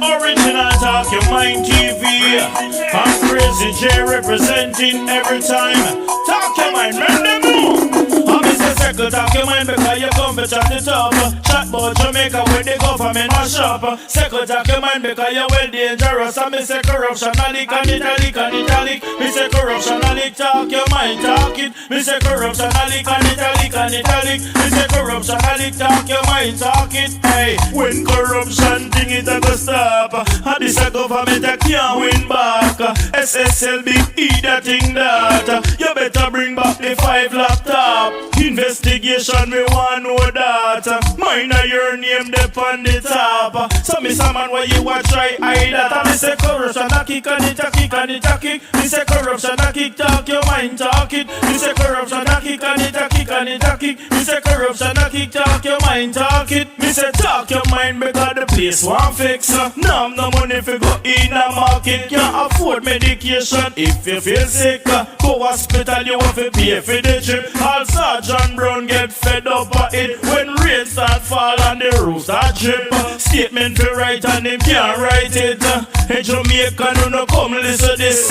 original Talk Your Mind TV. I'm Crazy J representing every time. Talk Your Mind, man, them move. I'm Mr. Circle, talk your mind because you come to chat it up. Chat about Jamaica where the government mash up. Circle, talk your mind because you're well dangerous. I miss a corruption, I leak and italic and italic. Miss a corruption, I leak, talk your mind, talk it. Miss a corruption, I leak and italic and italic. Miss a corruption, I leak, talk your mind, talk it. Hey, when corruption thing it a go stop, and this a government a can't win back. SSLB eat that thing that. You better bring back the 5 laptop. Investigation we want know that. Mine a your name dep on the top. So me some man why you a try hide that. And me say corruption a kick and it a kick and it a kick. Me say corruption a kick, talk your mind, talk it. Me say corruption a kick and it a kick and it a kick. Me say corruption a kick, talk your mind, talk it. Me say talk your mind because the place want fix. Now no money fi go in a market. Can't afford medication if you feel sick. Go hospital you have to pay for the trip. All Sergeant Brown get fed up of it. When rain start fall and the roof start drip. Statement fi write and him can't write it. In Jamaica no come listen this.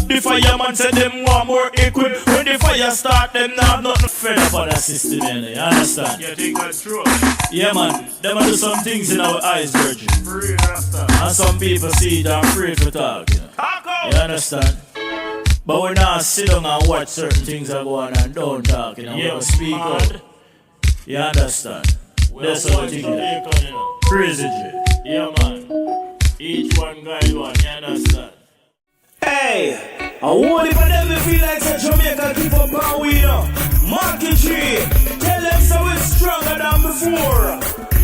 The fireman said them want more equip. When the fire start them not have nothing fed up on the system, you understand? You think that's true? Yeah man, them do some things in our eyes, Virgin. And some people see it and afraid to talk, you know? You understand? But we're not sit down and watch certain things that go on and don't talk, you know? Yeah, speak out. You understand? That's how the thing is. Crazy J. Yeah man. Each one guy one, you understand? Hey, I want if I never feel like a Jamaica keep up our way now. Market G, tell them so it's stronger than before.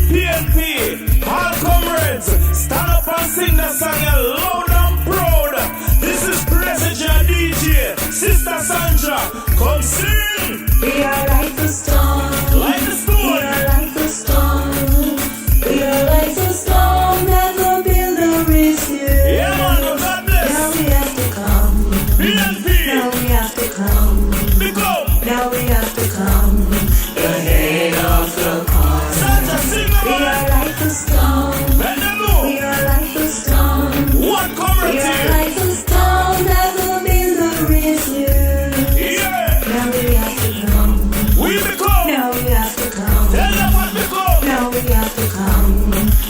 PNP, all comrades, stand up and sing the song loud and proud. This is President DJ, Sister Sandra, come sing. We are like the storm. Like the storm. We are like the storm. We are like the storm that will build the rescue. Yeah man, God bless. Now we have to come. PNP. Now we have to come. Become. Now we have to come. The head of the corn. Sandra, sing the We are like the storm. Let them know. We are like the storm. One comrade We are here. like the storm that will build the rescue. Yeah. Now we have to come. We become. Now we have to come. Tell them what become. Now we have to come.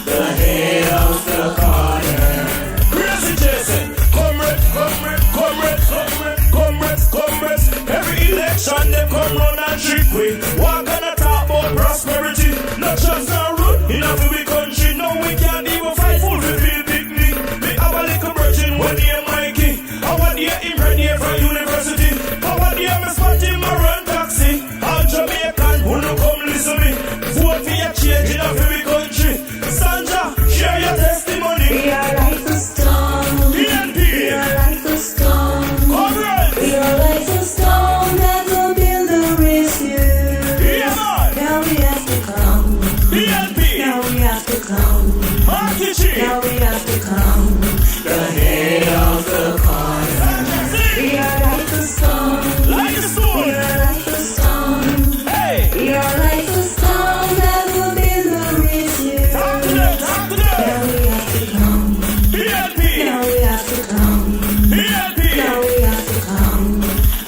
The head of the corner. Crazy Jason. Comrades, comrades, comrades, comrades, comrades, comrades. Every election they come round and trick we. Walk and a talk about prosperity. Not just a road in a big country. No, we can't even fight food we feel picnic. We have a little virgin one year Mikey. I want to hear him right here from university. I want to hear me spot him a run taxi. All Jamaican who no come listen me. Vote for your change in a big country. Sandra, share your testimony. We are like the storm. PNP. We are like the storm. Comrades. We are like the storm that will build the rescue. Yeah man. Now we have to come. PNP. Now we have to come. Archie. Now we have to come. The head of the corner. We are like the storm. Like the storm. We are like the storm. Hey. We are like the storm that will build the rescue. Talk to them. Talk to them. Now we have to come. PNP. Now we have to come. PNP. Now we have to come.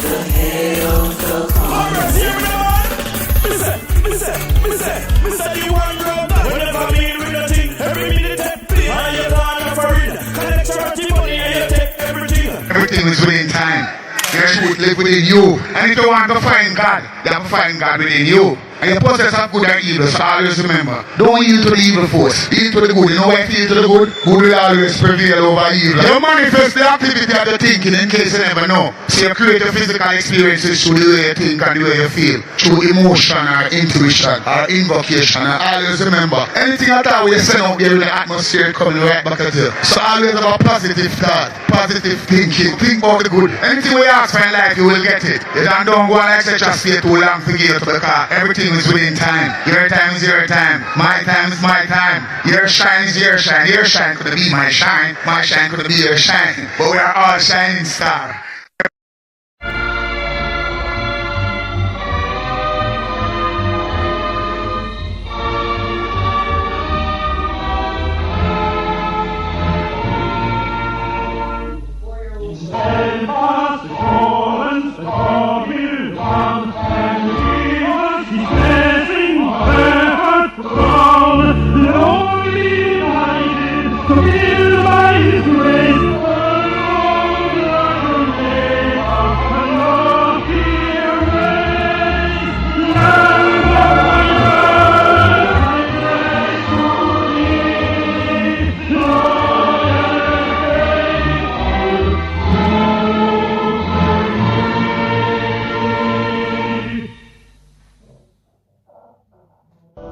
The head of the corner. Comrades, hear me now, man. Mr. You want grow back. Whenever me with nothing, every minute take play. And you gonna for it. Collect your money and you take everything. Everything is within time. Your truth live within you. And if you want to find God, you have to find God within you. And you possess of good and evil, so always remember, don't yield to the evil force, yield to the good. You know why you yield to the good? Good will always prevail over evil. You manifest the activity of the thinking in case you never know. So you create your physical experiences through the way you think and the way you feel. Through emotion or intuition or invocation. And always remember, anything at all you send out there in the atmosphere coming right back at you. So always have a positive thought, positive thinking. Think about the good. Anything we ask for in life, you will get it. You don't go like such a stay too long to get to the car. Everything is within time. Your time is your time. My time is my time. Your shine is your shine. Your shine could be my shine. My shine could be your shine. But we are all shining stars.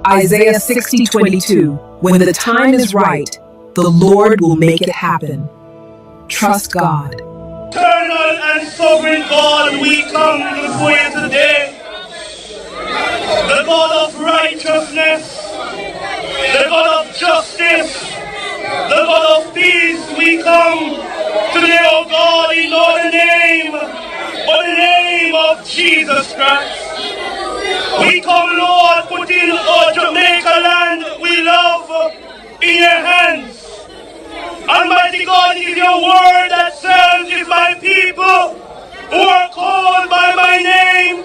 Isaiah 60:22. When the time is right, the Lord will make it happen. Trust God. Eternal and sovereign God, we come before you today. The God of righteousness, the God of justice, the God of peace, we come today, oh God, in no other name but the name of Jesus Christ. We come, Lord, putting our Jamaica land we love in your hands. Almighty God, it is your word that says, if my people who are called by my name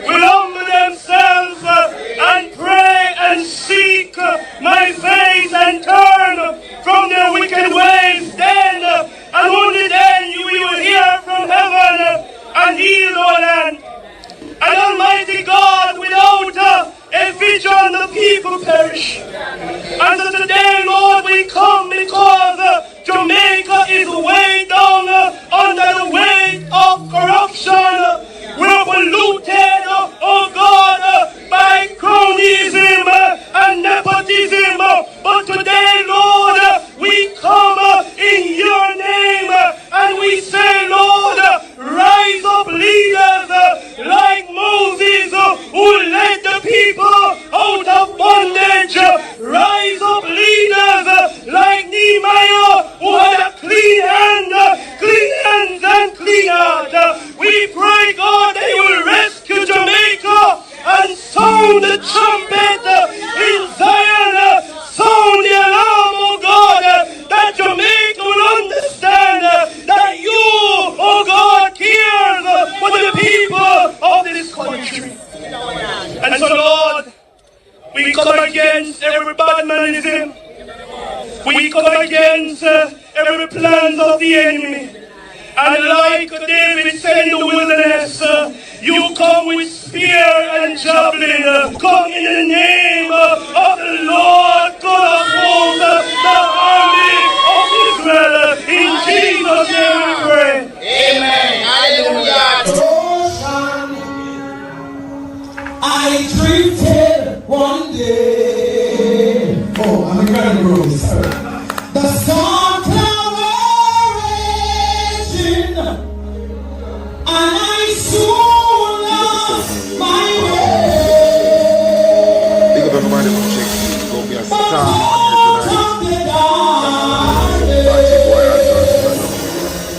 will humble themselves and pray and seek my face and turn from their wicked ways, then and only then you will hear from heaven and heal our land. And Almighty God, without a vision, the people perish. And so today, Lord, we come because Jamaica is weighed down under the weight of corruption. We're polluted, oh God, by cronyism and nepotism. But today, Lord, we come in your name and we say, Lord, rise up leaders like Moses who led the people out of bondage. Rise up leaders like Nehemiah who had a clean hands and clean heart. We pray, God, that you will rescue Jamaica and sound the trumpet in Zion. Sound the alarm, oh God, that Jamaica will understand that you, oh God, cares for the people of this country. And so, Lord, we come against every badmanism. We come against every plans of the enemy. And like David said in the wilderness, you come with spear and javelin. Come in the name of the Lord God of hosts, the army of Israel. In Jesus' name we pray. Amen. Hallelujah. I drifted one day. Oh, I'm a room, sorry. The storm cloud were raging, and I soon lost my way. Big up everybody who checks. Go be a But star out of the darkness,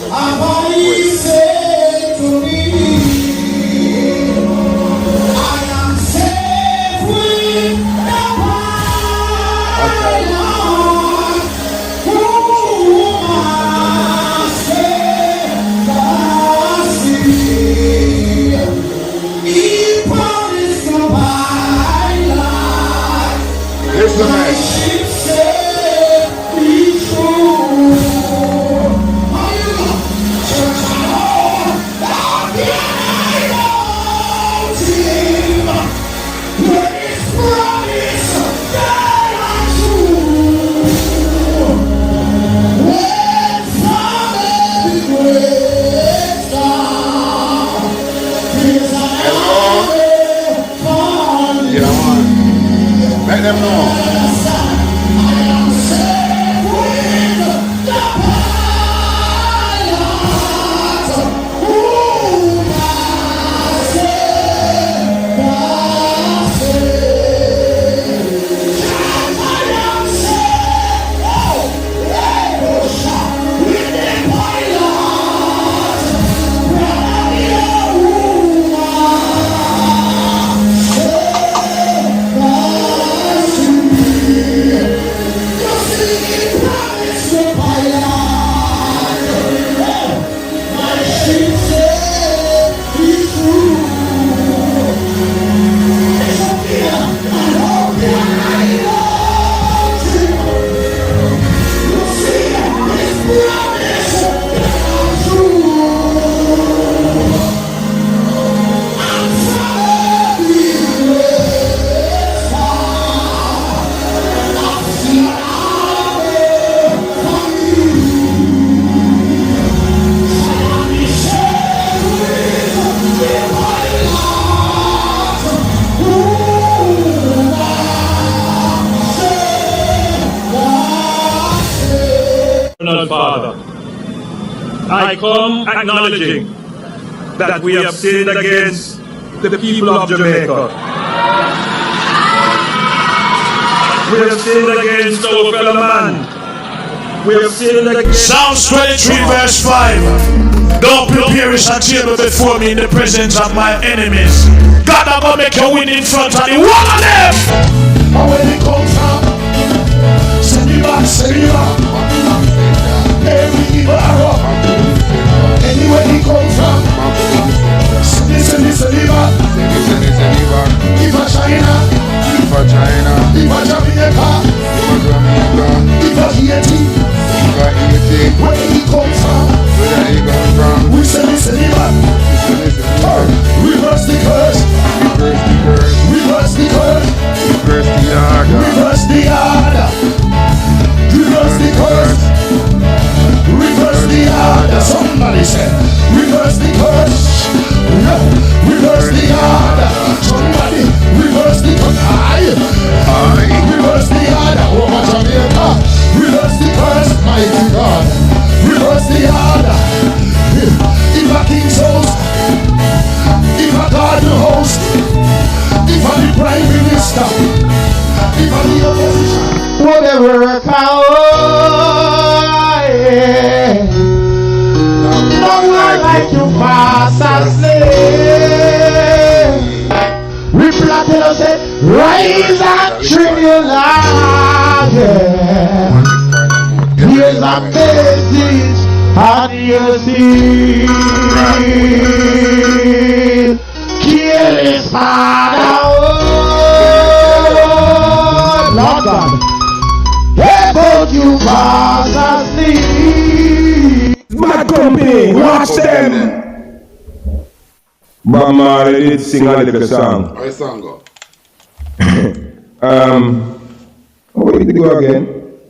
a voice said to me, I am safe with the pilot, who has saved the sea. He promised to pilot, Listen, my man. ship said be true. Church alone, down the mountain, where His promise that are true. When from every great storm, Here's an army for me. Yeah, man. Let them know. I am safe with the pilot, whom I saved my sin. I am safe, oh, Lord, with the pilot, brother, whom I saved my sin. eternal Father, I come acknowledging that we have sinned against the people of Jamaica. We have sinned against our fellow man. We have sinned against... Psalms 23 verse 5. Don't prepare a table before me in the presence of my enemies. God, I'm gonna make you win in front of the one of them. And when it comes from, send me back, send me back. Every evil arrow, anywhere he comes from, send me back. If a China, if a Jamaica, if a Haiti, where he comes from, we send me back. Reverse the curse, reverse the curse, reverse the order, reverse the order, reverse the curse, reverse the order. Somebody said, reverse the curse, reverse the order. Somebody reverse the curse. Reverse the order over Jamaica. Reverse the curse, mighty God. Reverse the order. If a king's host, if a garden host, if a the prime minister, if a the opposition, whatever a cow, no one like you fast asleep. We planted us say, rise and trivialize. Here's a message on your seat. Kill his father, oh Lord God. Hey, both you fast asleep. Bad company, watch them. But man, I did sing a little song. I sang go. Where did it go again?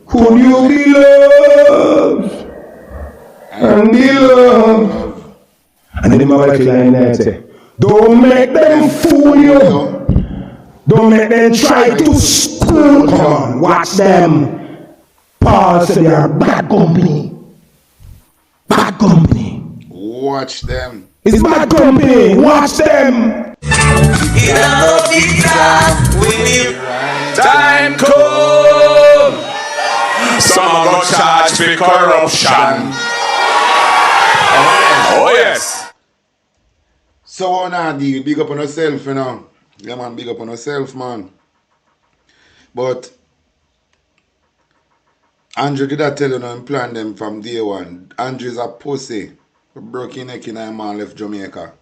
Could you be loved and be loved? And then the mother line there say, don't make them fool you. Don't make them try to school. Come on, watch them. Paul said they are bad company. Bad company. Watch them. It's bad company. Watch them. In a big time, when time come, some go charge for corruption. Oh yes. So what now do? Big up on yourself, you know. Yeah man, big up on yourself, man. But Andrew did I tell you no plan them from day one. Andrew is a pussy. Broke his neck in a man left Jamaica.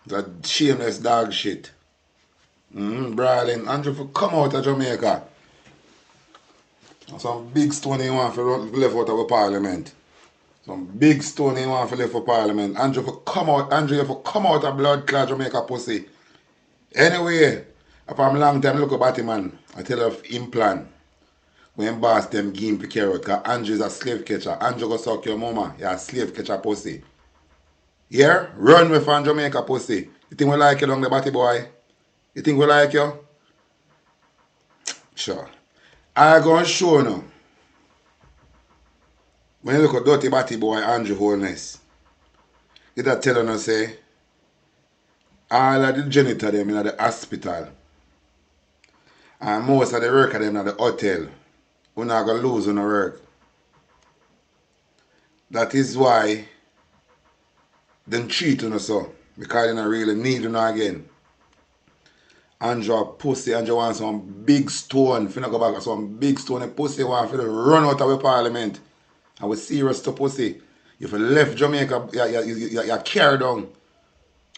That shameless dog shit. Brawling. Andrew for come out of Jamaica. Some big stone he want for left out of the parliament. Some big stone he want for left for parliament. Andrew for come out. Andrew for come out of blood clot Jamaica pussy. Anyway, after a long time look about him man. I tell you him plan. When boss them give him to carry out. Because Andrew is a slave catcher. Andrew go suck your mama. You're a slave catcher pussy. Yeah? Run with from Jamaica pussy. You think we like you along the batty boy? You think we like you? Sure. I gonna show you now. When you look at dirty batty boy Andrew Holness, you that tell you say all of the janitor them in the hospital and most of the worker them in the hotel, we're not gonna lose on the work. That is why them cheat on us so, because they don't really need you again. Andrew a pussy, Andrew wants some big stone. If you not go back, some big stone, a pussy want to run out of the parliament. And we're serious to pussy. If you left Jamaica, you carry down.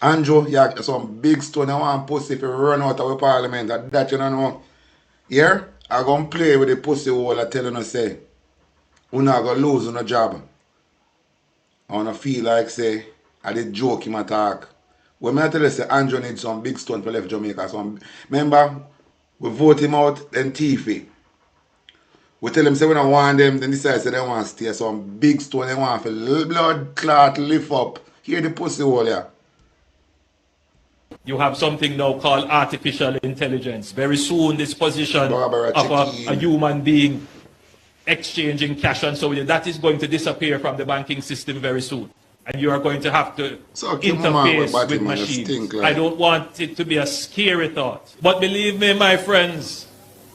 Andrew, you some big stone, you want pussy if you run out of the parliament. That you don't know. Here, I'm going to play with the pussy wall. I tell you, say, you're not going to lose on a job. I want to feel like, say, I did joke him attack. When I tell you, say, Andrew needs some big stone for left Jamaica. Remember, we vote him out, then Tiffy. We tell him, say, we don't want them, then decide, say, they want to stay. Some big stone, they want for blood clot, lift up. Hear the pussy wall here. You have something now called artificial intelligence. Very soon, this position of a human being exchanging cash and so on, that is going to disappear from the banking system very soon. And you are going to have to interface with machines. I don't want it to be a scary thought. But believe me, my friends,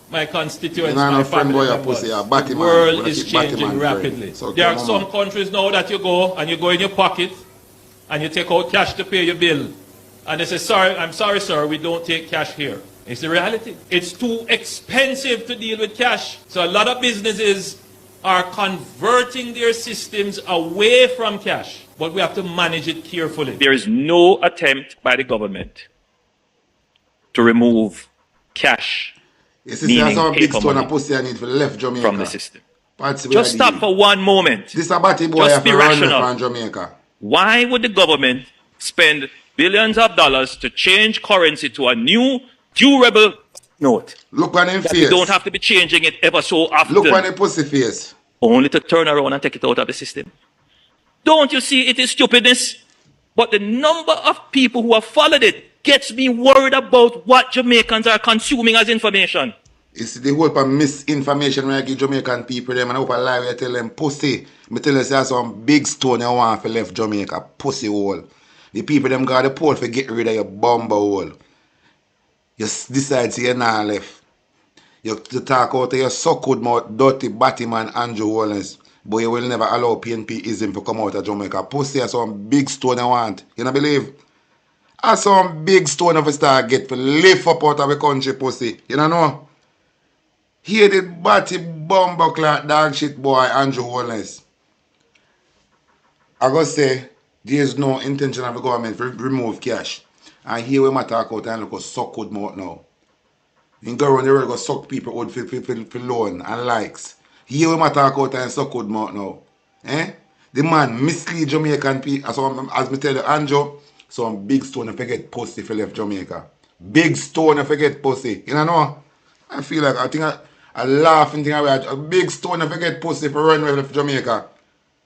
my constituents, my family members, the world is changing rapidly. There are some countries now that you go and you go in your pocket and you take out cash to pay your bill. And they say, sorry, I'm sorry, sir, we don't take cash here. It's the reality. It's too expensive to deal with cash. So a lot of businesses are converting their systems away from cash. But we have to manage it carefully. There is no attempt by the government to remove cash, meaning paper money, from the system. Just stop for one moment. Just be rational. Why would the government spend billions of dollars to change currency to a new durable note? Look on him face. You don't have to be changing it ever so often. Look on him pussy face. Only to turn around and take it out of the system. Don't you see it is stupidness? But the number of people who have followed it gets me worried about what Jamaicans are consuming as information. It's the whole of misinformation when I give Jamaican people them and I hope I lie when I tell them pussy. I tell you say some big stone you want for left Jamaica. Pussy hole. The people them got the pole for get rid of your bumper hole. You decide to you're not left. You talk out of your so-called mouth, dirty Batman Andrew Wallace. But you will never allow PNP-ism to come out of Jamaica. Pussy are some big stone you want. You don't believe? Are some big stone of a star get to lift up out of the country, pussy. You don't know? Here the batty bumper clock dog shit boy Andrew Wallace. I gotta say, there is no intention of the government to remove cash. And here we might talk out and look at suck good mouth now. You go around the world go suck people out for loan and likes. Here we might talk out and suck good mouth now. Eh? The man mislead Jamaican people. As me tell you, Andrew, some big stone if you get pussy if you left Jamaica. Big stone if you get pussy. You know? I feel like I think I laugh and think a big stone if you get pussy if you run away left Jamaica.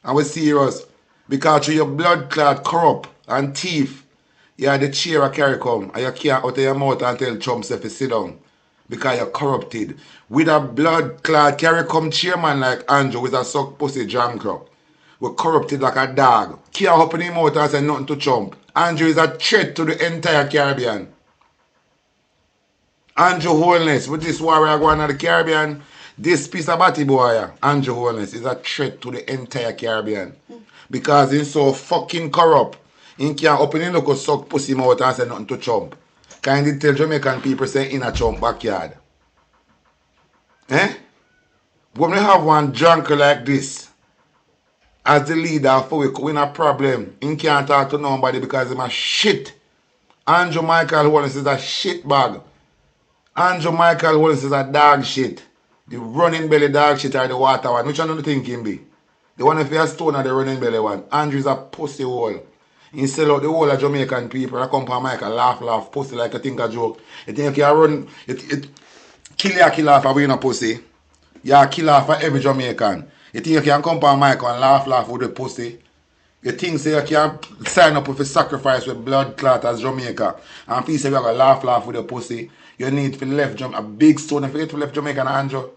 And we're serious. Because through your blood clot corrupt and thief, you are the chair I carry come and you can't out of your mouth and tell Trump if you sit down. Because you're corrupted. With a blood clot carry come chairman like Andrew with a suck pussy jankro. We're corrupted like a dog. Can't open him out and say nothing to Trump. Andrew is a threat to the entire Caribbean. Andrew Holness, with this warrior going on the Caribbean, this piece of batty boy, Andrew Holness, is a threat to the entire Caribbean. Because he's so fucking corrupt. He can't open him look suck pussy mouth and say nothing to Trump. Can you tell Jamaican people say in a Trump backyard? Eh? When we have one drunker like this, as the leader for we in a problem, he can't talk to nobody because he's a shit. Andrew Michael Wallace is a shit bag. Andrew Michael Wallace is a dog shit. The running belly dog shit or the water one. Which one do you think him be? The one if you a stone or the running belly one. Andrew is a pussy hole. He sell out the whole of Jamaican people. I come from Michael laugh, pussy like you think a joke. You think you can run, kill off for being a pussy. You kill off for every Jamaican. You think you can come from Michael and laugh with the pussy. You think say you can sign up with a sacrifice with blood clot as Jamaica. And if you say you can laugh with the pussy, you need to left Jamaica, a big stone if you get to left Jamaica and Andrew.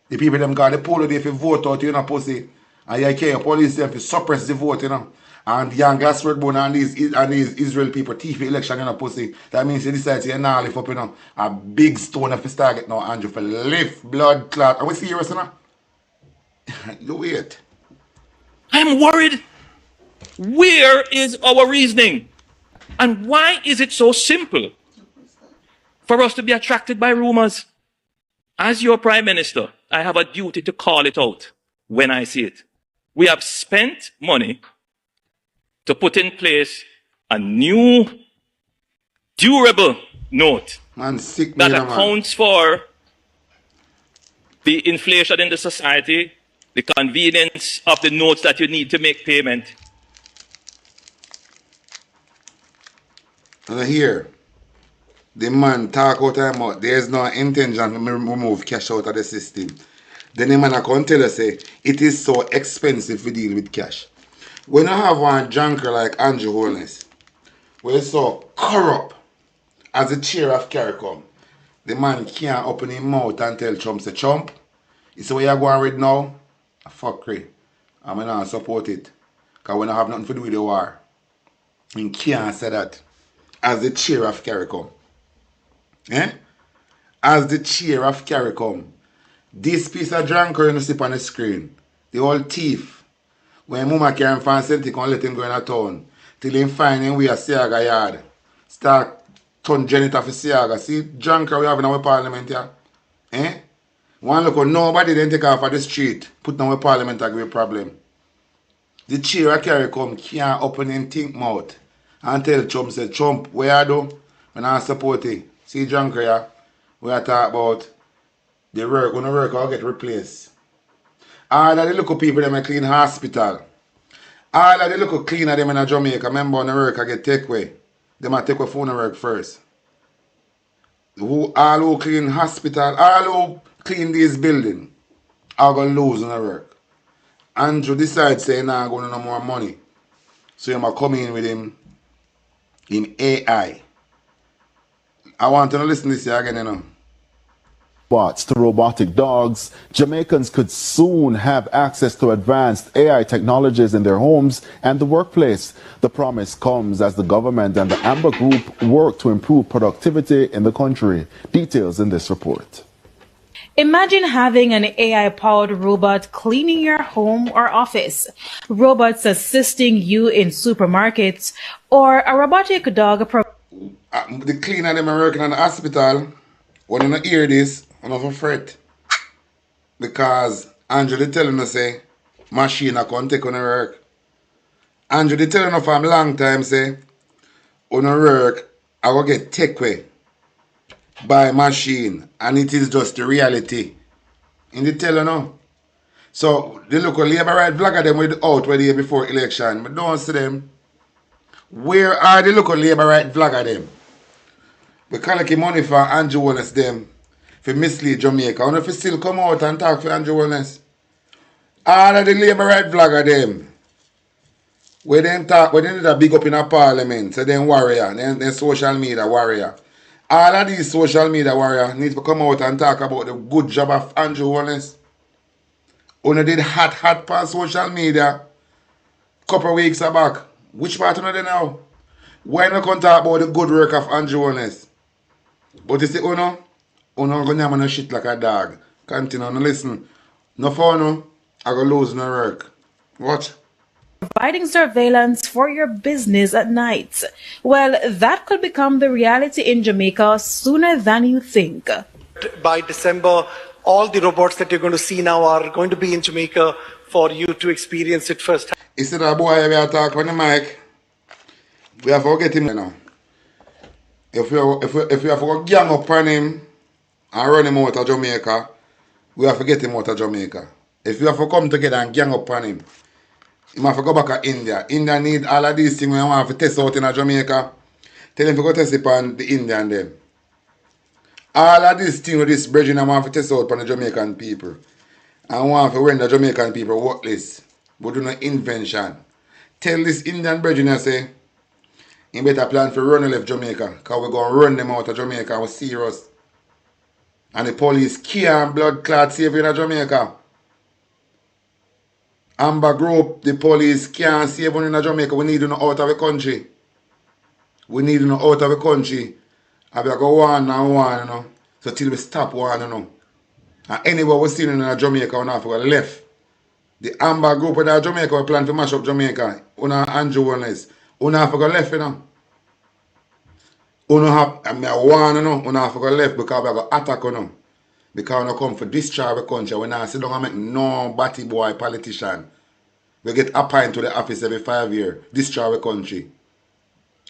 The people them got the polo day if you vote out, you know, pussy. And you care, police them to suppress the vote, you know. And the young gas redbone and these Israel people thief the election in a pussy. That means you decide to now lift up, you know, a big stone if you start getting now, Andrew, for lift blood clot. Are we serious, you know? You wait. I'm worried. Where is our reasoning? And why is it so simple for us to be attracted by rumors? As your Prime Minister, I have a duty to call it out when I see it. We have spent money to put in place a new durable note that accounts for the inflation in the society, the convenience of the notes that you need to make payment. And here, the man talk out time out, there's no intention to remove cash out of the system. Then the man can tell us, say, it is so expensive to deal with cash. When you have one junker like Andrew Holness, where he's so corrupt as the chair of CARICOM, the man can't open his mouth and tell Trump, say, Trump, You see what you're going with now? A fuckery. I'm not support it. Because we don't have nothing to do with the war. And can't say that as the chair of CARICOM. Eh? As the chair of CARICOM. This piece of drunker you see on the screen. The old thief. When Mama carry him from Celtic and let him go in a town. Till him find him with a Siaga yard. Start turn janitor for Siaga. See drunker we have in our parliament here. Eh? One look nobody then take off of the street. Put down our parliament a great problem. The chair of CARICOM can't open him think mouth. And tell Trump, say, Trump, where I do? When I support it. See drunker here. We are talk about the work, when the work will get replaced. All of the little people them a clean hospital. All of the little cleaner them in Jamaica, remember when the work I get take away. Them a take away phone work first. All who clean hospital, all who clean this building are gonna lose on the work. Andrew decides say nah gonna no more money. So you might come in with him in AI. I want to listen to this here again, you know. Robots to robotic dogs, Jamaicans could soon have access to advanced AI technologies in their homes and the workplace. The promise comes as the government and the Amber Group work to improve productivity in the country. Details in this report. Imagine having an AI-powered robot cleaning your home or office, robots assisting you in supermarkets, or a robotic dog. The cleaner them are working in the hospital. When you don't hear this, I'm not fret. Because Andrew they telling us say machine I can't take on the work. Andrew they telling us from a long time say on the work I will get take away by machine, and it is just the reality. In the telling now. So the local labor right vlogger them with out where they before election. But don't see them. Where are the local labor right vlogger them? We collect money for Andrew Wellness them for mislead Jamaica. I don't know if you still come out and talk for Andrew Wellness. All of the labor right vlogger them. Where them talk, where they need a big up in a parliament, so them warrior, them social media warrior. All of these social media warrior need to come out and talk about the good job of Andrew Wellness. When did hot on social media couple weeks back. Which part of it now? Why not come talk about the good work of Andrew Wellness? But you see, Uno gonna no shit like a dog. Continue to listen. No fun, I go lose no work. Watch. Providing surveillance for your business at night. Well, that could become the reality in Jamaica sooner than you think. By December, all the robots that you're going to see now are going to be in Jamaica for you to experience it firsthand. You see that boy we are talking on the mic? We have to get him now. If we have to gang up on him and run him out of Jamaica, we have to get him out of Jamaica. If we have to come together and gang up on him, he have to go back to India. India need all of these things we want to test out in Jamaica. Tell him to go test it on the Indian them. All of these things with this bridging I want to test out on the Jamaican people. I want to render the Jamaican people worthless. But do no invention. Tell this Indian bridging I say, you better plan for run left Jamaica. Because we're going to run them out of Jamaica. We're serious. And the police can't blood clot save in Jamaica. Amber Group, the police can't save one in Jamaica. We need them out of the country. We need them out of the country. I be go one and one, you know. So till we stop one, you know. And anywhere we see in Jamaica, we have to go left. The Amber Group of Jamaica, we plan to mash up Jamaica. Una Andrew Wellness. Una have to go left, you know. Una have, I mean, one, you know. Una have to go left because we have to attack, you know. Because we come for destroy the country. We not sit down and make no batty boy politician. We get appointed to the office every 5 years. Destroy the country.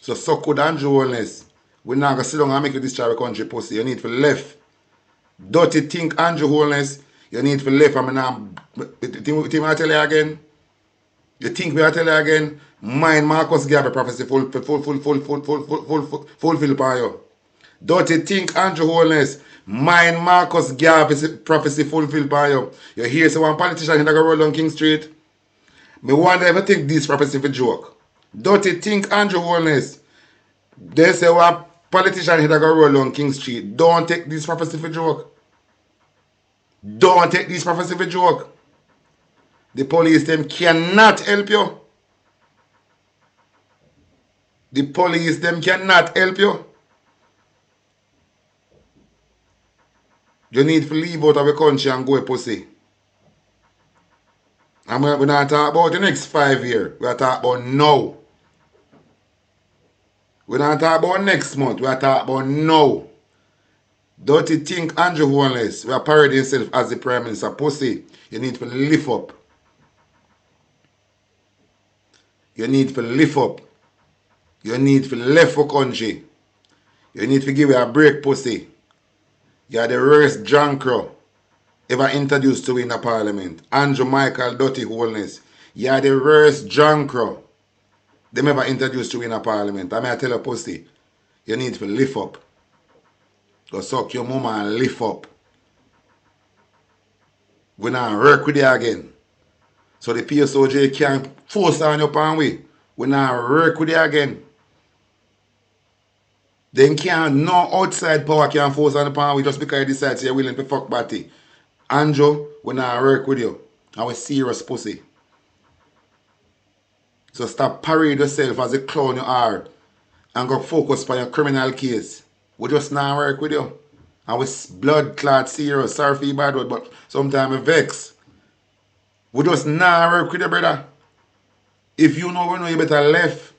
So could Andrew Wellness. We not going to sit down and make you destroy the country, pussy. You need to left. Dirty think Andrew Wellness. You need to left. I mean, think I tell you again? You think me I tell you again? Mind Marcus Garvey prophecy fulfill upon you. Dirty think Andrew Wellness. Mind Marcus Garvey prophecy fulfill upon you. You hear say one politician in the roll on King Street? Me wonder if you think this prophecy for joke. Dirty think Andrew Wellness. They say one politician in the roll on King Street. Don't take this prophecy for joke. Don't take this prophecy for joke. The police them cannot help you. The police them cannot help you. You need to leave out of the country and go a pussy. And we're not talking about the next 5 years. We're talking about now. We're not talking about next month. We're talking about now. Don't you think Andrew Holness will parade himself as the Prime Minister? Pussy, you need to lift up. You need to lift up. You need to left for country. You need to give you a break, pussy. You are the rarest drunkro ever introduced to in a parliament. Andrew Michael Dirty Holness. You are the rarest drunkro them ever introduced to in a parliament. I may tell you, pussy, you need to lift up. Go suck your mama and lift up. We not work with you again. So the PSOJ can't force on you upon we. We not work with you again. Then can't no outside power can force on upon we just because you decide you're willing to fuck batty. Andrew, we not work with you. And we serious pussy. So stop parade yourself as a clown you are and go focus on your criminal case. We just not work with you. And we blood clot serious. Sorry for your bad word, but sometimes we vex. We just not work with you, brother. If you know, you better left.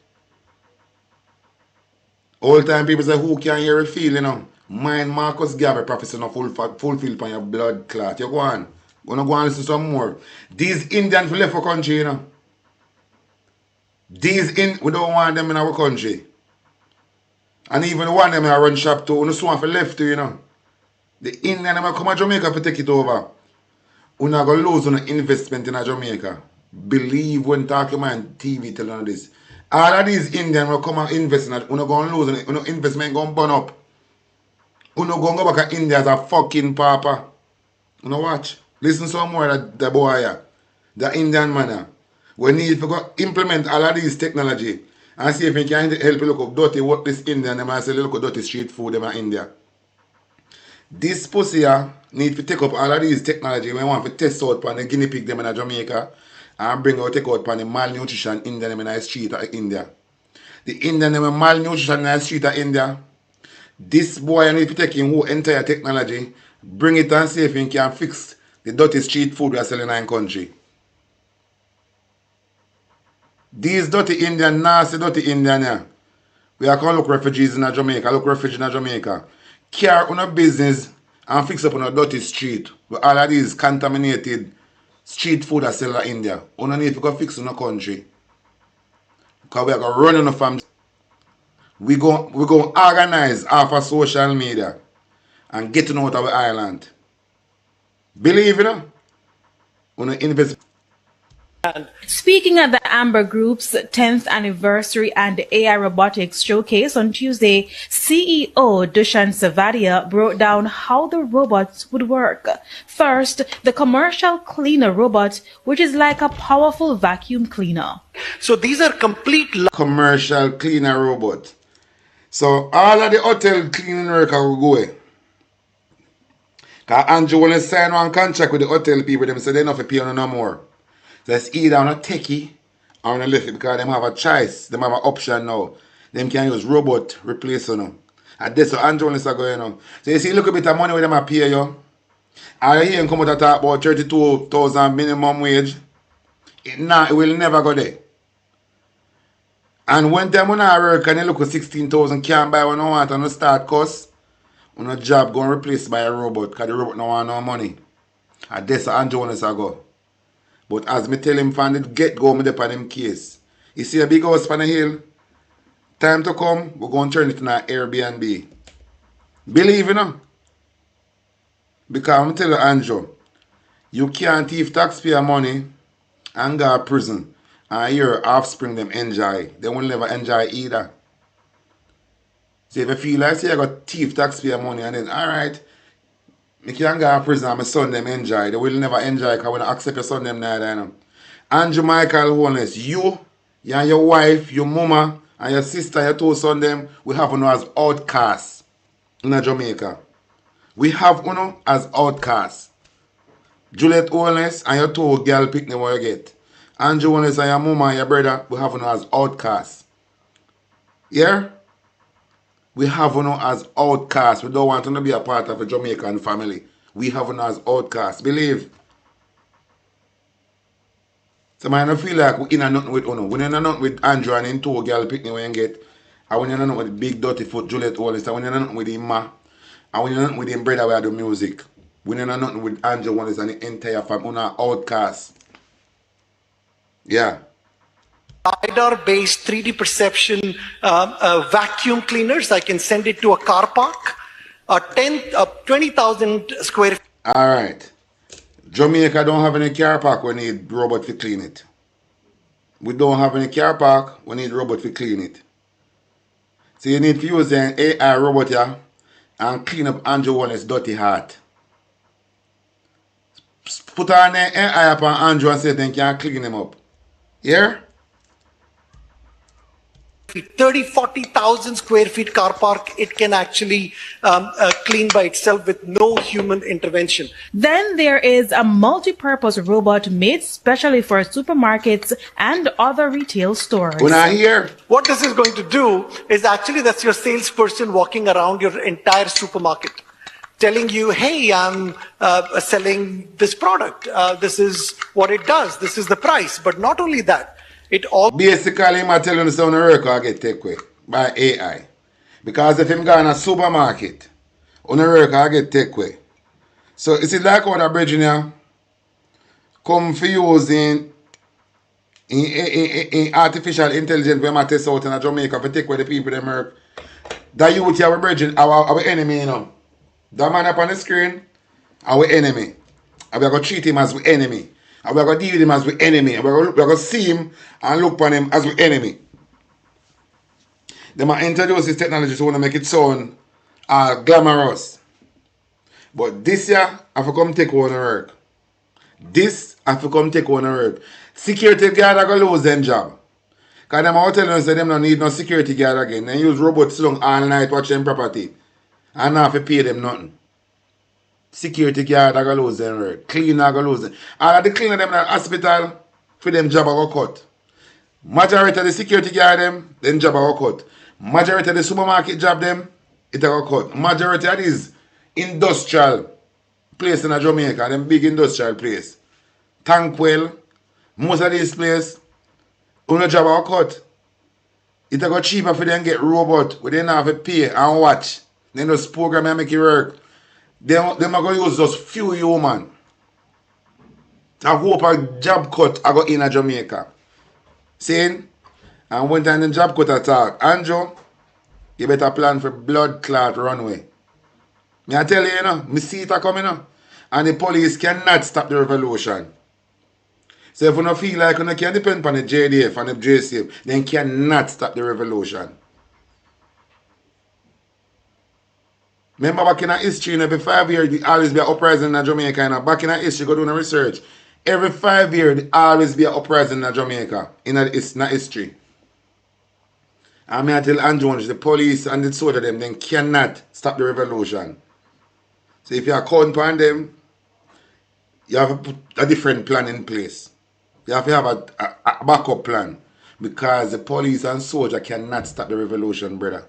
All the time people say, who can hear a feel, you know? Mind Marcus Garvey, professor, no fulfill on your blood clot. You go on. Gonna go and listen some more. These Indians left for country, you know. We don't want them in our country. And even one of them I run shop to, we don't want for left to, you know. The Indian them come to Jamaica to take it over. We're not going to lose on investment in Jamaica. Believe when talking man TV telling us this. All of these Indians will come and invest in it. We're not going to lose on it. We're not investment going to burn up. We're not going to go back to India as a fucking papa. You know watch. Listen some more of the boy here. The Indian man. We need to go implement all of these technology and see if we can help you look up dirty what this Indian them and say look up dirty street food them in India. This pussy here need to take up all of these technology we want to test out on the guinea pig them in Jamaica and bring out take out on the malnutrition Indian them in the street of India. The Indian them malnutrition in the street of India. This boy need to take in whole entire technology, bring it and see if he can fix the dirty street food we are selling in the country. These dirty Indian, nasty dirty Indian here. We are going to look refugees in Jamaica, look refugees in Jamaica. Care on a business and fix up on a dirty street with all of these contaminated street food that sell in India. We don't need to go fix in a country. Because we are going to run on a family. We go organize off of social media and getting out of the island. Believe it, we don't invest. Speaking at the Amber Group's 10th anniversary and AI robotics showcase on Tuesday, CEO Dushan Savadia broke down how the robots would work. First, the commercial cleaner robot, which is like a powerful vacuum cleaner. So these are complete commercial cleaner robot. So all of the hotel cleaning worker will go away. Because Andrew will sign one contract with the hotel people, them say they don't have to pay no more. So it's either on a techie or on a left because they have a choice. They have an option now. They can use robot replace you. And that's what Andrew is going on. So you see a little bit of money with them pay you. And you hear him come out and talk about 32,000 minimum wage. It will never go there. And when them when I work and you look at 16,000 can't buy what you want and you start cost, when a job going replaced by a robot because the robot don't want no money. And that's what Andrew is go. But as me tell him from the get-go, me dey on him case. You see a big house on the hill? Time to come, we're going to turn it into an Airbnb. Believe you know? Because I'm tell you, Andrew, you can't thief taxpayer money and go to prison and your offspring them enjoy. They will never enjoy either. So if you feel like say you got thief taxpayer money and then, alright, I can't go to prison and my son them enjoy. They will never enjoy because when I accept your son them neither. You know. Andrew Michael Holness, you and your wife, your mama, and your sister, your two sons them, we have you as outcasts in Jamaica. We have you as outcasts. Juliet Owens and your two girl pick them what you get. Andrew Owens and your mama and your brother, we have them as outcasts. Yeah? We have them as outcasts. We don't want them to be a part of a Jamaican family. We have them as outcasts. Believe. So I don't feel like we in a nothing with Uno. We in a nothing with Andrew and him two girl pick them what you get. And we in a nothing with big dirty foot Juliet Owens. And we in a nothing with him ma. And we in a nothing with him brother where I do music. We in a nothing with Andrew Owens and the entire family. Uno outcasts. Yeah. LiDAR-based 3D perception vacuum cleaners. I can send it to a car park, 20,000 square feet. All right. Jamaica don't have any car park. We need robot to clean it. We don't have any car park. We need robot to clean it. So you need to use an AI robot here and clean up Andrew Wallace's dirty heart. Put on an AI upon Andrew and say they can clean him up. Yeah? 40,000 square feet car park, it can actually clean by itself with no human intervention. Then there is a multi-purpose robot made specially for supermarkets and other retail stores. When I hear What this is going to do is actually that's your salesperson walking around your entire supermarket, telling you, hey, I'm selling this product. This is what it does. This is the price. But not only that, it all basically I'm telling you some record get taken away by AI. Because if him go in a supermarket, on the record get taken away. So it's like what a bridge here come for using in artificial intelligence when I test out in Jamaica for take away the people that work. That youth here, our bridge, our enemy, you know. That man up on the screen, our enemy. And we're going to treat him as our enemy. And we're going to deal with him as our enemy. And we're going to see him and look upon him as our enemy. They might introduce this technology to want to make it sound glamorous. But this year, I have to come take one work. This, I have to come take one work. Security guard are going to lose their job. Because them are telling us that them don't need no security guard again. They use robots long all night watching property. And now have to pay them nothing. Security guard are going to lose their work. Cleaner are going to lose them. All of the cleaner them in the hospital, for them job are going to cut. Majority of the security guard them job are going to cut. Majority of the supermarket job them, it are going to cut. Majority of these industrial place in Jamaica, them big industrial place. Tankwell, most of these places, on job are cut. It are going cheaper for them get robot where they don't have to pay and watch. Then just program and make it work. They are going to use just few human. I hope a job cut I go in Jamaica. Saying, and when time the job cut attack, Andrew, you better plan for blood clot runway. Me I tell you, you know, me see it coming up. And the police cannot stop the revolution. So if you don't feel like you can depend on the JDF and the JCF, then cannot stop the revolution. Remember back in history, every 5 years, there always be an uprising in Jamaica. And back in history, go do the research. Every 5 years, there always be an uprising in Jamaica. In history. And I tell Andrew, the police and the soldier them, then cannot stop the revolution. So if you are counting on them, you have to put a different plan in place. You have to have a backup plan. Because the police and soldier cannot stop the revolution, brother.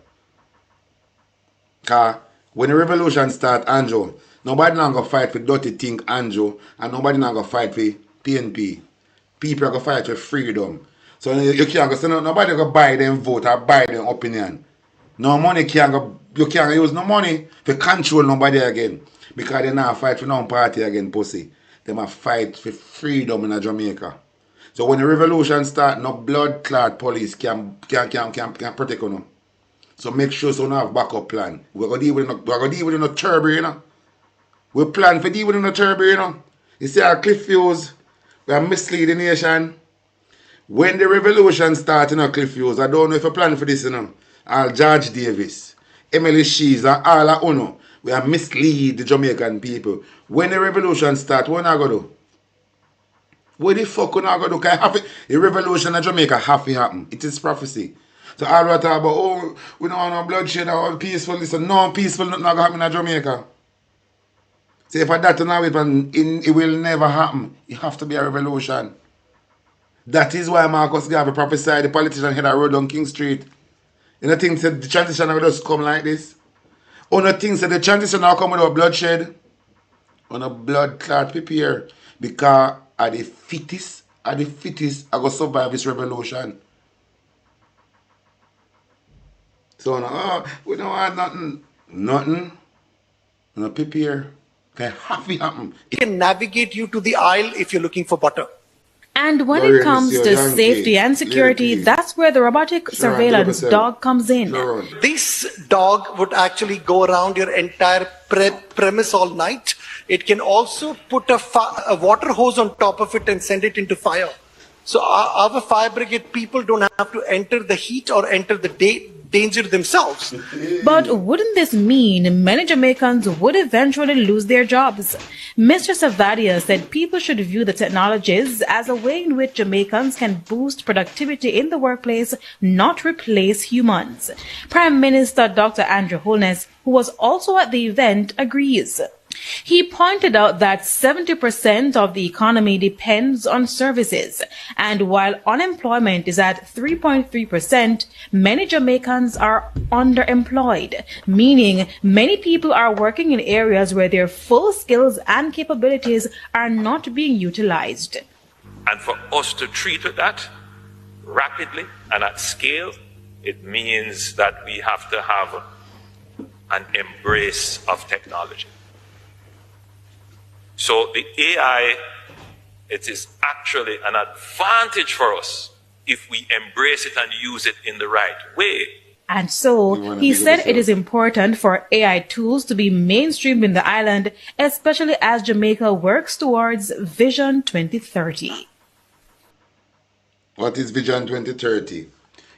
Because when the revolution start, Andrew, nobody not going to fight for dirty thing, Andrew, and nobody not going to fight for PNP. People are going to fight for freedom. So you can't go say nobody going to buy them vote or buy them opinion. No money can't go, you can't use no money to control nobody again. Because they not fight for no party again, pussy. They must fight for freedom in Jamaica. So when the revolution start, no blood clot police can protect you. So make sure so you have backup plan. We're gonna deal with no turbo, you know. We plan for deal with no turbo, you know. You see our cliff views, we are misleading the nation. When the revolution starts in our cliff views, I don't know if you plan for this, you know. All George Davis, Emily Shees, and all of Uno, we are mislead the Jamaican people. When the revolution starts, what are you gonna do? What the fuck are you gonna do? Because the revolution in Jamaica have to happen. It is prophecy. So all we talk about, oh, we don't want no bloodshed or peaceful. Listen, no peaceful, nothing going to happen in Jamaica. See, if that don't happen, it will never happen. It have to be a revolution. That is why Marcus Garvey prophesied the politician head a road on King Street. You know, things that the transition will just come like this. Or no things that the transition will come without bloodshed. On a blood clot prepare. Because are the fittest are going to survive this revolution. So no, we don't want nothing. Nothing. No prepare. Can have to happen. It can navigate you to the aisle if you're looking for butter. And when Glory it comes to to Yankee. safety and security, Yankee. that's where the robotic Sure, surveillance 100%. dog comes in. Sure. This dog would actually go around your entire premise all night. It can also put a water hose on top of it and send it into fire. So our fire brigade people don't have to enter the heat or enter the danger themselves. But wouldn't this mean many Jamaicans would eventually lose their jobs? Mr. Savadia said people should view the technologies as a way in which Jamaicans can boost productivity in the workplace, not replace humans. Prime Minister Dr. Andrew Holness, who was also at the event, agrees. He pointed out that 70% of the economy depends on services, and while unemployment is at 3.3%, many Jamaicans are underemployed, meaning many people are working in areas where their full skills and capabilities are not being utilized. And for us to treat with that rapidly and at scale, it means that we have to have an embrace of technology. So the AI, it is actually an advantage for us if we embrace it and use it in the right way. And so, he said it is important for AI tools to be mainstreamed in the island, especially as Jamaica works towards Vision 2030. What is Vision 2030?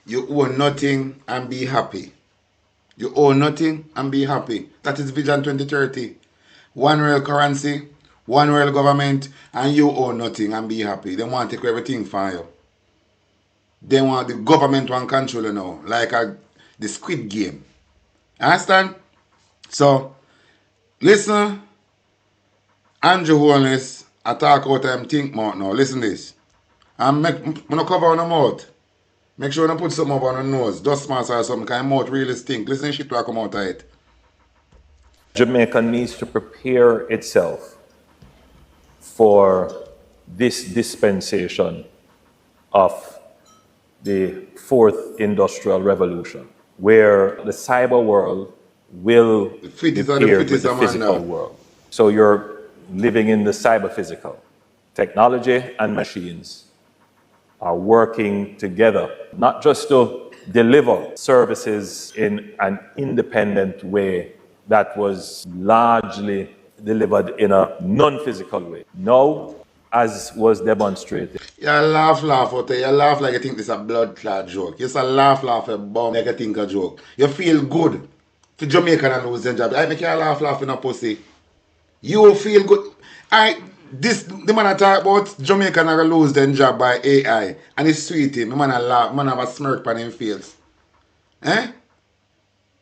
You own nothing and be happy. You own nothing and be happy. That is Vision 2030. One real currency, one world government, and you own nothing and be happy. They want to take everything from you. They want the government to control you now, like the Squid Game. Understand? So, listen, Andrew Holness, I talk about time think mouth now. Listen this. I'm gonna cover on the mouth. Make sure you put something up on the nose. Dust mask or something, because your mouth really stink. Listen shit to come out of it. Jamaica needs to prepare itself for this dispensation of the fourth industrial revolution, where the cyber world will appear with the physical world. So you're living in the cyber physical. Technology and machines are working together, not just to deliver services in an independent way that was largely delivered in a non-physical way. Now, as was demonstrated. You laugh out there. You laugh like you think this is a blood clot joke. You just laugh a bomb like you think a joke. You feel good for Jamaica and lose their job. I make you laugh in a pussy. You feel good. The man I talk about Jamaica and lose their job by AI. And it's sweet him. The man I laugh, man have a smirk on his face. Eh?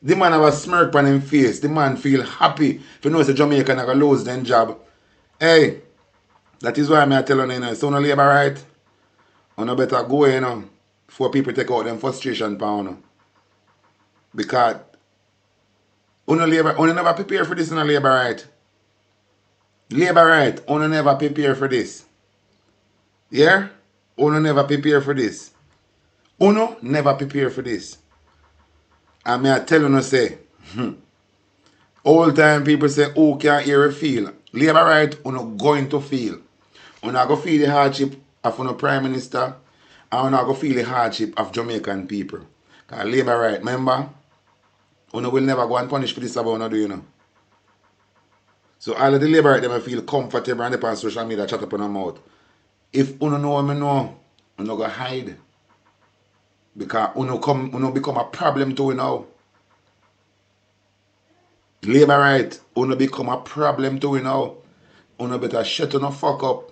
The man have a smirk on his face. The man feel happy if you know the Jamaica and lose their job. Hey, that is why I tell you, so no labor right. You better go, before people take out them frustration pound. Because you never prepare for this in a labor right. Labor right, you never prepare for this. Yeah? You never prepare for this. You never prepare for this. And I tell you, say, all time people say, oh, can't hear a feel. Labor right, you going to feel. You not go feel the hardship of the Prime Minister, and you not go feel the hardship of Jamaican people. Because labor right, remember, you will never go and punish for this about do, So all of the labor right, they feel comfortable and they on social media chat up on their mouth. If you know me know, you go hide. Because you become a problem to you now. Labor right, you become a problem to you now. You better shut the fuck up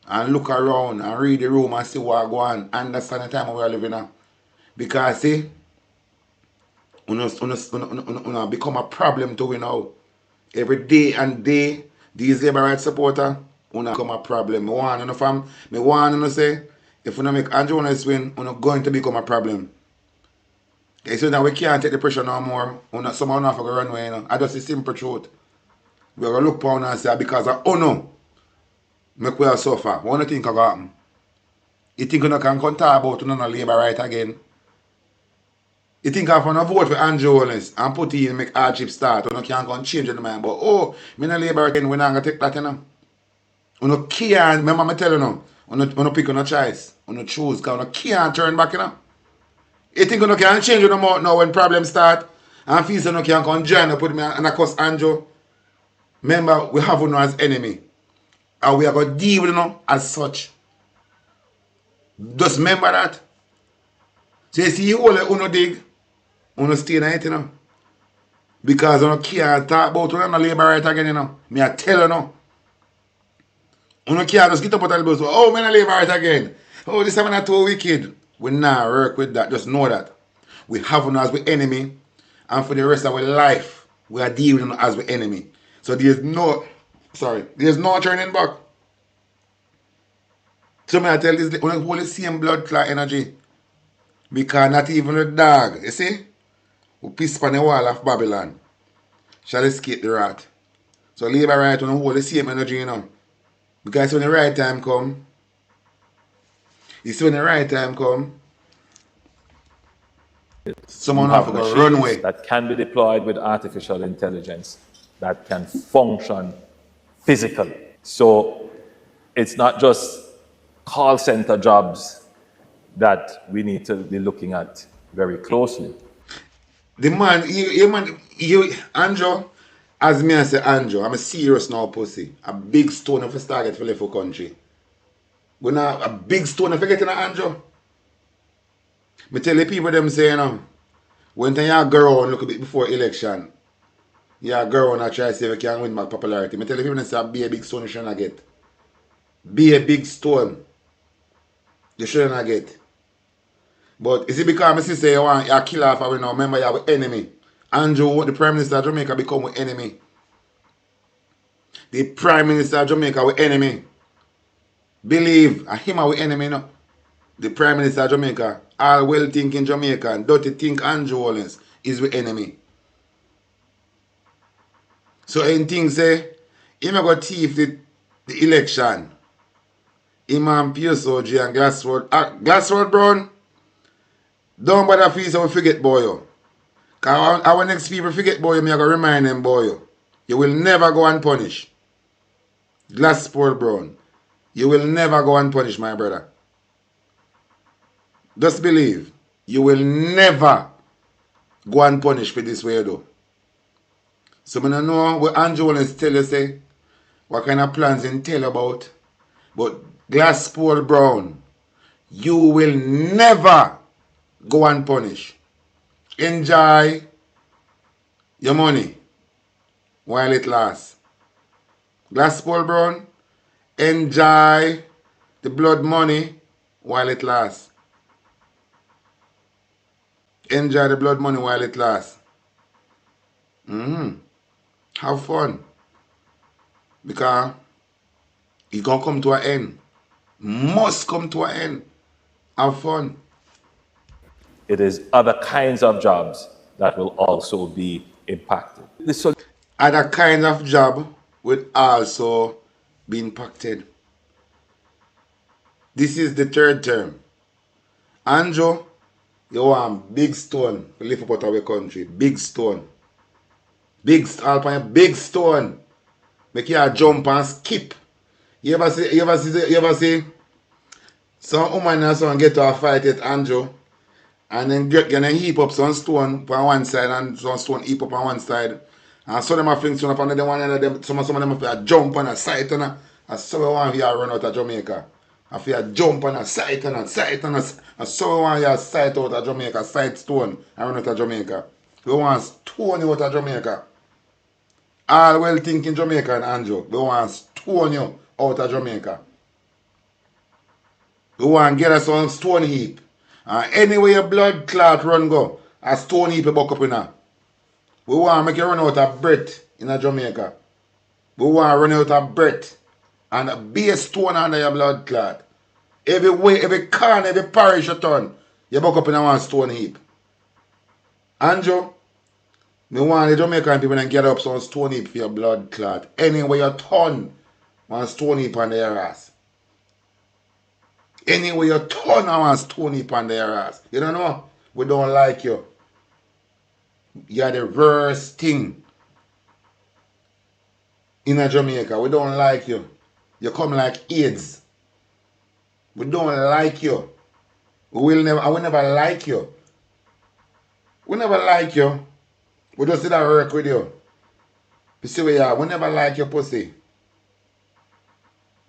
and look around and read the room and see what go on. Understand the time we are living now. Because see, you become a problem to you now. Every day and day, These labor rights supporters, una come a problem. Me want to say, if we don't make Andrew Holness win, we're not going to become a problem. Okay, so now we can't take the pressure no more. Someone have to run away, you know. I just the simple truth. We're going to look upon and say, because of no, make we suffer. What do you think will happen? You think you can come talk about no labor right again? You think if I vote for Andrew Holness and put in make hardship start, you can't go and change the mind. But oh, me no labor again, we're not going to take that, you know. You can't, remember me tell you now, you pick on a choice, you choose, because you can't turn back, you know. You think you can't change your mouth now when problems start, and feel you can't come join up with me and I cuss Andrew. Remember, we have you as enemy, and we are going to deal with you as such. Just remember that. So you see, you all you dig, you stay in it, you know. Because you can't talk about you no labor right again, you know. Me I tell you now. You can't just get up out of the bus. Oh, me no labor right again. Oh, this is not too wicked. We not work with that. Just know that. We have you as we enemy. And for the rest of our life, we are dealing with as we enemy. So there's no turning back. So me I tell this, we hold the same blood clot energy. Because not even the dog, you see, who piss on the wall of Babylon shall escape the wrath. So labor right when hold the same energy, you know. Because when the right time come, someone have to go run away. That can be deployed with artificial intelligence that can function physically. So it's not just call center jobs that we need to be looking at very closely. The man, Andrew, as me I say Andrew, I'm a serious now pussy. A big stone of a target for left for country. We now a big stone of getting an Andrew. Me tell the people them say, you know, when you go around look a bit before election, you go around and try to see if you can win back popularity. Me tell the people them say be a big stone you shouldn't get. Be a big stone you shouldn't get. But is it because I say you want you kill off we now? Remember you have an enemy. Andrew, the Prime Minister of Jamaica, become an enemy. The Prime Minister of Jamaica our enemy. Believe him our enemy now. The Prime Minister of Jamaica, all well thinking Jamaican, dirty think Andrew Holness is the enemy. So in things say, him go thief the election. Him and Pierce OG and Glassroad Brown. Don't bother feel so we forget boy yo. Cause our next people forget boy, me I go remind them boy yo. You will never go unpunished. Glassroad Brown. You will never go unpunished, my brother. Just believe. You will never go unpunished for this way though. So I don't know what Andrew Holness tell you say, what kind of plans he tell about. But Glassroad Brown, you will never go unpunished. Enjoy your money while it lasts. Glassroad Brown, enjoy the blood money while it lasts. Enjoy the blood money while it lasts. Have fun. Because it's going to come to an end. Must come to an end. Have fun. It is other kinds of jobs that will also be impacted. Other kinds of job will also be impacted. This is the third term. Andrew, you want big stone to lift up out of our country. Big stone. Big stone. Make you jump and skip. You ever see some woman and son get to a fight at Andrew and then gonna heap up some stone on one side and some stone heap up on one side. And some of them are fling stone up on the one end of them. Some of them have jump on a site and some of them run out of Jamaica. If you jump on a site and so want you site out of Jamaica, site stone and run out of Jamaica. We want stone you out of Jamaica. All well thinking Jamaican Andrew. We want stone you out of Jamaica. We want to get us some stone heap. And anyway your blood clot run go, a stone heap you buck up in her. We want to make you run out of breath in a Jamaica. We want to run out of breath. And be a stone under your blood clot. Every way, every corner, every parish you turn, you buck up in a one stone heap. Andrew, me want the Jamaican people to get up some stone heap for your blood clot. Anywhere you turn, one stone heap on their ass. Anywhere you turn, one stone heap on their ass. You don't know? We don't like you. You're the worst thing in Jamaica. We don't like you. You come like AIDS. We don't like you. I will never like you. We never like you. We just did that work with you. You see where you are. We never like your pussy.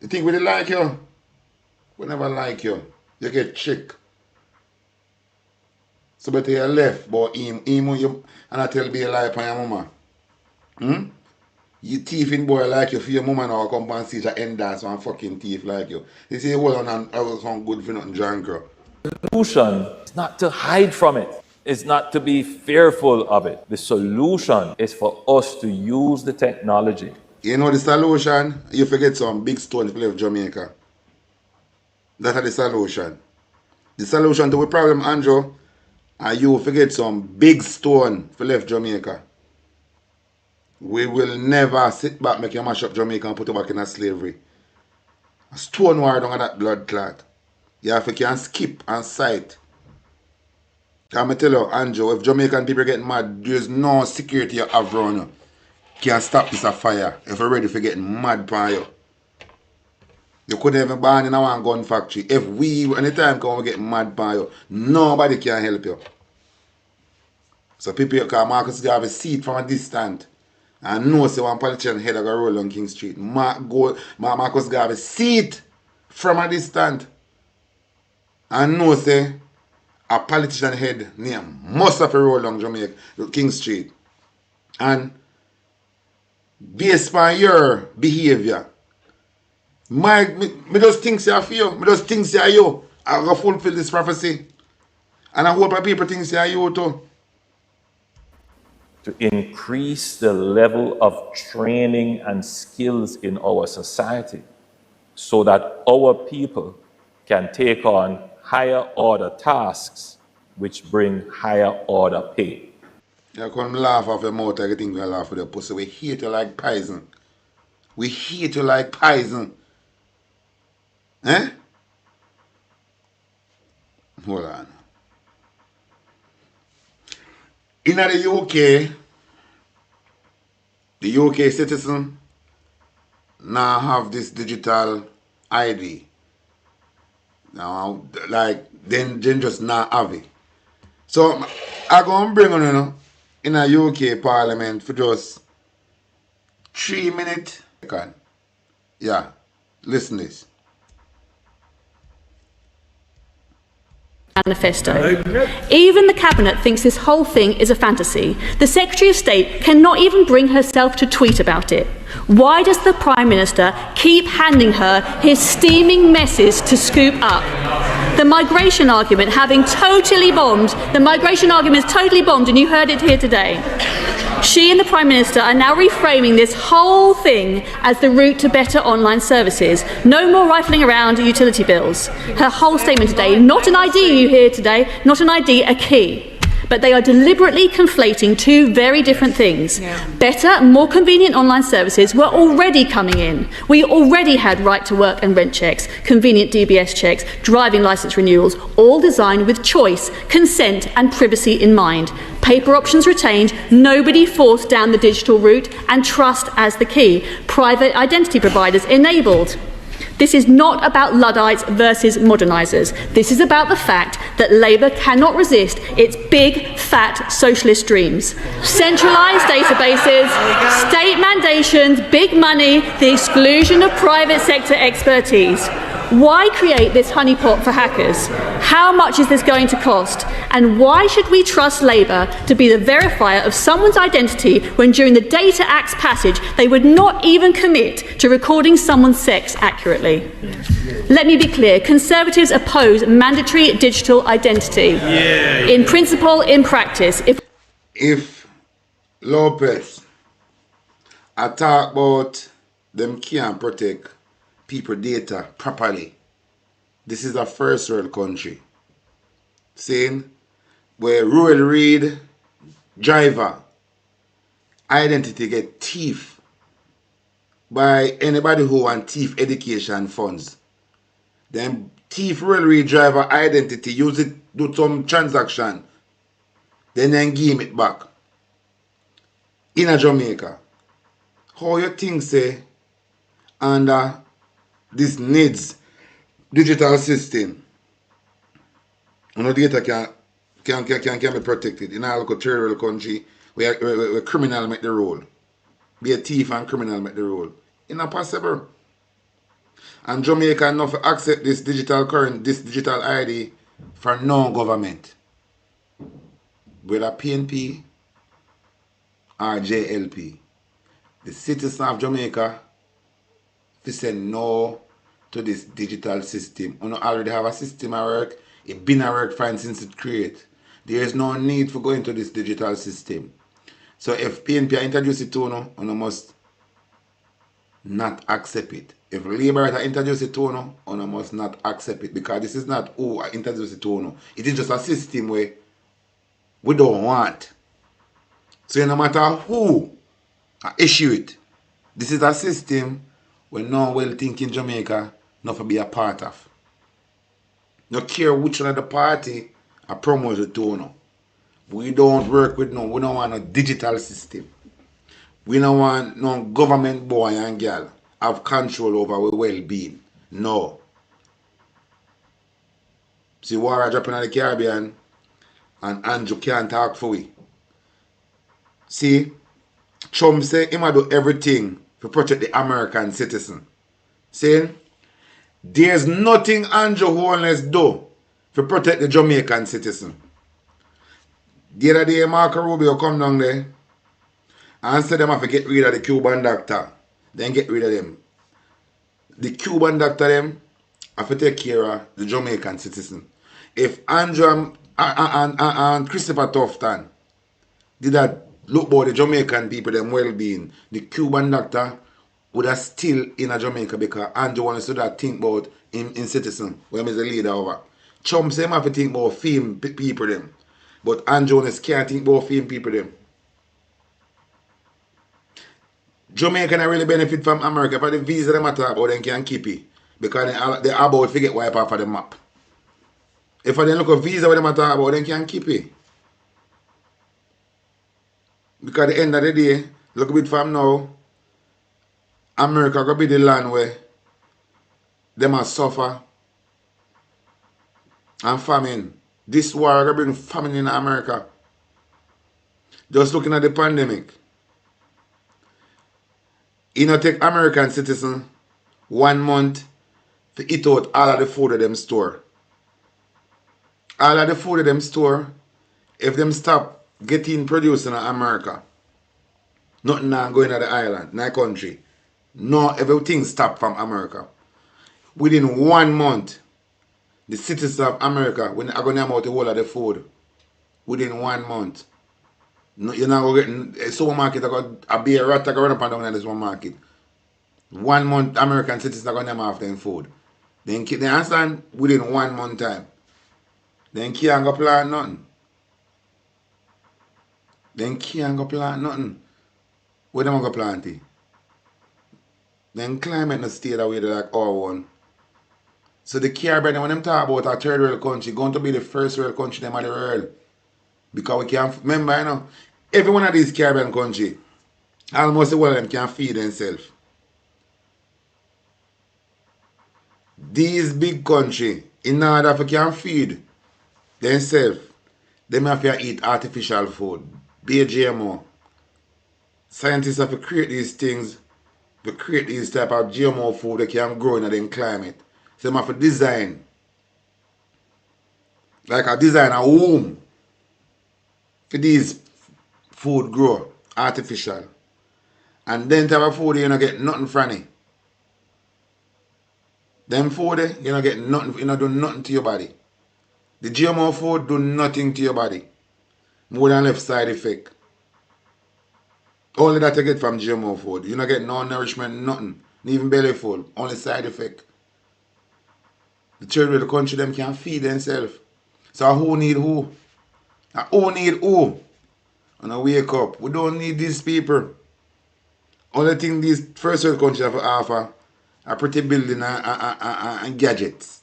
You think we did like you? We never like you. You get chick. So better you left, but him you and I tell be a lie upon your mama. You thieving boy like you for your mama now come and see the end dance one fucking thief like you. You see hold on and I was some good for nothing drunk. The solution is not to hide from it. It's not to be fearful of it. The solution is for us to use the technology. You know the solution? You forget some big stone to left Jamaica. That's the solution. The solution to the problem, Andrew, and you forget some big stone for left Jamaica. We will never sit back, make you mash up Jamaica and put you back in a slavery. A stone war down that blood clot. You have to can skip and sight. Can I tell you, Andrew, if Jamaican people get mad, there's no security you have around you. Can't stop this fire if you're ready for getting mad by you. You couldn't even burn in a one gun factory. If we, anytime come we get mad by you, nobody can help you. So people can Marcus have a seat from a distance. And know say one politician head of a roll on King Street. Marcus have a seat from a distance. And know say a politician head name must have a roll on Jamaica, King Street. And based on your behavior, me just think say for you. Me just think say you. I will fulfill this prophecy. And I hope people think say you too. To increase the level of training and skills in our society so that our people can take on higher order tasks which bring higher order pay. You come laugh off your mouth, I think we laugh with your pussy. We hate you like poison. We hate you like poison. Eh? Hold on. In the UK citizen now have this digital ID. Now, like, then just not have it. So, I'm going to bring on, in a UK parliament for just 3 minutes. Yeah, listen this. Manifesto. Even the cabinet thinks this whole thing is a fantasy. The Secretary of State cannot even bring herself to tweet about it. Why does the Prime Minister keep handing her his steaming messes to scoop up? The migration argument having totally bombed. The migration argument is totally bombed, and you heard it here today. She and the Prime Minister are now reframing this whole thing as the route to better online services. No more rifling around utility bills. Her whole statement today, not an ID you hear today, not an ID, a key. But they are deliberately conflating two very different things. Better, more convenient online services were already coming in. We already had right to work and rent checks, convenient DBS checks, driving licence renewals, all designed with choice, consent and privacy in mind. Paper options retained, nobody forced down the digital route, and trust as the key. Private identity providers enabled. This is not about Luddites versus modernisers. This is about the fact that Labour cannot resist its big, fat socialist dreams. Centralised databases, state mandations, big money, the exclusion of private sector expertise. Why create this honeypot for hackers? How much is this going to cost? And why should we trust Labour to be the verifier of someone's identity when during the Data Act's passage they would not even commit to recording someone's sex accurately? Let me be clear, Conservatives oppose mandatory digital identity. In principle, in practice. If Lopez talk about them can't protect people data properly. This is a first world country. Saying where Royal Reed driver identity get thief by anybody who want thief education funds. Then thief Royal Reed driver identity, use it, do some transaction, then give it back. In a Jamaica. How you think say under this needs digital system, data can be protected in a local third world country where criminal make the rule. Be a thief and criminal make the rule. It's not possible. And Jamaica enough accept this digital ID for no government. Whether PNP or JLP. The citizens of Jamaica they say no to this digital system. We already have a system at work. It's been at work fine since it created. There is no need for going to this digital system. So if PNP introduce it to you must not accept it. If Labour introduce it to you must not accept it. Because this is not who introduce it to you. It is just a system where we don't want. So no matter who issue it, this is a system where no well-thinking Jamaica not to be a part of. No care which one of the party I promote it to you. We don't work with we don't want a digital system. We don't want no government boy and girl have control over our well-being. No. See, war dropping in the Caribbean and Andrew can't talk for we. See, Trump say he might do everything to protect the American citizen. Saying, there's nothing Andrew Holness do to protect the Jamaican citizen. The other day, Marco Rubio come down there and said them have to get rid of the Cuban doctor. Then get rid of them. The Cuban doctor them have to take care of the Jamaican citizen. If Andrew and Christopher Tufton did that look about the Jamaican people, them well-being, the Cuban doctor would have still in a Jamaica because Andrew wants to that think about in citizen when he's the leader over. Trump say have to think about film people them. But Andrew can't think about film people them. Jamaica can really benefit from America, but the visa them talk about them can keep it. Because they are about to get wiped off of the map. If they look at visa what them talk about, they can keep it. Because at the end of the day, look a bit from now, America will be the land where they must suffer and famine. This war will bring famine in America. Just looking at the pandemic. It take American citizens 1 month to eat out all of the food of them store. All of the food of them store, if them stop getting produced in America, nothing now going to the island, in the country. No, everything stop from America. Within 1 month, the citizens of America, when are going to have out the whole of the food, within 1 month. No, you're not going to get a supermarket, a beer rat run up and down in this one market. 1 month, American citizens are going to have them food. Then they understand within 1 month time. Then can't go plant nothing. Then can't go plant nothing. Where them go plant it? Then climate no stay that way like our one. So the Caribbean, when them talk about a third world country, going to be the first world country them of the world. Because we can't remember, every one of these Caribbean countries, almost all of them can feed themselves. These big countries, in order to can feed themselves, they have to eat artificial food, be GMO. Scientists have to create these things, to create these type of GMO food that can grow in the climate. So they have to design, like a design a home for these food grow, artificial. And then type of food you don't get nothing from it. Them food you don't get nothing, you don't do nothing to your body. The GMO food do nothing to your body. More than left side effect. Only that you get from GMO food. You don't get no nourishment, nothing. even belly full, only side effect. The children of the country them can feed themselves. So who need who? And who need who? And I wake up. We don't need these people. Only thing these first world countries have to offer are pretty building and gadgets.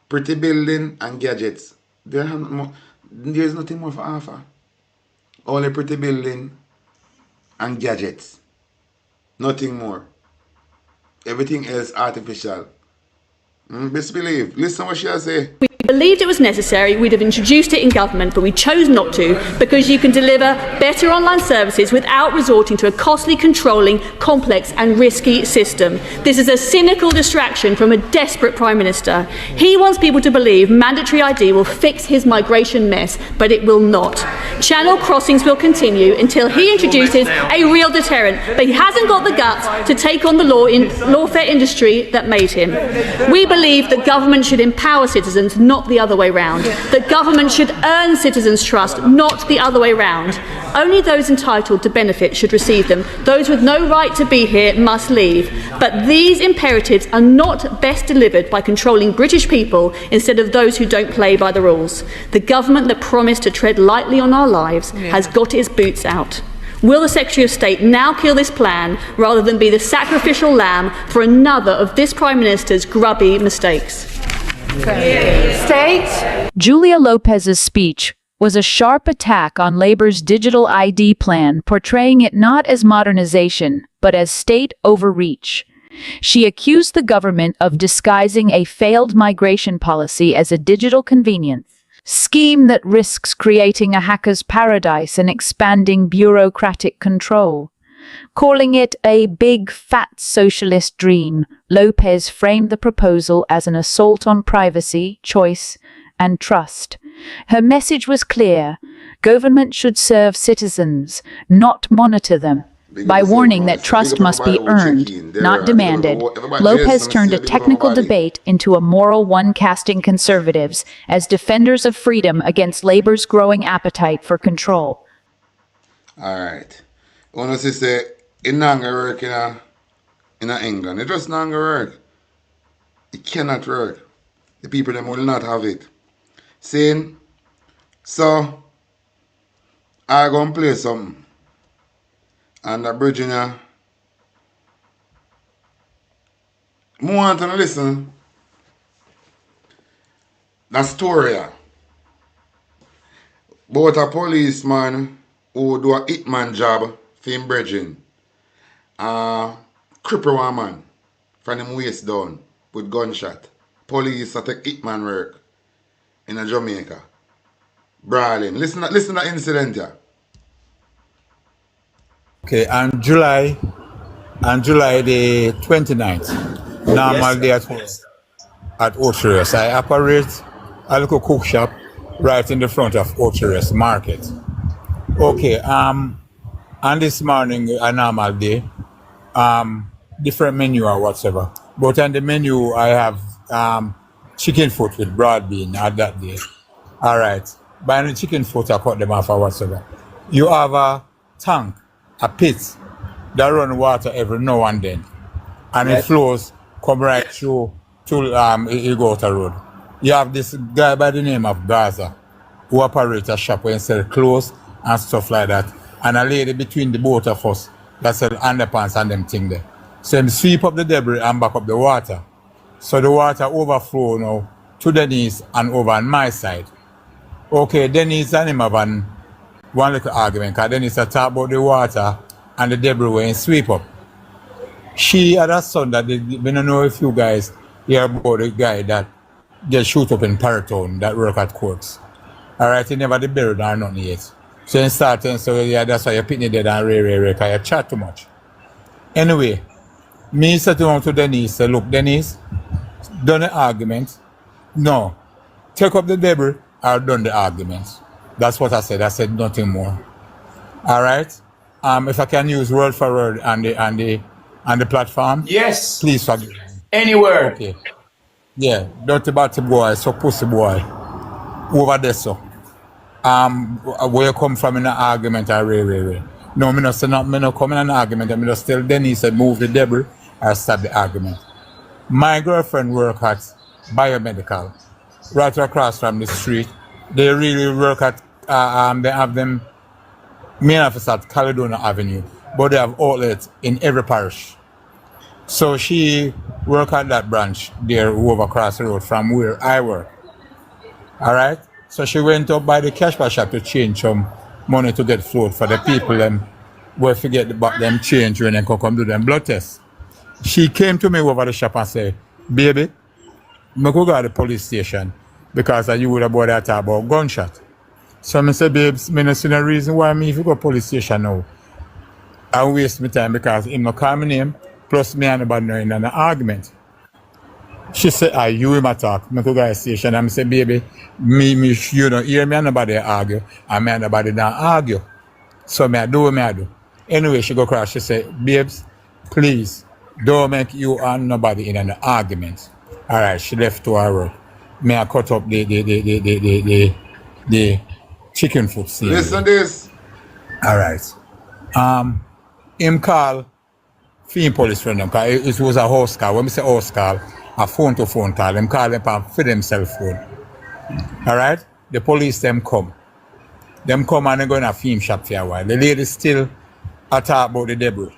Pretty building and gadgets. There's nothing more for offer. Only pretty building and gadgets. Nothing more. Everything else artificial. Best believe. Listen what she has say. We believed it was necessary, we'd have introduced it in government, but we chose not to because you can deliver better online services without resorting to a costly, controlling, complex and risky system. This is a cynical distraction from a desperate Prime Minister. He wants people to believe mandatory ID will fix his migration mess, but it will not. Channel crossings will continue until he introduces a real deterrent, but he hasn't got the guts to take on the lawfare industry that made him. We believe that government should empower citizens, not the other way round. That government should earn citizens' trust, not the other way round. Only those entitled to benefit should receive them. Those with no right to be here must leave. But these imperatives are not best delivered by controlling British people instead of those who don't play by the rules. The government that promised to tread lightly on our lives has got its boots out. Will the Secretary of State now kill this plan rather than be the sacrificial lamb for another of this Prime Minister's grubby mistakes? State. Julia Lopez's speech was a sharp attack on Labour's digital ID plan, portraying it not as modernization, but as state overreach. She accused the government of disguising a failed migration policy as a digital convenience scheme that risks creating a hacker's paradise and expanding bureaucratic control. Calling it a big, fat socialist dream, Lopez framed the proposal as an assault on privacy, choice, and trust. Her message was clear: government should serve citizens, not monitor them. By warning that trust must be earned, not demanded, Lopez turned a technical debate into a moral one, casting conservatives as defenders of freedom against Labour's growing appetite for control. All right. One of say it not gonna work in England. It just not gonna work. It cannot work. The people them will not have it. Saying, so I gonna play something. And the Virginia, I want to listen. The story about a policeman who do a hitman job for him brethren. Cripple one man from him waist down with gunshot. Police take hitman work in a Jamaica. Brawling. Listen to the incident here. Okay, on July the 29th, normal day at Ocherous. I operate a little cook shop right in the front of Ocherous Market. Okay, on this morning, a normal day, different menu or whatever. But on the menu, I have chicken foot with broad bean at that day. All right, buying the chicken foot, I cut them off or whatever. You have a tank, a pit that run water every now and then, and it flows, come right through to it go to road. You have this guy by the name of Gaza who operates a shop where he sell clothes and stuff like that, and a lady between the both of us that sell underpants and them thing there. So him sweep up the debris and back up the water. So the water overflow now to Denise and over on my side. Okay, Denise and him have one little argument, because then it's a talk about the water and the debris when sweep up. She had a son that we don't know if you guys hear about the guy that just shoot up in Paratown that work at courts. Alright, he never did buried or nothing yet. So he started, so yeah, that's why you pick me dead and ray, because you chat too much. Anyway, me said to Denise, say, look, Denise, done the argument. No, take up the debris or done the arguments. That's what I said. I said nothing more. All right. If I can use word for word on the platform. Yes. Please forgive me. Anywhere. Okay. Yeah. Dirty body boy, so pussy boy. Over there, so. Where you come from in an argument, I really. No, me not say not. Me not come in an argument. Me just tell Denise to move the debris or stop the argument. My girlfriend work at biomedical, right across from the street. They really work at, they have them main office at Caledonia Avenue, but they have outlets in every parish. So she work at that branch there over across the road from where I work. All right. So she went up by the cash bar shop to change some money to get float for the people them will forget about them change when they come do them blood tests. She came to me over the shop and said, baby, I go to the police station because you would have bought that about gunshot. So I said, babes, I don't see no reason why me if you go to police station now. I waste my time because him no call my name, plus me and nobody in an argument. She said, you him attack. I go to the station and I say, baby, me, you don't hear me and nobody argue, and me and nobody don't argue. So I do what I do. Anyway, she go across, she said, babes, please, don't make you and nobody in an argument. All right, she left to her work. May I cut up the chicken foot scene. Listen this. All right. Him call female police friend them, cause it was a house call. When we say house call, a phone to phone call. Them call them for themselves phone. All right. The police them come. Them come and they go in a film shop for a while. The lady still talk about the debris.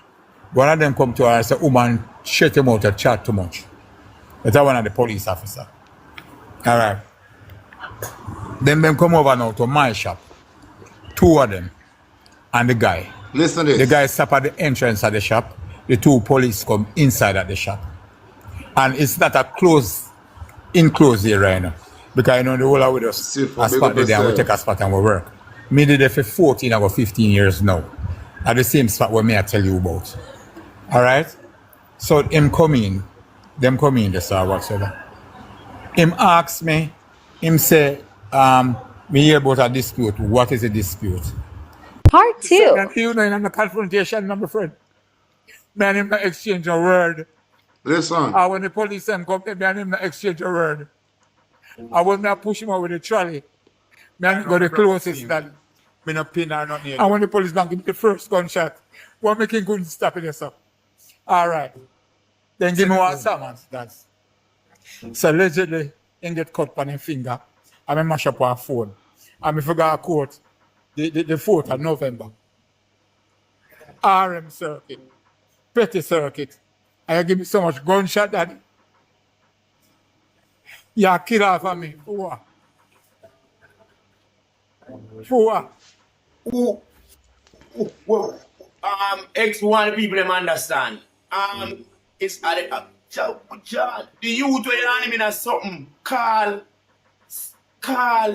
One of them come to her and say, woman, shut him out and chat too much. That's one of the police officer. All right. Then them come over now to my shop. Two of them. And the guy. Listen to this. The guy stop at the entrance of the shop. The two police come inside of the shop. And it's not a enclosed area right now. Because you know the whole with us. A spot there and we take a spot and we work. Me did it for 14 or 15 years now. At the same spot where me I tell you about. Alright? So him come in. Them come in this or whatsoever. Him asks me, him say, me hear about a dispute. What is a dispute? Part 2. You know, in the confrontation, my friend. Me and him not exchange a word. Listen. When the police them come, me and him not exchange a word. I will not push him out with the trolley. Me and him go the closest that me no pin or nothing. And when the police don't give me the first gunshot, what making couldn't stop it yourself. All right. Then give me one summons. That's so allegedly he get cut on his finger. And I mash up our phone. And I forgot a court the 4th of November. RM circuit. Petty circuit. And you give me so much gunshot that you kill off of me. For what? For what? Well, X1 people them understand. It's John. The youth when you hand him in something, call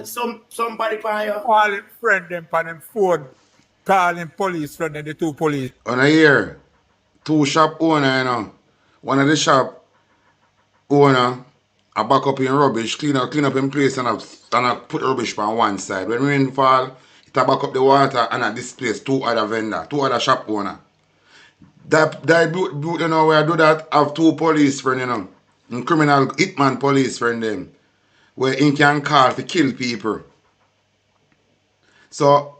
somebody for you. Call him friend them on them phone. Call him police friend them, the two police. On a year, two shop owner, you know. One of the shop owner, I back up in rubbish, clean up in place and I put rubbish on one side. When rain fall, it back up the water and I displace two other vendor, two other shop owner. That you know, where I do that, I have two police friend, you know. And criminal hitman police friend them. Where he can call to kill people. So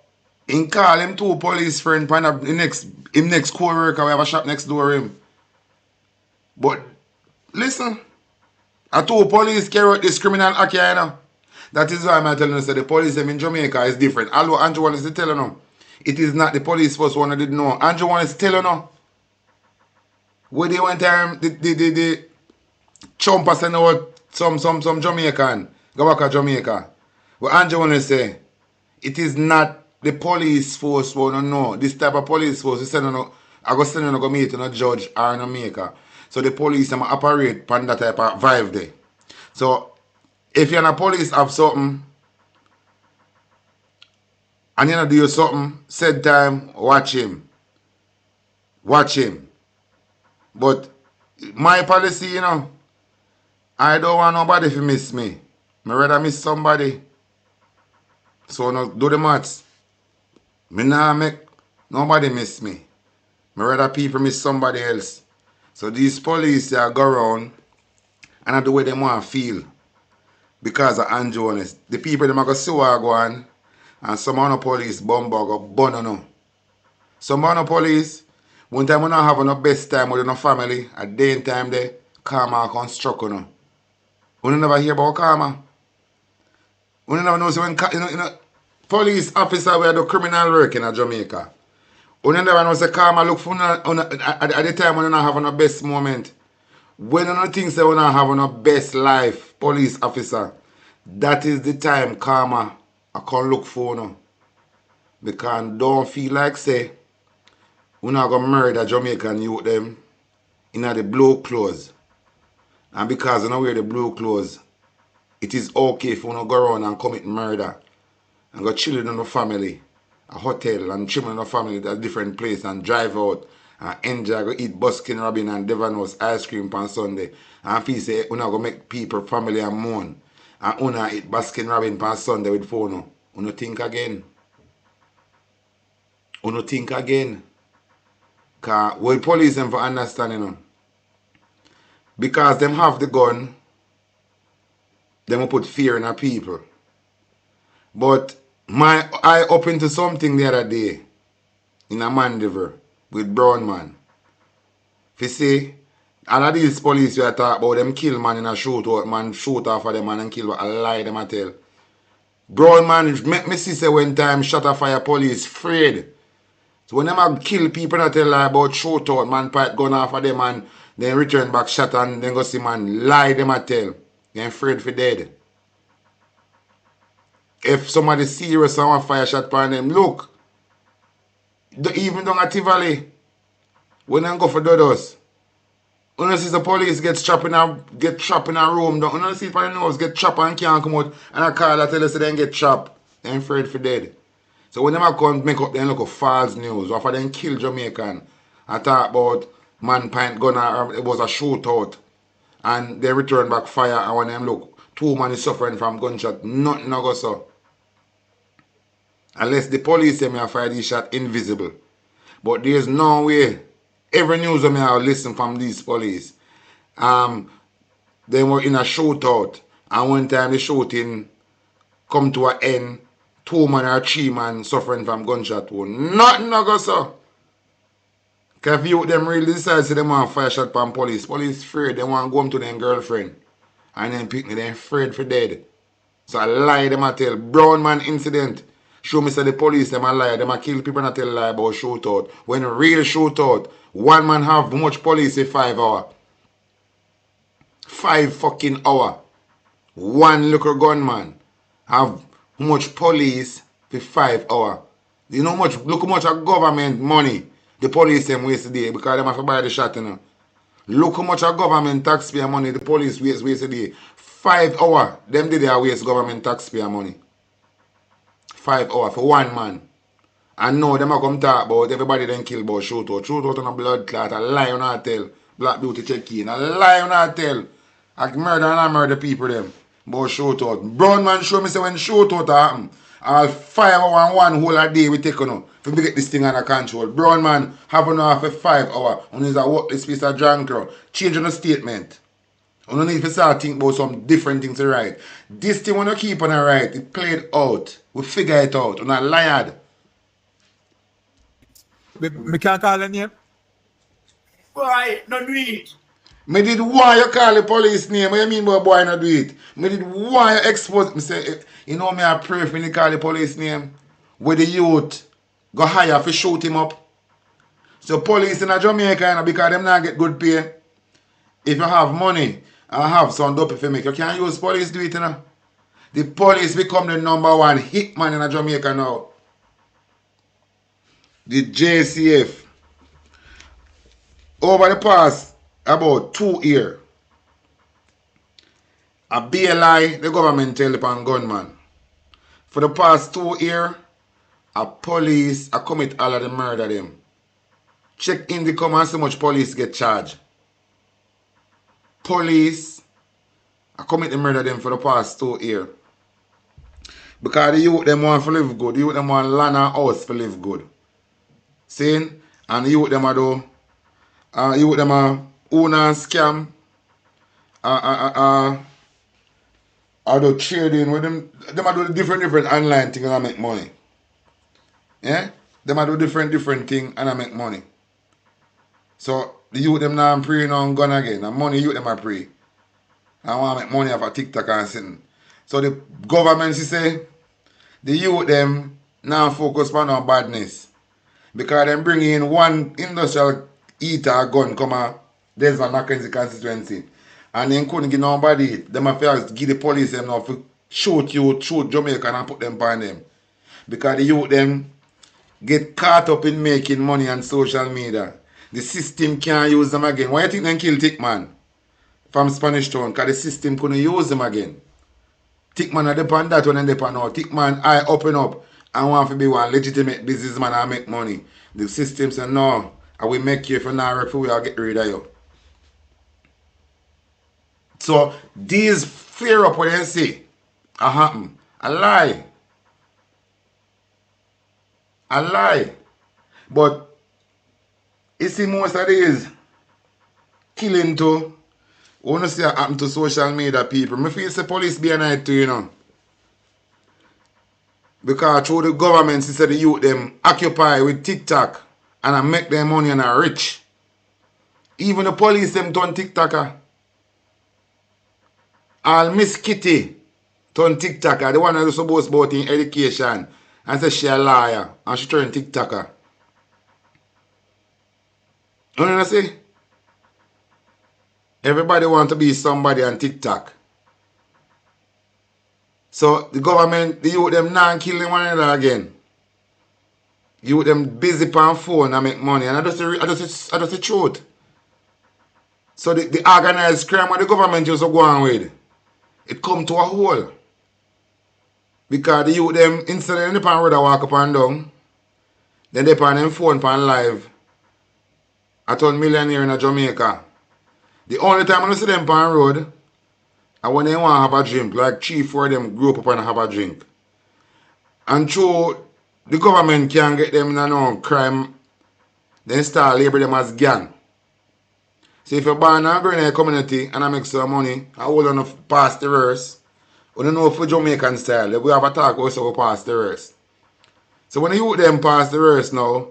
he call him two police friend find up him next co-worker, we have a shop next door him. But listen, a two police carry out this criminal act here, you know. That is why I'm telling you that the police them in Jamaica is different. Although Andrew Wallace is telling you, it is not the police force one that didn't know. Andrew Wallace is telling you. Where they one time the chomper send out some Jamaican, go back to Jamaica. What Andrew Wallace say, it is not the police force wanna know. This type of police force is sending out, I go send you go meet no judge or no maker. So the police them operate on that type of vibe there. So if you're in a police have something and you know do something, said time, watch him. Watch him. But my policy, you know, I don't want nobody to miss me. I rather miss somebody. So no do the maths. Me nah make nobody miss me. I rather people miss somebody else. So these police they go around and I do what they want to feel. Because of Andrew Honest. The people them go see what go on and some of the police bomb go burn no. Some of the police One time when I have no best time with no family, at day and time there, karma can struck on. You never hear about karma. You never know so when police officer where do criminal work in Jamaica. You never know say karma look for at the time when you not have no best moment. When you not think say you not have no best life, police officer, that is the time karma I can look for no. Because don't feel like say we not gonna murder Jamaican youth them in the blue clothes. And because you know wear the blue clothes, it is okay if you not go around and commit murder and go chilling in the family, a hotel and chilling in the family at a different place and drive out and enjoy, go eat buskin robin and Devanos ice cream on Sunday. And feel say you not gonna make people family and mourn. And you not eat baskin robin on Sunday with phone. You not think again. You not think again. Because what police them for understand, you know. Because them have the gun, them will put fear in our people. But my eye up into something the other day in a Mandiver with Brown man. If you see, all of these police you talk about them kill man in a shootout, man shoot off of them man and kill, but a lie them I tell. Brown man make me see say when time shot off fire police afraid. So when them a kill people and tell lie about shootout, man pipe gun off of them and then return back shot and then go see man lie them I tell. They're afraid for dead. If somebody serious and want fire shot upon them, look, even down at Tivoli, when they go for Dodos, when you see the police get trapped in a room, when you see the nose get trapped and can't come out, and a car that tell us they get trapped, they're afraid for dead. So when they come make up them look of false news, or for them kill Jamaican, and talk about man pint gun, it was a shootout, and they return back fire, and when them look, 2 men is suffering from gunshot, nothing no go so. Unless the police say me I fire these shot invisible. But there's no way. Every news I have listen from these police. They were in a shootout. And one time the shooting come to an end. 2 men or 3 men suffering from gunshot wound. Nothing no go so. Because if you them really decide to them want fire shot from police afraid. They want to go home to their girlfriend. And then pick me, they're afraid for dead. So I lie them I tell. Brown man incident. Show me say the police them a lie. Them a kill people and tell lie about shootout. When real shootout, 1 man have much police in 5 hours. 5 fucking hours. 1 little gunman have much police for 5 hours. You know much, look how much of government money the police them waste a day because them have to buy the shot, you know. Look how much of government taxpayer money the police waste a day. 5 hours, them did they waste government taxpayer money. 5 hours for 1 man. And now them a come talk about everybody then kill about shootout. Shootout on a blood clot, a lie on a tell. Black beauty check in, a lie on a tell. I murder and I murder people them. About shootout. Brown man show me say when shootout happen, all 5 hours and 1 whole a day we take on. If we get this thing under control. Brown man happen now for 5 hours. And he's a worthless piece of junk. Changing the statement. You don't need to start thinking about some different things to write. This thing when you keep on the right, it played out. We figure it out. You're not lied. Me can't call a name. Why? No do it. Me did why you call the police name. What you mean by boy not do it? Me did why you expose. Me say, you know me I pray for you call the police name. Where the youth go hire for shoot him up. So police in Jamaica, you know, because them not get good pay. If you have money and have some dope if you make, you can't use police do it, you know. The police become the #1 hitman in Jamaica now. The JCF. Over the past about 2 years, a BLI, the government tell upon gunman. For the past 2 years, a police a commit all of the murder them. Check in the come and see much police get charged. Police I commit the murder them for the past 2 years. Because the youth them want to live good. The youth them want land and house to live good. See? And the youth them a do youth them a own and scam. I do trading with them. Them a do different online things and I make money. Yeah? Them a do different things and I make money. So the youth them now praying on gun again. And money youth them are pray. I want to make money off a TikTok and something. So the government she say the youth them now focus on badness. Because them bring in one industrial eater gun come out Desmond Mackenzie constituency. And then couldn't give nobody. Them affairs give the police them now for shoot you, shoot Jamaica and put them on them. Because the youth them get caught up in making money on social media. The system can't use them again. Why you think they kill Tickman from Spanish Town? Because the system couldn't use them again. Tickman are depend that one and depend now. Tickman I open up and want to be one legitimate businessman and make money. The system say no, I will make you if you not refer we will get rid of you. So these flare up what you see happen. A lie. A lie. But you see most of these killing too. Want to see what happen to social media people. I feel the police behind it too, you know. Because through the government, she said the youth them occupy with TikTok and I make their money and are rich. Even the police them turn TikToker. All Miss Kitty turn TikToker. The one who's supposed about in education. And say she a liar and she turn TikToker. You know what I say? Everybody want to be somebody on TikTok. So the government, the youth them not killing one another again. You them busy on phone and make money. And that's the truth. So the organized crime of the government used to go on with. It come to a hole. Because the youth them, instead of the road walk up and down, then they on them phone pan live. I turn millionaire in Jamaica. The only time I see them on road, and when they want to have a drink, like 3-4 of them grew up and have a drink. And through the government can get them in no crime, then start label them as gang. So if you're born and grow in a community and I make some money, I hold on to pass the verse. We don't know for Jamaican style. If we have a talk, we also pass the verse. So when the youth them pass the verse now,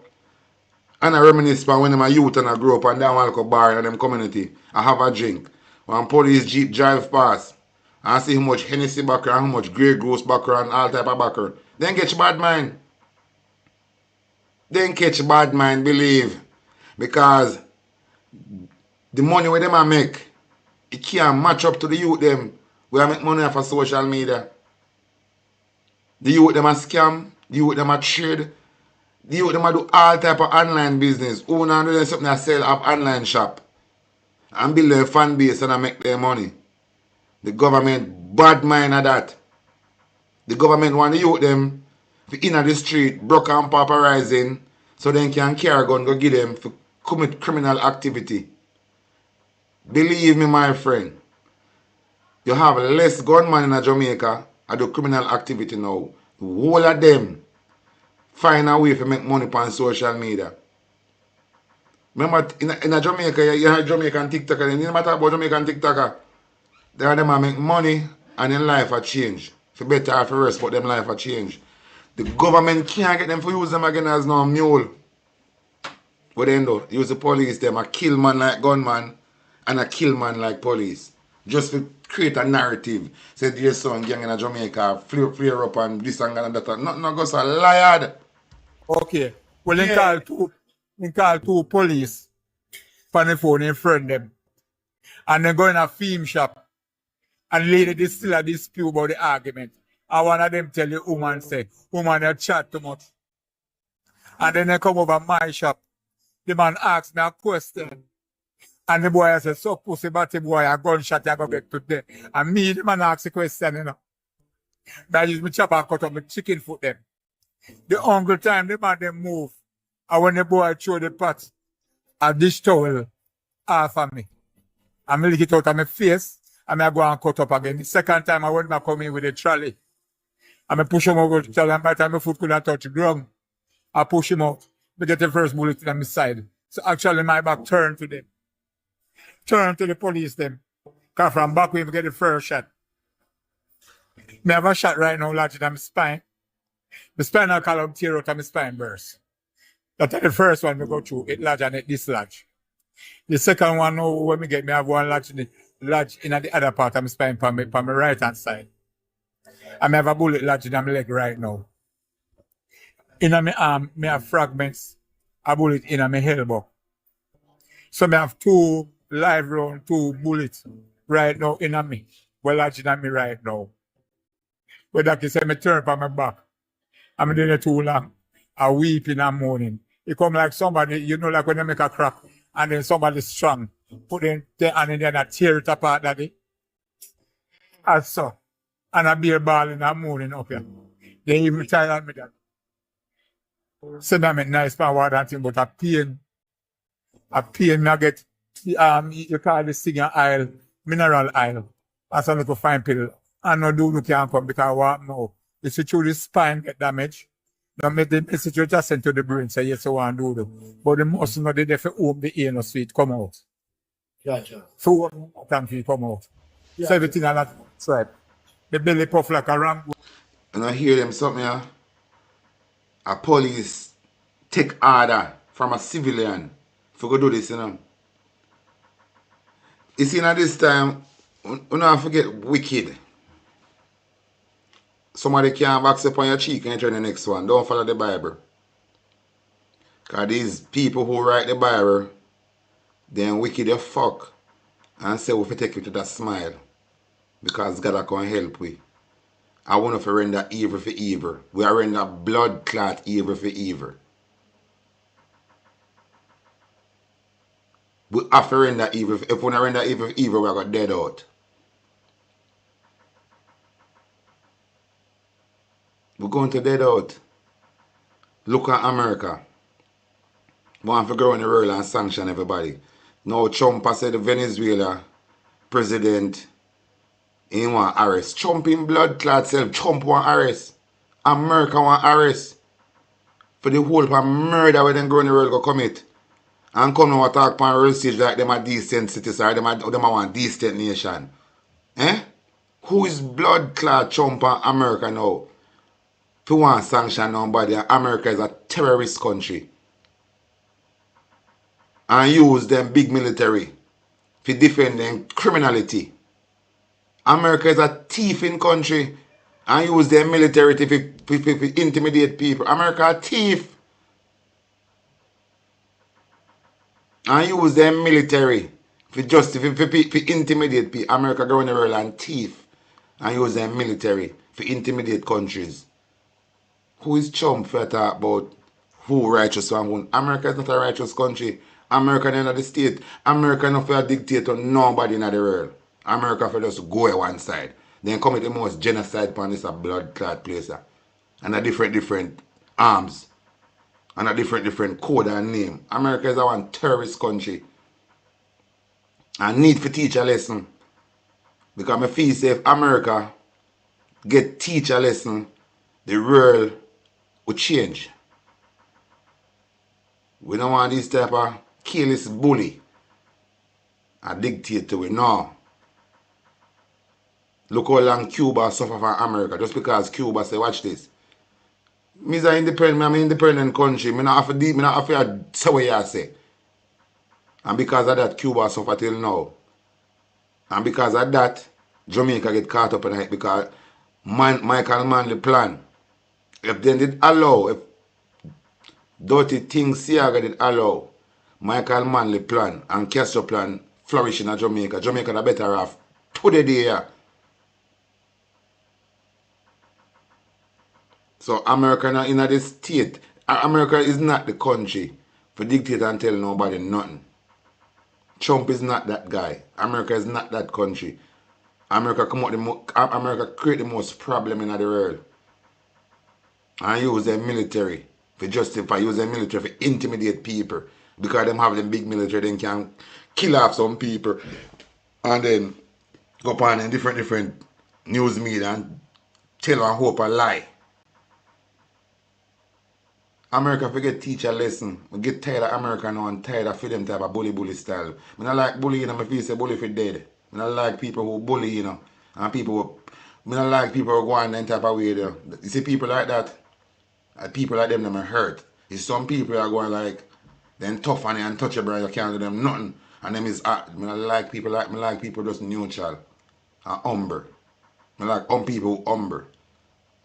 and I reminisce about when them a youth and I grow up and down walk a bar in them community, I have a drink. When police jeep drive past, I see how much Hennessy background, how much Grey Goose background, all type of background. Then catch bad mind. Then catch bad mind, believe. Because the money where them a make, it can't match up to the youth them. We make money off of social media. The youth them a scam, the youth them a trade, the youth them a do all type of online business. Who now do something that sell up online shop. And build their fan base and I make their money. The government bad mind of that. The government want the youth them to in the street, broke and pauperizing, so they can carry a gun go give them to commit criminal activity. Believe me, my friend, you have less gunmen in Jamaica and do criminal activity now. The whole of them find a way to make money on social media. Remember, in Jamaica, you have Jamaican TikToker, and you never talk about Jamaican TikToker. They are them make money and their life a change. For better or for worse, but them life a change. The government can't get them to use them again as no mule. What they do? Use the police, them a kill man like gunman and a kill man like police. Just to create a narrative. Say there's some gang in Jamaica, flare up and this and that. Not go so liar. Okay. Well, they call two police on the phone in front of them. And then go in a film shop. And later they still a dispute about the argument. And one of them tell the woman say, woman they chat too much. And then they come over my shop. The man asks me a question. And the boy says, so pussy batty boy, a gunshot you go get today. And me, the man asks the question, you know. I use my chopper and cut up my chicken foot them. The uncle time the man them move. And when the boy throw the pot, a dish towel off of me. I lick it out of my face, and I go and cut up again. The second time I went back come in with a trolley. And I push him over the trolley, and by the time my foot couldn't touch the ground, I push him out. I get the first bullet on my side. So actually my back turned to them. Turned to the police them. Because from back we get the first shot. I have a shot right now lodged in my spine. The spinal column tear out and my spine burst. That's the first one we go through. It lodge and it dislodge. The second one, now, when me get me have one lodge in the other part of my spine, for my right hand side. I have a bullet lodge in my leg right now. In my arm, me have fragments, a bullet in my elbow. So me have two live round, two bullets right now in me. Well lodged in me right now. But that is say me turn on my back. I'm doing it too long. I weep in the morning. It come like somebody, you know, like when they make a crack and then somebody strong. Put in their hand in there and tear it apart, daddy. And so. And I be a ball in the morning up here. They even tell me that. So that make nice power that thing, but a pain me I get you call this thing an oil, mineral oil. That's a little fine pill. And no do no can come because what now? If you through the spine get damaged, now make the message you just send to the brain say yes you want to do them. But the muscle not there for home the anus feet come out. Gotcha. So what feet come out. So everything on that side. The belly puff like a ram. And I hear them something here. A police take order from a civilian for go do this, you know. You see, now this time, we don't forget wicked. Somebody can box up on your cheek and you turn the next one. Don't follow the Bible. Because these people who write the Bible, then wicked the fuck. And say we have to take you to that smile. Because God can help we. I want to render evil for evil. We are render blood clot evil for evil. We have to render evil. If we don't render evil for evil, we are going dead out. We're going to dead out. Look at America. We want to go in the world and sanction everybody. Now Trump has said the Venezuela president he want arrest. Trump in blood clot self. Trump want arrest. America want arrest. For the whole of murder where them go in the world go commit. And come now talk upon real stage like them a decent citizens or them a want decent nation. Eh? Who is blood clot Trump and America now? If you want sanction nobody, America is a terrorist country. And use them big military to defend them criminality. America is a thieving country and use their military to intimidate people. America a thief. And use their military to intimidate people. America go in the world and thief. And use their military to intimidate countries. Who is Trump for talk about who righteous and who? America is not a righteous country. America is not the state. America is not for a dictator nobody in the world. America for just go at one side. Then commit the most genocide upon this a blood clot place. And a different arms. And a different code and name. America is a one terrorist country. And need to teach a lesson. Because I feel say if America get teach a lesson, the world will change. We don't want this type of careless bully. A dictator we know. Look how long Cuba suffer from America just because Cuba say, watch this. Me is an independent country. Me not have to say what you say. And because of that, Cuba suffer till now. And because of that, Jamaica get caught up in it because Michael Manley plan. If they did allow, if dirty things Siaga did allow, Michael Manley plan and Castro plan flourish in Jamaica. Jamaica are better off today there. So America not in this state. America is not the country for dictate and tell nobody nothing. Trump is not that guy. America is not that country. America create the most problem in the world. And use their military for justify, use their military for intimidate people. Because them have them big military, they can kill off some people and then go upon in different news media and tell and hope a lie. America forget teach a lesson. We get tired of America now and tired of them type of bully style. I don't like bully, you know, I feel say bully for dead. I don't like people who bully, you know. And people who, I don't like people who go on that type of way there. You see people like that, people like them hurt. It's some people are going like, Then tough and untouchable, you can't do them nothing. And them is I like people just neutral and humble. I like people humble.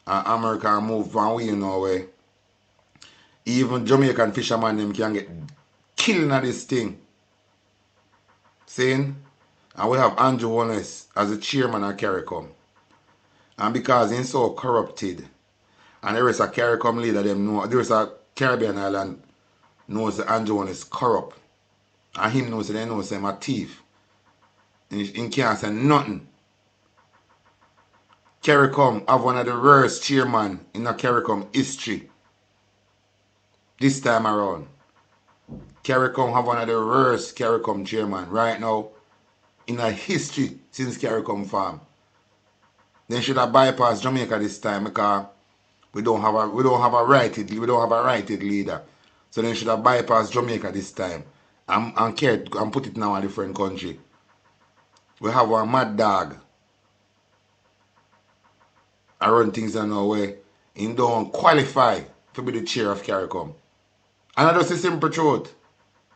And America move one way, you know, way. Even Jamaican fishermen them can get killed in this thing. Saying? And we have Andrew Wallace as the chairman of CARICOM. And because he's so corrupted, and there is a CARICOM leader, them know, there is a Caribbean island knows that Andrew Wallace corrupt. And him knows that they know him a thief. And he can't say nothing. CARICOM have one of the worst chairman in the CARICOM history. This time around. CARICOM have one of the worst CARICOM chairman right now in the history since CARICOM farm. They should have bypassed Jamaica this time because we don't have a righted leader. So they should have bypassed Jamaica this time and put it now in a different country. We have one mad dog. I run things in our way. He don't qualify to be the chair of CARICOM. And that's the simple truth.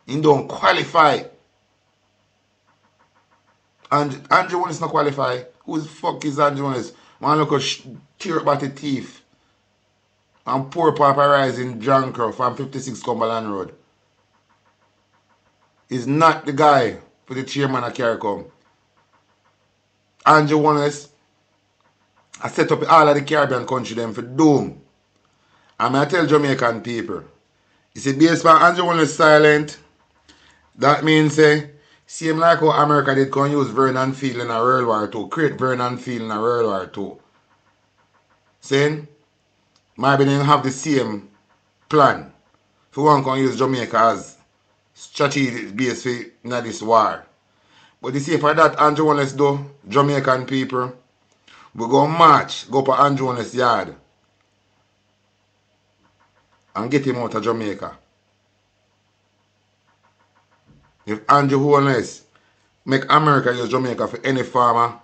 He don't qualify. And Andrew Wallace not qualify. Who the fuck is Andrew Wallace? Man look tear up about the teeth. And poor Papa Rising Junker from 56 Cumberland Road. He's not the guy for the chairman of CARICOM. Andrew Wallace, I set up all of the Caribbean country them for doom. And I tell Jamaican people, you see, based on Andrew Wallace silent, that means same like how America did can use Vernon Field in a World War II, create Vernon Field in a World War II. Saying, maybe they have the same plan. For one can use Jamaica as strategic base for this war. But you see, for that Andrew Wallace do, Jamaican people, we go march, go to Andrew Wallace yard and get him out of Jamaica. If Andrew Wallace make America use Jamaica for any farmer,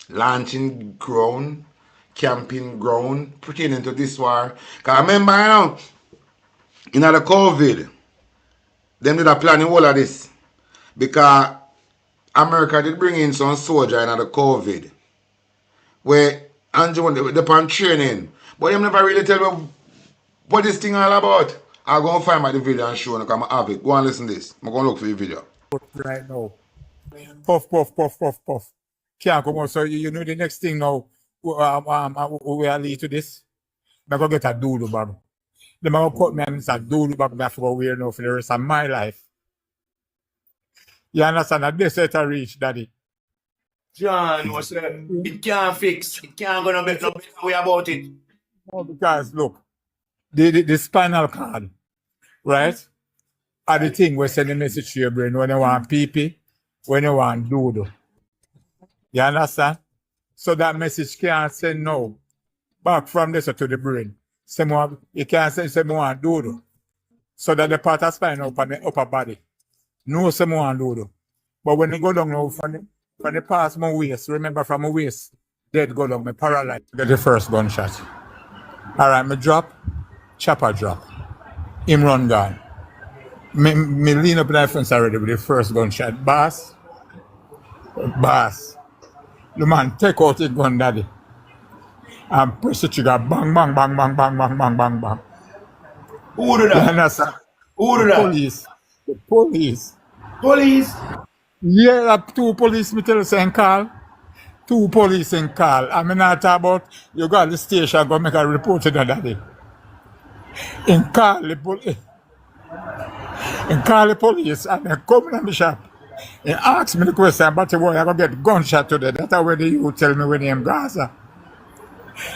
launching ground, camping ground, pertaining to this war. Because remember now, in the COVID, them did a plan in all of this. Because America did bring in some soldier in the COVID. Where Andrew Wallace, they on training. But them never really tell me what this thing all about. I'll go and find my video and show you because I have it. Go and listen to this. I'm going to look for the video. Right now. Puff, puff, puff, puff, puff. Can't come out. So you know the next thing now, we are lead to this. I'm going to get a doodle bag. They're going to cut me and it's a doodle bag that I forgot wear now for the rest of my life. You understand that this is a reach, Daddy? John, what's that? It can't fix. It can't go no better way about it. No, because look, the spinal cord, right? Are the thing we send the message to your brain when you want pee, when you want doodle. You understand? So that message can't send no back from this to the brain. You can't send someone doodle. So that the part of spinal up on the upper body. No someone doodle. But when you go down now from the past my waist, remember from my waist, dead go down, me paralyzed. Get the first gunshot. Alright, me drop, chopper drop. Him run gone. Me lean up in the fence already with the first gunshot. Boss. The man take out his gun, Daddy. And press the trigger. Bang, bang, bang, bang, bang, bang, bang, bang, bang. Who did that? Who did that? Police. The police. Police? Yeah, two police me tell you saying call. Two police in call. I mean not talk about you go to the station go make a report to the Daddy. In call the police. And call the police and they come in the shop and ask me the question, but boy, I gonna get gunshot today. That's how you tell me when I'm Gaza.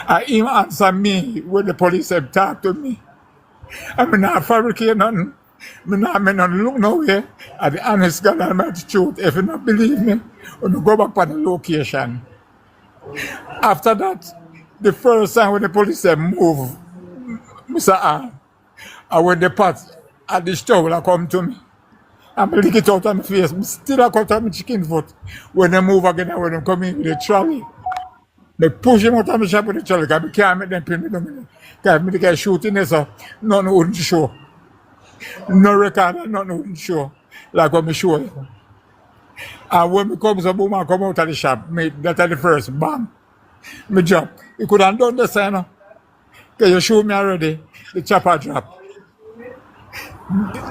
And him answer me when the police have talked to me. I mean not fabricate nothing. I not look nowhere at the honest God Almighty truth. If you not believe me, when you go back to the location. After that, the first time when the police said move, Mr. R, I went the pot at the stove I come to me. I'm lick it out of my face. I still I cut out my chicken foot. When they move again, when they come in with the trolley, they push him out of the shop with the trolley because I can't make them pin me down. Because I shoot in there, so none wouldn't show. No record and nothing show. Like what me show you. And when me come, some woman come out of the shop, me, that the first bang. Me jump. You could have done the same. Because you show me already. The chopper drop.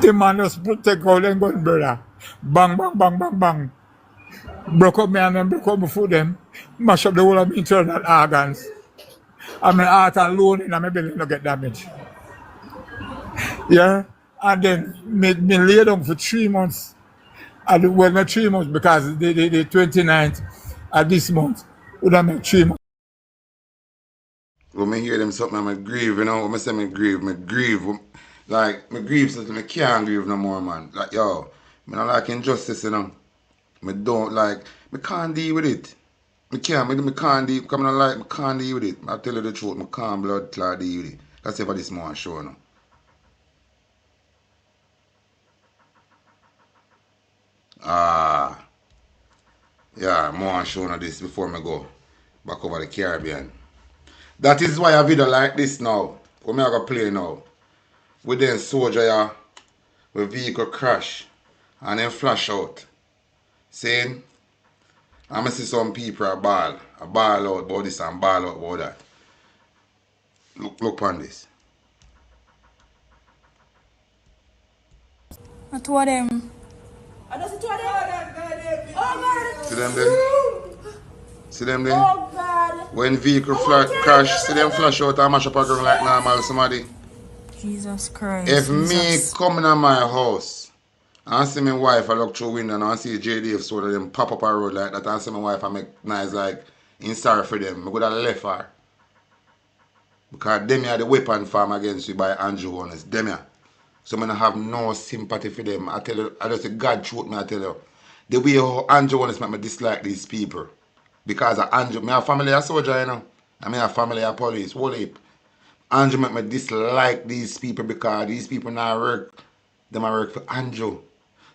The man just take out and gun, brother. Bang, bang, bang, bang, bang. Broke up me and then broke up my foot them. Mash up the whole of my internal organs. And my heart alone in my belly no get damaged. Yeah? And then me lay down for 3 months. And well, not 3 months because the 29th of this month would have made 3 months. When I hear them something, I grieve, you know. When I say I grieve. Like, me grieve so I can't grieve no more, man. Like, yo, I don't like injustice, you know. I don't like, I can't deal with it. I can't deal, because I don't like, I can't deal with it. I tell you the truth, I can't blood clot deal with it. That's for this morning show, you know. Yeah, more show on this before I go back over the Caribbean. That is why a video like this now, what I going to play now, with them soldier here, with vehicle crash, and then flash out. Saying, I'm going to see some people a ball out about this and ball out about that. Look on this. I told them. I just told them. Oh God. See them there? See them there? Oh God. When vehicle crash, see them flash out and mash up a ground like normal somebody. Jesus Christ. If Jesus. me coming to my house and see my wife I look through window and I see JDF so that them pop up a road like that and see my wife I make nice like in sorry for them, I could have left her. Because them are the weapon farm against you by Andrew Honest. Them here. So I don't have no sympathy for them. I tell you, I just say God truth me I tell you. The way how Andrew Honest make me dislike these people. Because of Andrew, me a family a soldier, you know. I mean a family a police, whole heap. Andrew make me dislike these people because these people now work. Them a work for Andrew.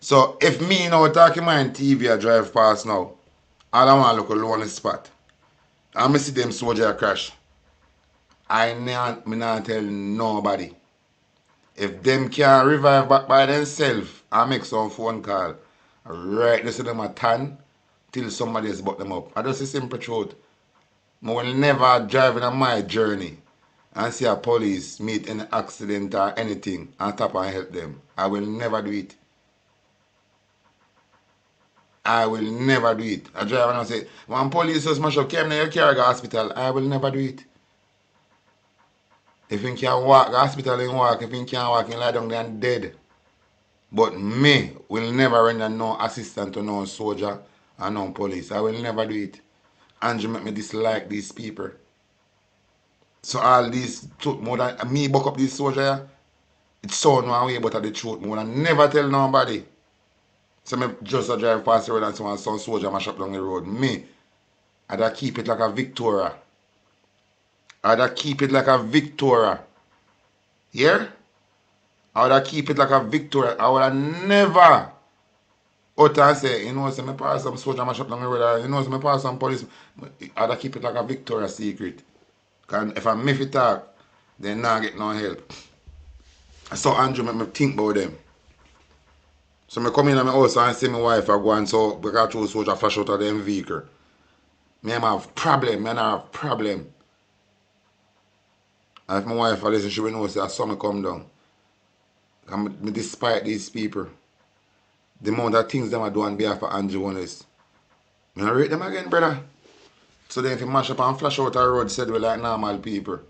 So if me now talking my TV I drive past now, all I want to look a lonely spot. And I see them soldier crash. Me not tell nobody. If them can revive back by themselves and make some phone call, right this to them a tan till somebody else buck them up. I just say simple truth. I will never drive in my journey and see a police meet an accident or anything and stop and help them. I will never do it. I will never do it. I drive and I say, one police just smash up, came to your car go hospital. I will never do it. If you can walk, the hospital and walk. If you can't walk, you lie down there and dead. But me will never render no assistance to no soldier and no police. I will never do it. Andrew make me dislike these people. So all these, more than me buck up these soldier, it's sound one way, but the truth, more than never tell nobody. So me just a drive past the road and some soldier mash up down the road. Me, I'd keep it like a Victoria. I'd keep it like a Victoria. Yeah? I would keep it like a Victoria. I would never out and say, you know, say me pass some soldier mash up down the road, you know, say me pass some police. I'd keep it like a Victoria secret. Because if I miss it talk, then not get no help. So Andrew make me think about them. So I come in at my house and see my wife I go and so because two soldier flash out of them vehicle. Me have problem, I have problem. And if my wife I listen, she will know say I saw me come down. And despite these people, the amount of things them I do on behalf of Andrew Honest. I rate them again, brother. So then if you mash up and flash out a road said we like normal people.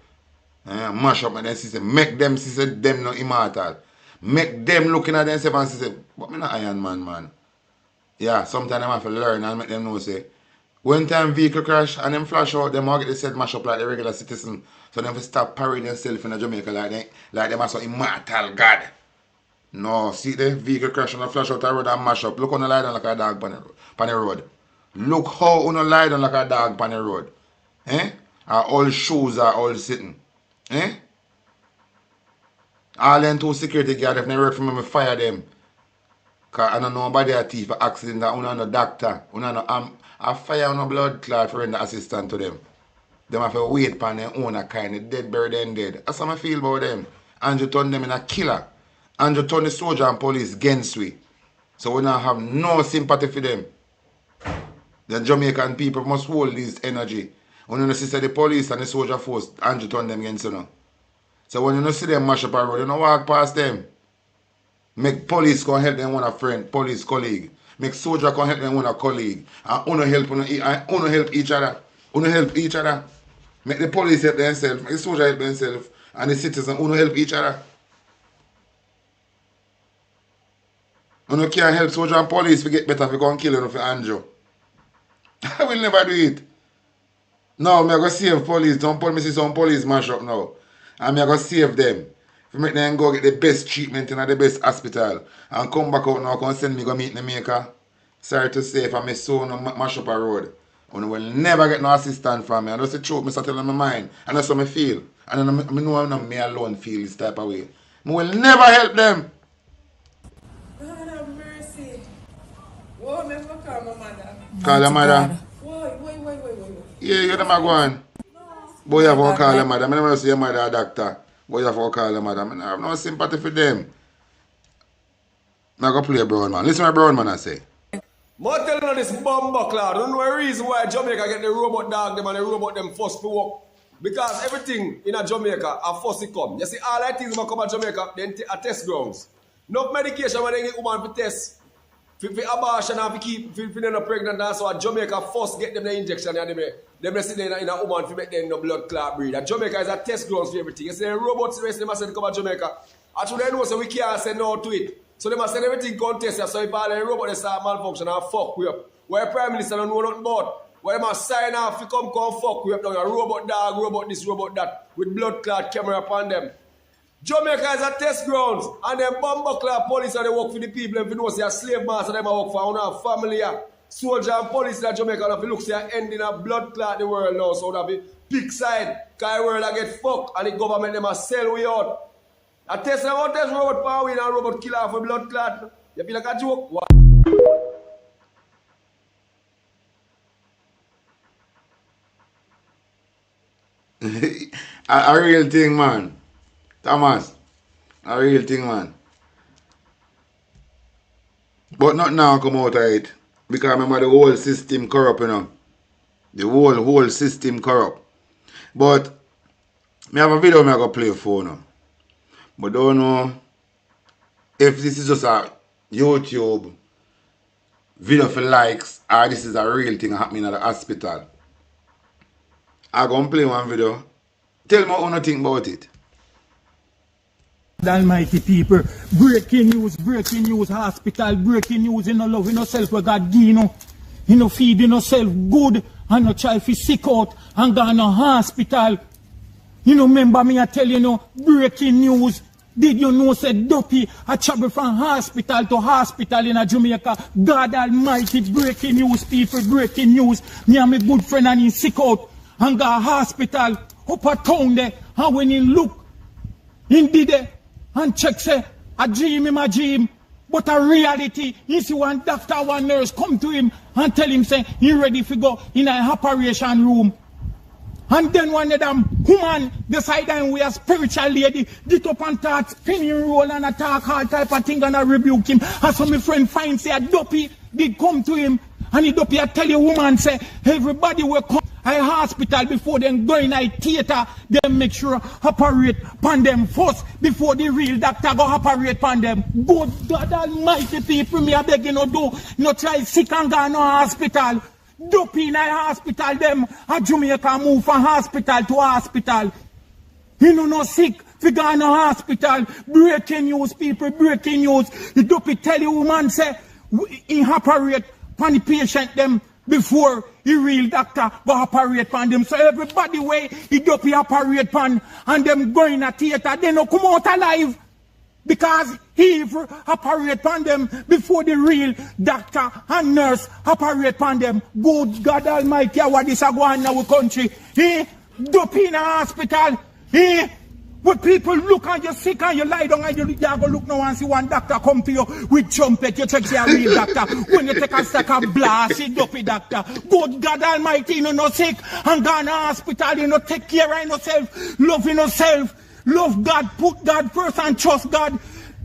Mash up and then see make them see them not immortal. Make them looking at themselves and say, but me not Iron Man. Yeah, sometimes I have to learn and make them know say, when time vehicle crash and them flash out, them all get the set mash up like the regular citizen. So them stop parading themselves in Jamaica like them are so immortal God. No, see the vehicle crash and the flash out the road and mash up. Look on the lie down like a dog on the road. Look how on the lie down like a dog on the road. Our all shoes are all sitting. All them two security guards, if they work for me, I fire them. Because I don't know nobody a thief, an accident, I don't know doctor. I fire on a blood clot for render assistance to them. Them have to wait for their own kind, dead, buried and dead. That's how I feel about them. Andrew turned them in a killer. And you turn the soldier and police against we. So we don't have no sympathy for them. The Jamaican people must hold this energy. When you see the police and the soldier force, and you turn them against you now. So when you see them mash up a road, you don't walk past them. Make police come help them with a friend, police colleague. Make soldier come help them with a colleague. And uno help each other. Uno help each other. Make the police help themselves. Make the soldier help themselves. And the citizens uno help each other. Uno can't help soldier and police to get better if you go and kill them for Andrew. I will never do it. No, I'm going to save police. Don't put me see some police mash up now. And I'm going to save them. If make them go get the best treatment in the best hospital. And come back out now, come send me go meet Jamaica. Sorry to say, if I miss so no mash up a road. And will never get no assistance from me. And that's the truth, I tell them my mind. And that's how I feel. And I know I'm not me alone feel this type of way. I will never help them. God have mercy. Whoa, me go call my mother. Call your mother. Wait. Yeah, you're the man going. Boy, you have to call your mother. I never see your mother a doctor. Boy, you have to call your mother. I have no sympathy for them. Now go play a brown man. Listen to my brown man I say. But tell you this bumper cloud. Don't know the reason why Jamaica get the robot dog them and the robot them first to work. Because everything in a Jamaica are first to come. You see, all that things when come to Jamaica, then a test grounds. No medication when they get woman for test. For abortion and for keep them pregnant and so Jamaica first get them the injection and them sit in a woman to make them no blood clot breed. And Jamaica is a test grounds for everything. You see, the robots the rest of them say come to Jamaica. Actually they know so we can't say no to it. So they must send everything contest. So if all the robot they start malfunction and fuck we up. Where Prime Minister don't know nothing about. Where they must sign off to come fuck we up down a robot dog, robot this, robot that, with blood clot camera upon them. Jamaica is a test grounds, and them bomber clot police and they work for the people, and if you know, say a slave master, them work for our family. Soldier and police in Jamaica, if you look, say ending a blood clot the world now, so that be big side, because the world get fucked, and the government them a sell we out. I test them out, test robot power and robot killer for blood clot. You feel like a joke? What? A real thing, man. Thomas. A real thing, man. But not now come out of it. Because remember the whole system corrupt, you know. The whole system corrupt. But I have a video I'm going to play for now. But don't know if this is just a YouTube video for likes or this is a real thing happening at the hospital. I'm going to play one video. Tell me what you think about it. Almighty people, breaking news, hospital, breaking news, you know, love in yourself, where God give you know, feed in yourself good, and your child is sick out, and go in a hospital. You know, remember me, I tell you, know, breaking news. Did you know, said Duppy, I travel from hospital to hospital in a Jamaica. God Almighty, breaking news, people, breaking news. Me and my good friend, and he sick out, and go to hospital, up a town there, and when he look, he did it. And check say, a dream him a dream. But a reality, you see one doctor, one nurse come to him and tell him say, he ready to go in an operation room. And then one of them woman decide and we a spiritual lady, get up and start spinning roll and attack all type of thing and I rebuke him. And so my friend finds say a Duppy did come to him. And the Duppy I tell you woman say, everybody will come to hospital before them go in a theater, they make sure operate upon them first before the real doctor go operate upon them. Good God Almighty people, me a beg you no do, no try sick and go no hospital. Duppy in a hospital them, a Jamaica move from hospital to hospital. You know no sick, we go no hospital. Breaking news people, breaking news. The Duppy tell you woman say, he operate upon the patient them before the real doctor go operate on them. So everybody way he Duppy operate on and them go in a theater, they no come out alive. Because he operate on them before the real doctor and nurse operate on them. Good God Almighty, what is going on in our country? Duppy in a hospital. But people look and you're sick and you lie down and you go look now and see one doctor come to you with trumpet. You check see a real doctor. When you take a second blast, see Duppy doctor. Good God Almighty, you know no sick and go in a hospital, you know take care of yourself, love yourself, love God, put God first and trust God.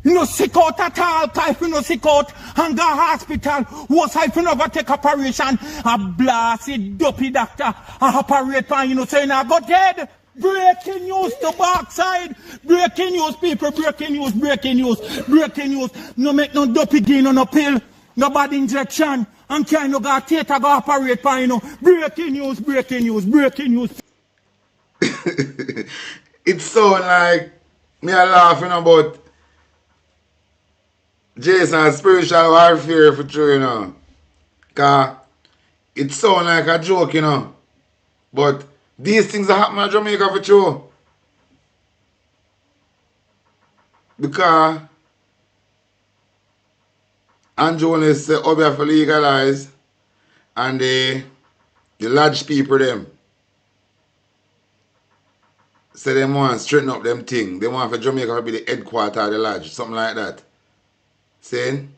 You know, sick out at all, type, you know, sick out, and go hospital, was I for never take operation, a blasted dopey doctor, a operate on, you know, saying I got dead. Breaking news to backside. Breaking news, people, breaking news, breaking news, breaking news. No make no dopey gain on no pill, no bad injection, and can't no go theater go operate on, you know. Breaking news, breaking news, breaking news. It's so like, me a laughing about Jason's spiritual warfare for true, you know. Cause it sound like a joke, you know. But these things are happening in Jamaica for true. Because Andrew Jones said, "Oh, we have to legalize," and the lodge people them say they want to straighten up them thing. They want for Jamaica to be the headquarter of the lodge, something like that. Saying?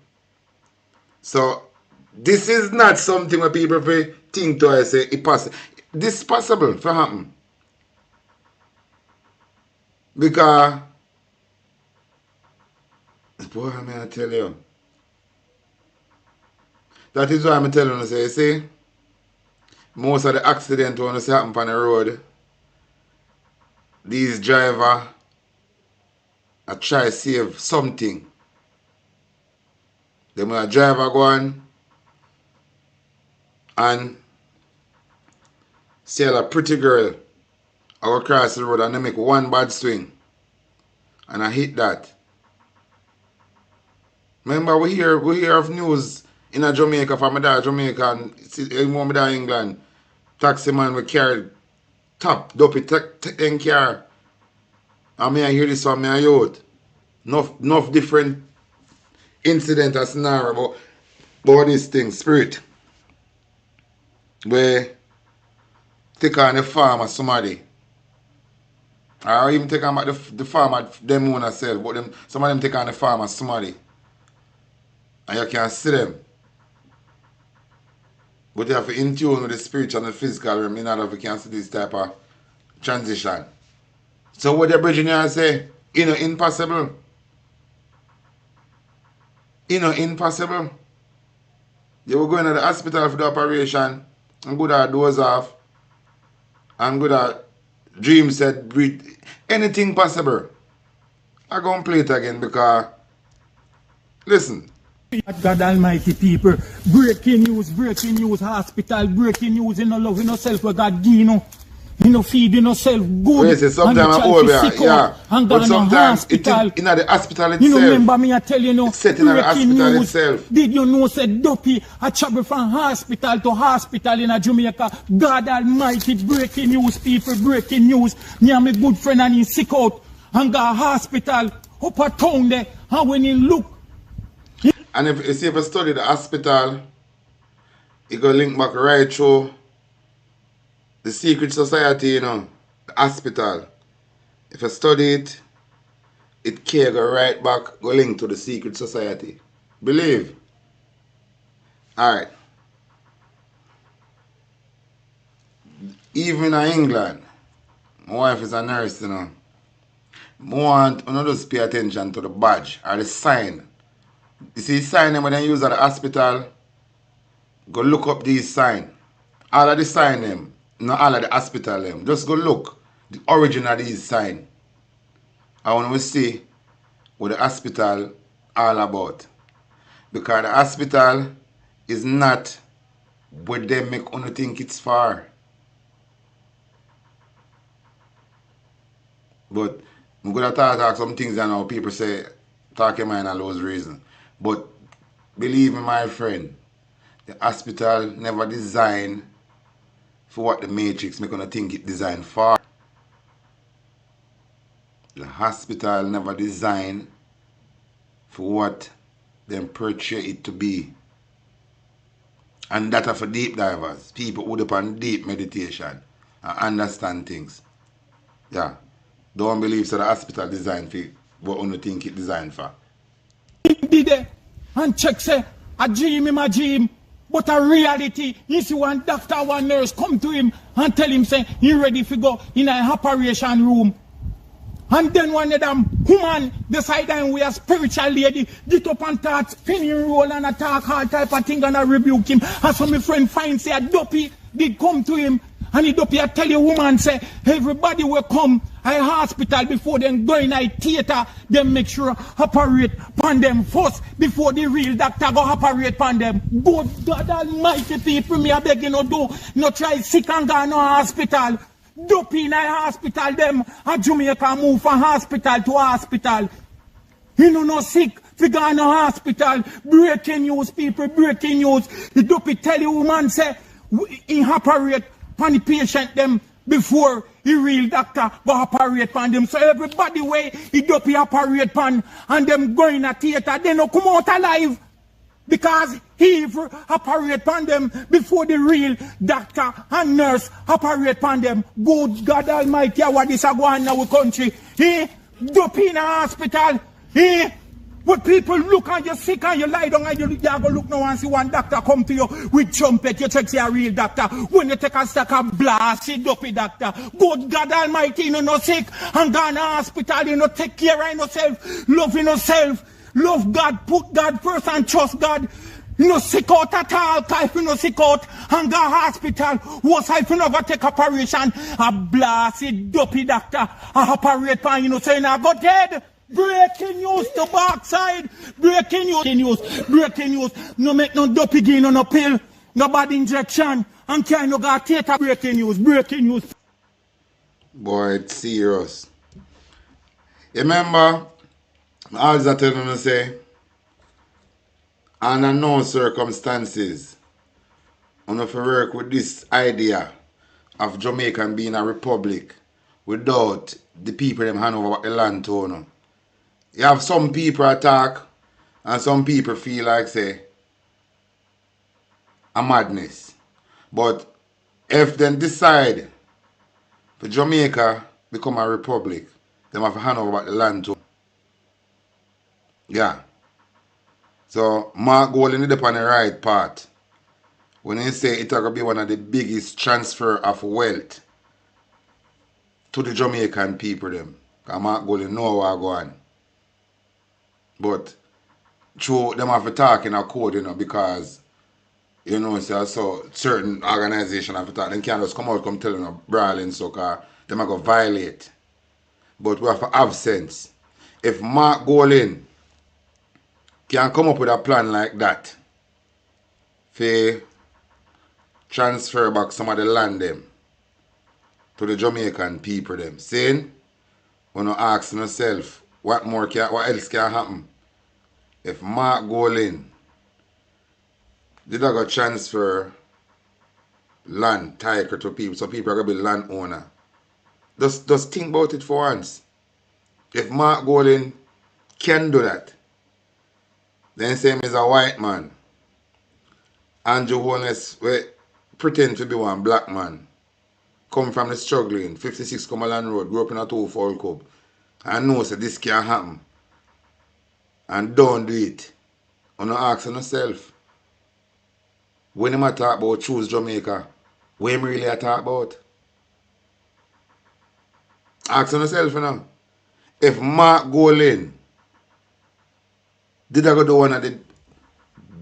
So this is not something where people think to I say it possible. This is possible for happen. Because boy, I mean I tell you. That is why I'm telling you, say, see, most of the accidents when you see happen on the road, these drivers are try to save something. Then when a driver go on and see a pretty girl out across the road and they make one bad swing and I hit that. Remember we hear of news in a Jamaica from my dad Jamaica and my dad England. Taxi man we carry top dopey in car. And me I hear this from my youth. Enough different incident or scenario about this thing, spirit. Where take on the farm of somebody. Or even take on the farm of them own self, but them, some of them take on the farm of somebody. And you can see them. But you have to in tune with the spiritual and the physical realm in order to see this type of transition. So what the bridging here say, you know, impossible. You know, impossible. They were going to the hospital for the operation and good at doze off and good at dream set, breathe, anything possible. I go and play it again because, listen. God Almighty people, breaking news, hospital, breaking news, you know, love, you know, self, where God give, you know, feed, you know, self, good. Wait, sometimes I'm over there, yeah. But sometimes it's in the hospital itself. You know, remember me, I tell you, it's set in the hospital itself. Did you know, said Duppy, I travel from hospital to hospital in Jamaica. God Almighty, breaking news, people, breaking news. Me and my good friend and he sick out and got hospital up a town there. And when he look, and if you see if you study the hospital, you go link back right through the secret society, you know, the hospital. If you study it, it can go right back, go link to the secret society. Believe. Alright. Even in England, my wife is a nurse, you know. I want to just pay attention to the badge or the sign. You see the sign them when they use at the hospital, go look up these signs. All of the sign them, not all of the hospital them. Just go look the origin of these signs. I want to see what the hospital all about. Because the hospital is not where they make you think it's far. But I'm going to talk some things that now people say talk your mind and lose reason. But believe me, my friend, the hospital never designed for what the Matrix make you think it designed for. The hospital never designed for what them portray it to be. And that are for deep divers, people who depend deep meditation and understand things. Yeah. Don't believe so the hospital designed for what you think it designed for. Did it and check say a dream him a dream, but a reality. You see one doctor, one nurse come to him and tell him say he ready to go in an operation room. And then one of them woman decide that we are spiritual lady, get up and start spinning roll and attack all type of thing and I rebuke him. And so my friend finds say a dopey did come to him. And the dopey tell the woman say, everybody will come at hospital before them go in a theater. Them make sure operate on them first before the real doctor go operate on them. Good God Almighty people, me I beg you no do. No try sick and go no hospital. Dopey in a hospital them. And Jamaica move from hospital to hospital. You know no sick. We go in a hospital. Breaking news people, breaking news. The dopey tell the woman say, he operate on the patient them before the real doctor go operate on them. So everybody way he dopey operate on and them go in a theater, they no come out alive. Because he operate on them before the real doctor and nurse operate on them. Good God Almighty, what is going on in our country? He dopey in a hospital. He But people look and you sick and you lie down and you go look now and see one doctor come to you with trumpet. You check see a real doctor. When you take a stack of blast, you dopey doctor. Good God Almighty, you no sick and go in the hospital, you no take care of yourself, love yourself, love God, put God first and trust God. You no sick out at all, if you no sick out and go hospital. What's if you never take operation? A blasted dopey doctor, a operate on you know saying I go dead. Breaking news to backside. Breaking news. Breaking news. No make no dopey gain on no pill. No bad injection. And can't no go take a breaking news. Breaking news. Boy, it's serious. You remember, I always tell them to say, under no circumstances, I'm not to work with this idea of Jamaica being a republic without the people them hand over the land to you. You have some people attack and some people feel like say a madness. But if them decide for Jamaica become a republic, them have to hand over the land to. Yeah. So Mark Golding is on the right path when he say it's going to be one of the biggest transfer of wealth to the Jamaican people them. Because Mark Golding know what go on. But through them have to talk in a code, you know, because you know, so certain organization have to talk. They can't just come out come tell them brawling so cause them are going to violate. But we have to have sense. If Mark Golding can come up with a plan like that for transfer back some of the land them to the Jamaican people them, saying, when you ask yourself what else can happen if Mark Golding did I go transfer land title to people so people are going to be landowner. Just think about it for once. If Mark Golding can do that, then say he's a white man. Andrew Holness pretend to be one black man. Come from the struggling, 56 Cumberland Road, grew up in a two-fold club. And know that this can happen. And don't do it. And not ask yourself, when you talk about choose Jamaica, what you really talk about? Ask yourself, you know. If Mark Golding did I go do one of the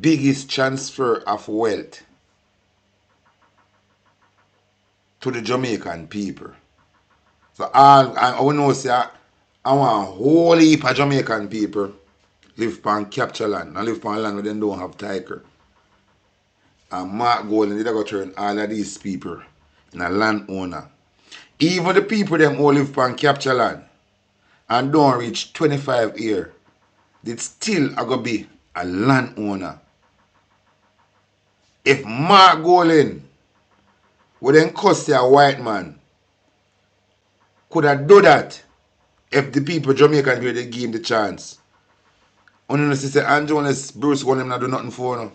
biggest transfer of wealth to the Jamaican people. So I want to say I want a whole heap of Jamaican people live on capture land and live on land where they don't have title. And Mark Golding did I go turn all of these people in a landowner. Even the people them who live on capture land and don't reach 25 years, they still are going to be a landowner. If Mark Golding would then cost a white man, could have do that if the people Jamaican people they give him the chance. Only say Andrew unless Bruce Golding not do nothing for no.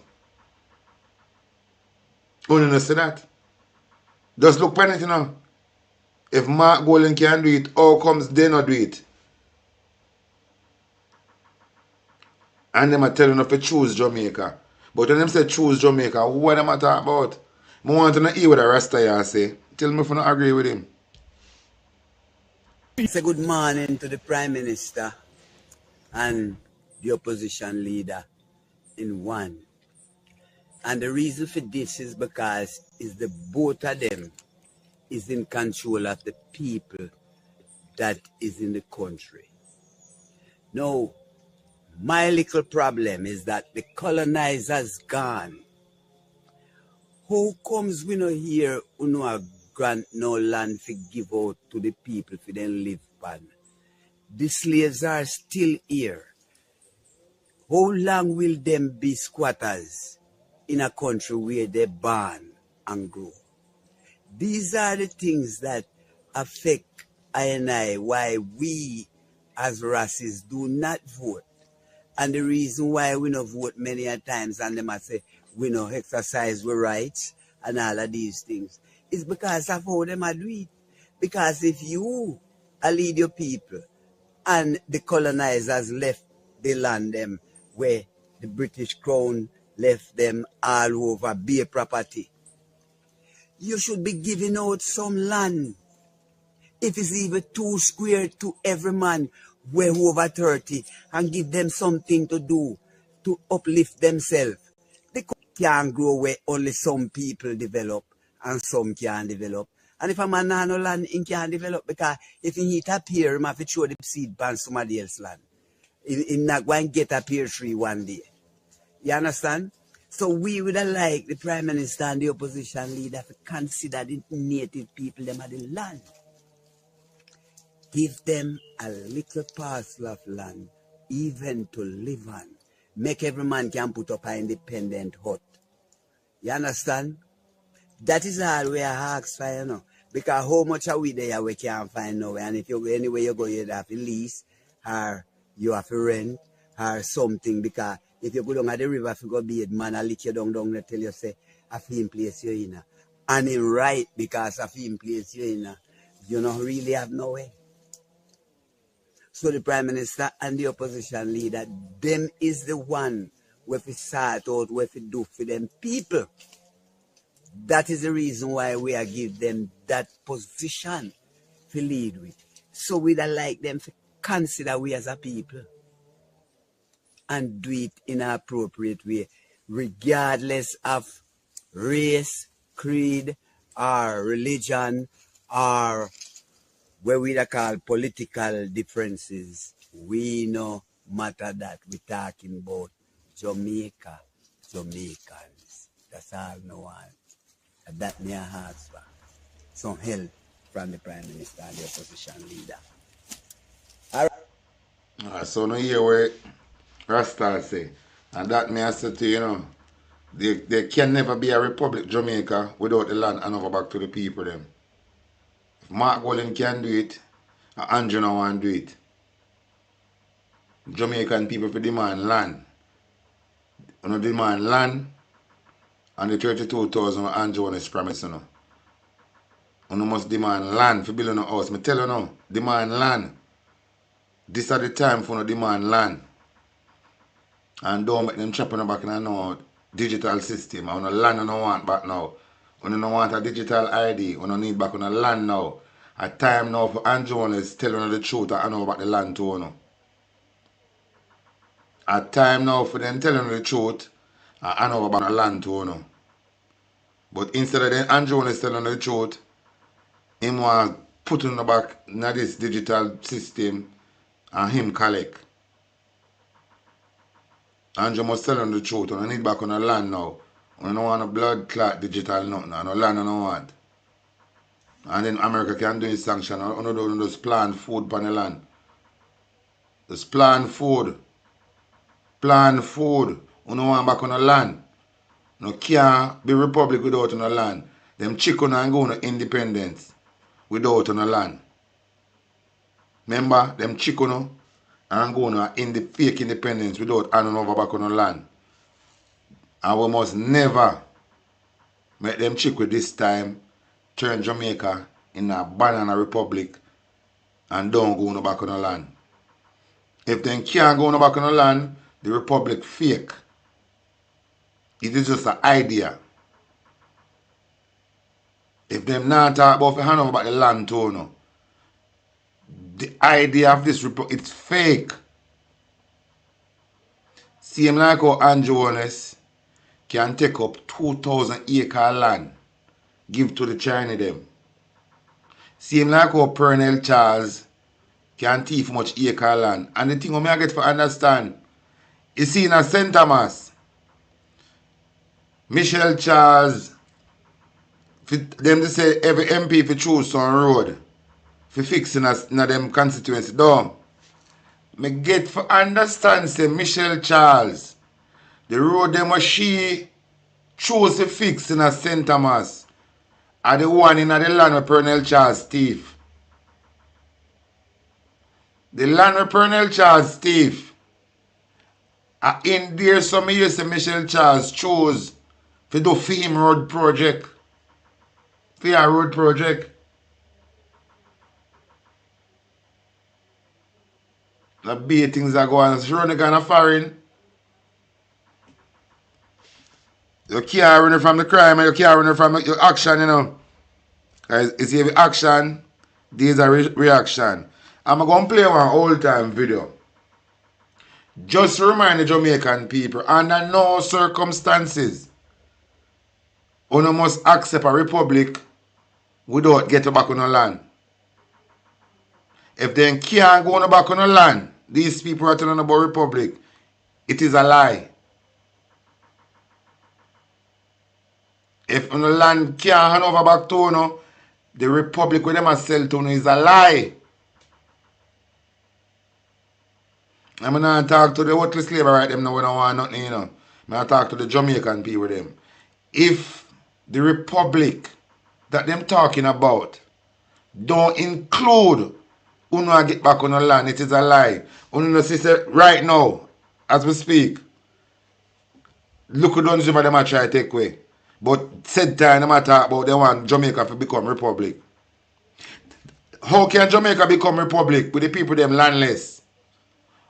Only say that. Just look panic you know. If Mark Golding can do it, how comes they not do it? And them are telling us to choose Jamaica. But when them say choose Jamaica, what them are talking about? I want to know hear what the Rasta say. Tell me if you don't agree with him. Say good morning to the Prime Minister and the opposition leader in one. And the reason for this is because is the both of them is in control of the people that is in the country. Now, my little problem is that the colonizers gone. How comes we no hear a grant no land for give out to the people for them live on? The slaves are still here. How long will them be squatters in a country where they born and grow? These are the things that affect I and I, why we as races do not vote. And the reason why we don't vote many a times and them say we don't exercise our rights and all of these things is because of how them do it. Because if you lead your people and the colonizers left the land them where the British crown left them all over bare property, you should be giving out some land. If it's even 2 square to every man way over 30 and give them something to do to uplift themselves. They can't grow where only some people develop and some can't develop. And if a man has no land, he can't develop because if he hit a pear, he have to throw the seed on somebody else's land. He's not going to get a pear tree one day. You understand? So we would like the Prime Minister and the opposition leader to consider the native people them at the land. Give them a little parcel of land, even to live on. Make every man can put up an independent hut. You understand? That is all we are asked for, you know. Because how much are we there we can't find nowhere. And if you anywhere you go, you have to lease, or you have to rent, or something. Because if you go down at the river, if you go bathe, man, I lick you down, they tell you, say, a film place you're in. And it's right, because a film place you're in, you don't really have nowhere. So the Prime Minister and the opposition leader, them is the one where we sort out what we do for them people. That is the reason why we are give them that position to lead with. So we'd like them to consider we as a people and do it in an appropriate way, regardless of race, creed, or religion, or where we call political differences. We no matter that. We're talking about Jamaica, Jamaicans. That's all no one. And that may ask for some help from the Prime Minister and the opposition leader. All right. So no hear what Rasta say. And that may I say to you, know, there can never be a Republic Jamaica without the land and over back to the people them. If Mark Golden can do it, and Andrew no want to do it. Jamaican people for demand land. When you demand land and the 32,000 Andrew is promising you. You must demand land for building a house. I tell you now, demand land. This is the time for no demand land. And don't make them chop on the back in a digital system. I want land I don't want back now. When you don't want a digital ID, when you need back on a land now. A time now for Andrew is telling you the truth and know about the land too. No. A time now for them telling you the truth and know about the land too. No. But instead of them Andrew is telling you the truth, him want put in the back in this digital system and him collect. Andrew must tell them the truth. And I need back on the land now. I don't want a blood clot digital nothing. And no land I don't want. And then America can do his sanction. I don't do just plant food on the land. Just plant food. Plant food. I don't want back on the land. No can't be republic without on the land. Them chicken and go on independence without on the land. Remember, them chicken and go on fake independence without handing over back on the land. And we must never make them chicken this time turn Jamaica in a banana republic and don't go on back on the land. If they can't go on back on the land, the republic fake. It is just an idea. If them not talk about hand over back the land too, no, The idea of this report, it's fake. Same like how Andrew Holness can take up 2,000 acre land, give to the Chinese them. Same like how Pernell Charles can thief much acre land. And the thing I get to understand, you see in a St. Thomas, Michelle Charles, them to say every MP for choose some road for fixing us in them constituency. Don't. Me get for understand say Michelle Charles, the road them was she chose to fix in a St. Thomas are the one in the land where Pernell Charles thief. The land where Pernell Charles thief. In there some years Michelle Charles chose to do for him road project. For a road project. The big things are going on. She run kind of foreign. You can't run from the crime and you can't run from your action, you know. It's the action, these are reaction. I'm going to play one old time video. Just to remind the Jamaican people, under no circumstances, you must accept a republic without getting back on the land. If they can't go back on the land, these people are telling about republic, it is a lie. If on the land can't hand over back to you, the republic where them are sell to you is a lie. I'm not talk to the worthless slaver right them now when I want nothing, you know. I'm talk to the Jamaican people them. If the republic that them talking about don't include Uno get back on the land, it is a lie. Uno sister right now, as we speak, look who don't see them a try to take away. But said time them a talk about they want Jamaica to become republic. How can Jamaica become republic with the people them landless?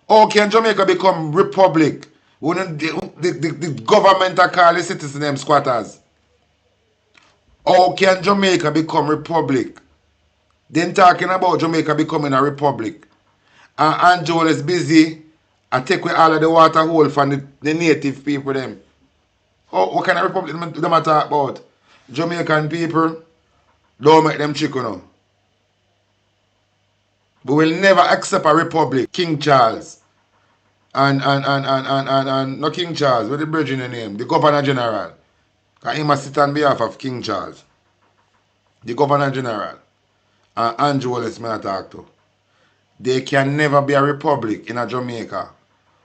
How can Jamaica become republic when the government are call the citizens them squatters? How can Jamaica become republic? Then talking about Jamaica becoming a republic. And Joel is busy and take away all of the water hole from the native people them. What kind of republic them are talk about? Jamaican people, don't make them chicken now. We will never accept a republic. King Charles and no King Charles, what the bridge in the name? The Governor General. Because he must sit on behalf of King Charles. The Governor General. And Andrew Wallace may I talk to. There can never be a republic in a Jamaica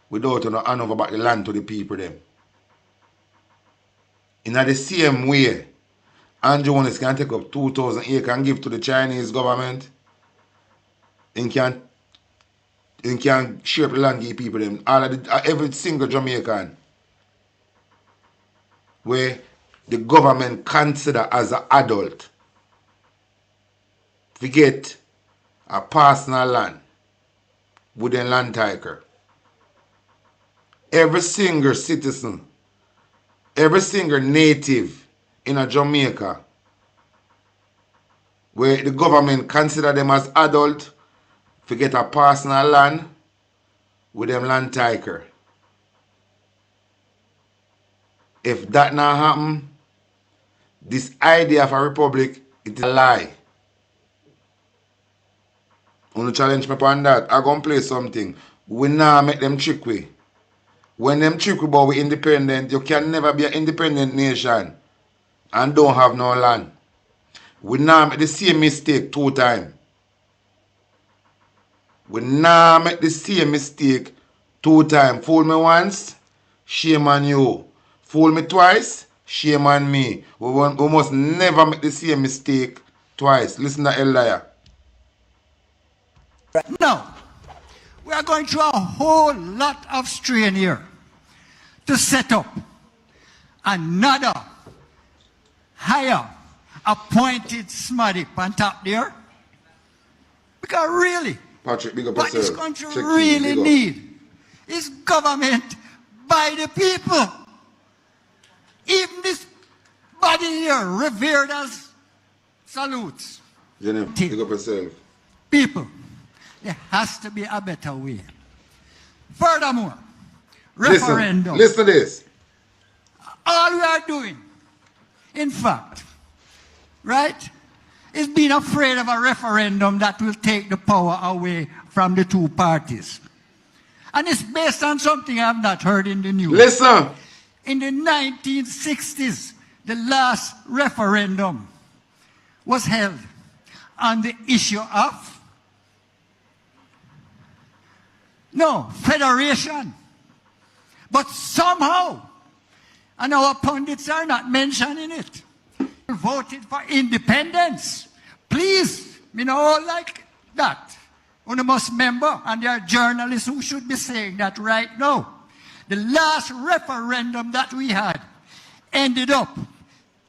without hand over back the land to the people them. In the same way, Andrew Wallace can take up 2,000 acres and give to the Chinese government. And can shape the land give people them. Every single Jamaican where the government consider as an adult to get a personal land with a land tiger. Every single citizen, every single native in a Jamaica where the government consider them as adult to get a personal land with them land tiger. If that not happen, this idea of a republic, it is a lie. I want to challenge me upon that. I'm going to play something. We now make them trick we. When them trick we about we independent, you can never be an independent nation and don't have no land. We now make the same mistake 2 times. We now make the same mistake 2 times. Fool me once, shame on you. Fool me twice, shame on me. We must never make the same mistake twice. Listen to Elia. Now, we are going through a whole lot of strain here to set up another higher appointed smuddy on top there. Because really, Patrick, big up what this yourself. country Check really big up. need is government by the people. Even this body here, revered as salutes. Jenny, big up yourself. People, There has to be a better way. Furthermore, referendum. Listen to this. All we are doing, in fact, right, is being afraid of a referendum that will take the power away from the two parties. And it's based on something I have not heard in the news. Listen. In the 1960s, the last referendum was held on the issue of federation. But somehow, and our pundits are not mentioning it, voted for independence. Please, me know like that. You must remember, and there are journalists who should be saying that right now. The last referendum that we had ended up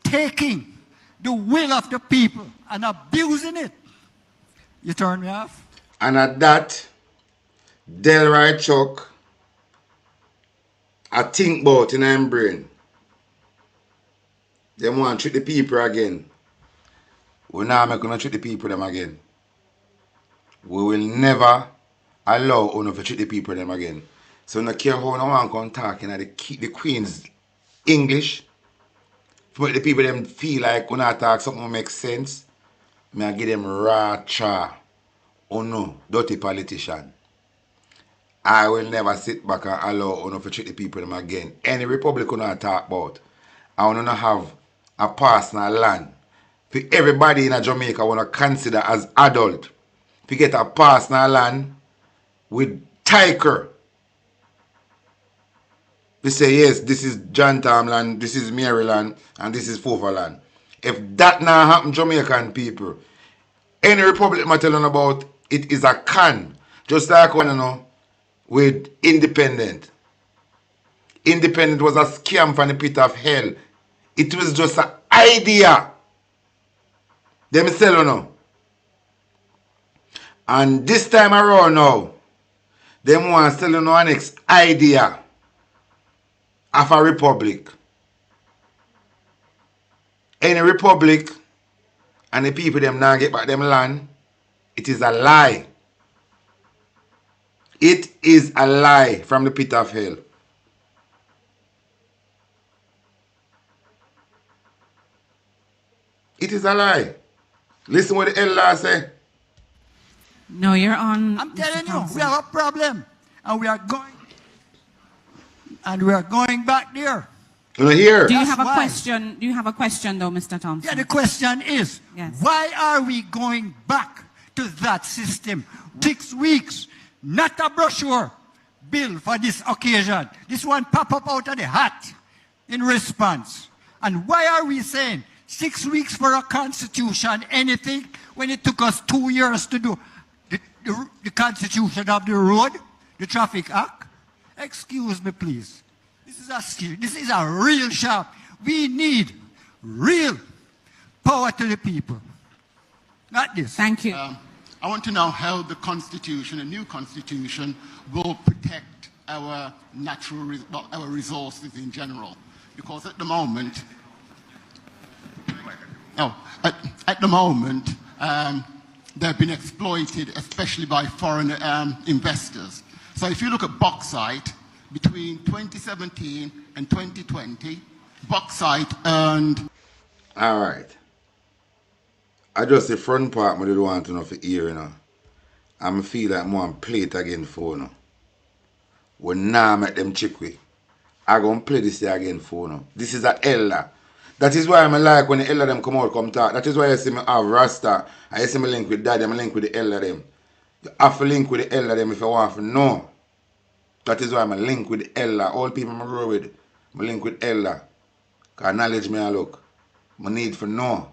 taking the will of the people and abusing it. You turn me off? And at that, Delroy Chuck, I think about in my brain. They want to treat the people again. We're not going to treat the people them again. We will never allow one to treat the people them again. So no care how no one can talk in the Queen's English. But the people them feel like when I talk something makes sense, I give them raw cha. Oh no, dirty politician. I will never sit back and allow one to treat the people them again. Any Republican I talk about, I want to have a personal land. For everybody in Jamaica want to consider as adult. To get a personal land with tiger. They say, yes, this is John Tom land, this is Maryland, and this is Fofa land. If that now happen, Jamaican people, any republic I'm telling about, it is a con. Just like one, you know, with independent. Independent was a scam from the pit of hell. It was just an idea. Them sell, you know. And this time around now, them want to sell you know an next idea of a republic. Any republic and the people them now get back them land, it is a lie. It is a lie from the pit of hell. It is a lie. Listen what the elder say. No, you're on. I'm telling you, we have a problem. And we are going back there. Here. Do you have a question? Do you have a question though, Mr. Thompson? Yeah, the question is, why are we going back to that system? 6 weeks, not a brochure bill for this occasion. This one pop up out of the hat in response. And why are we saying 6 weeks for a constitution, anything, when it took us 2 years to do the constitution of the road, the traffic act? Excuse me, please. This is a real shop. We need real power to the people. Not this. Thank you. I want to know how the constitution, a new constitution, will protect our natural, our resources in general. Because at the moment, they've been exploited, especially by foreign investors. So if you look at bauxite, between 2017 and 2020, bauxite earned... All right. I just the front part I don't want to know for ear, you know. I feel like more play it again for you know. When now make them check we. I gonna play this again for you know. This is an elder. That is why I like when the elder them come out, come talk. That is why I see me have Rasta. I see me link with daddy, I link with the elder them. You have to link with the elder them if you want to know. That is why I'm a link with the elder. All people I grow with, I link with elder. Because knowledge me I look. I need for know.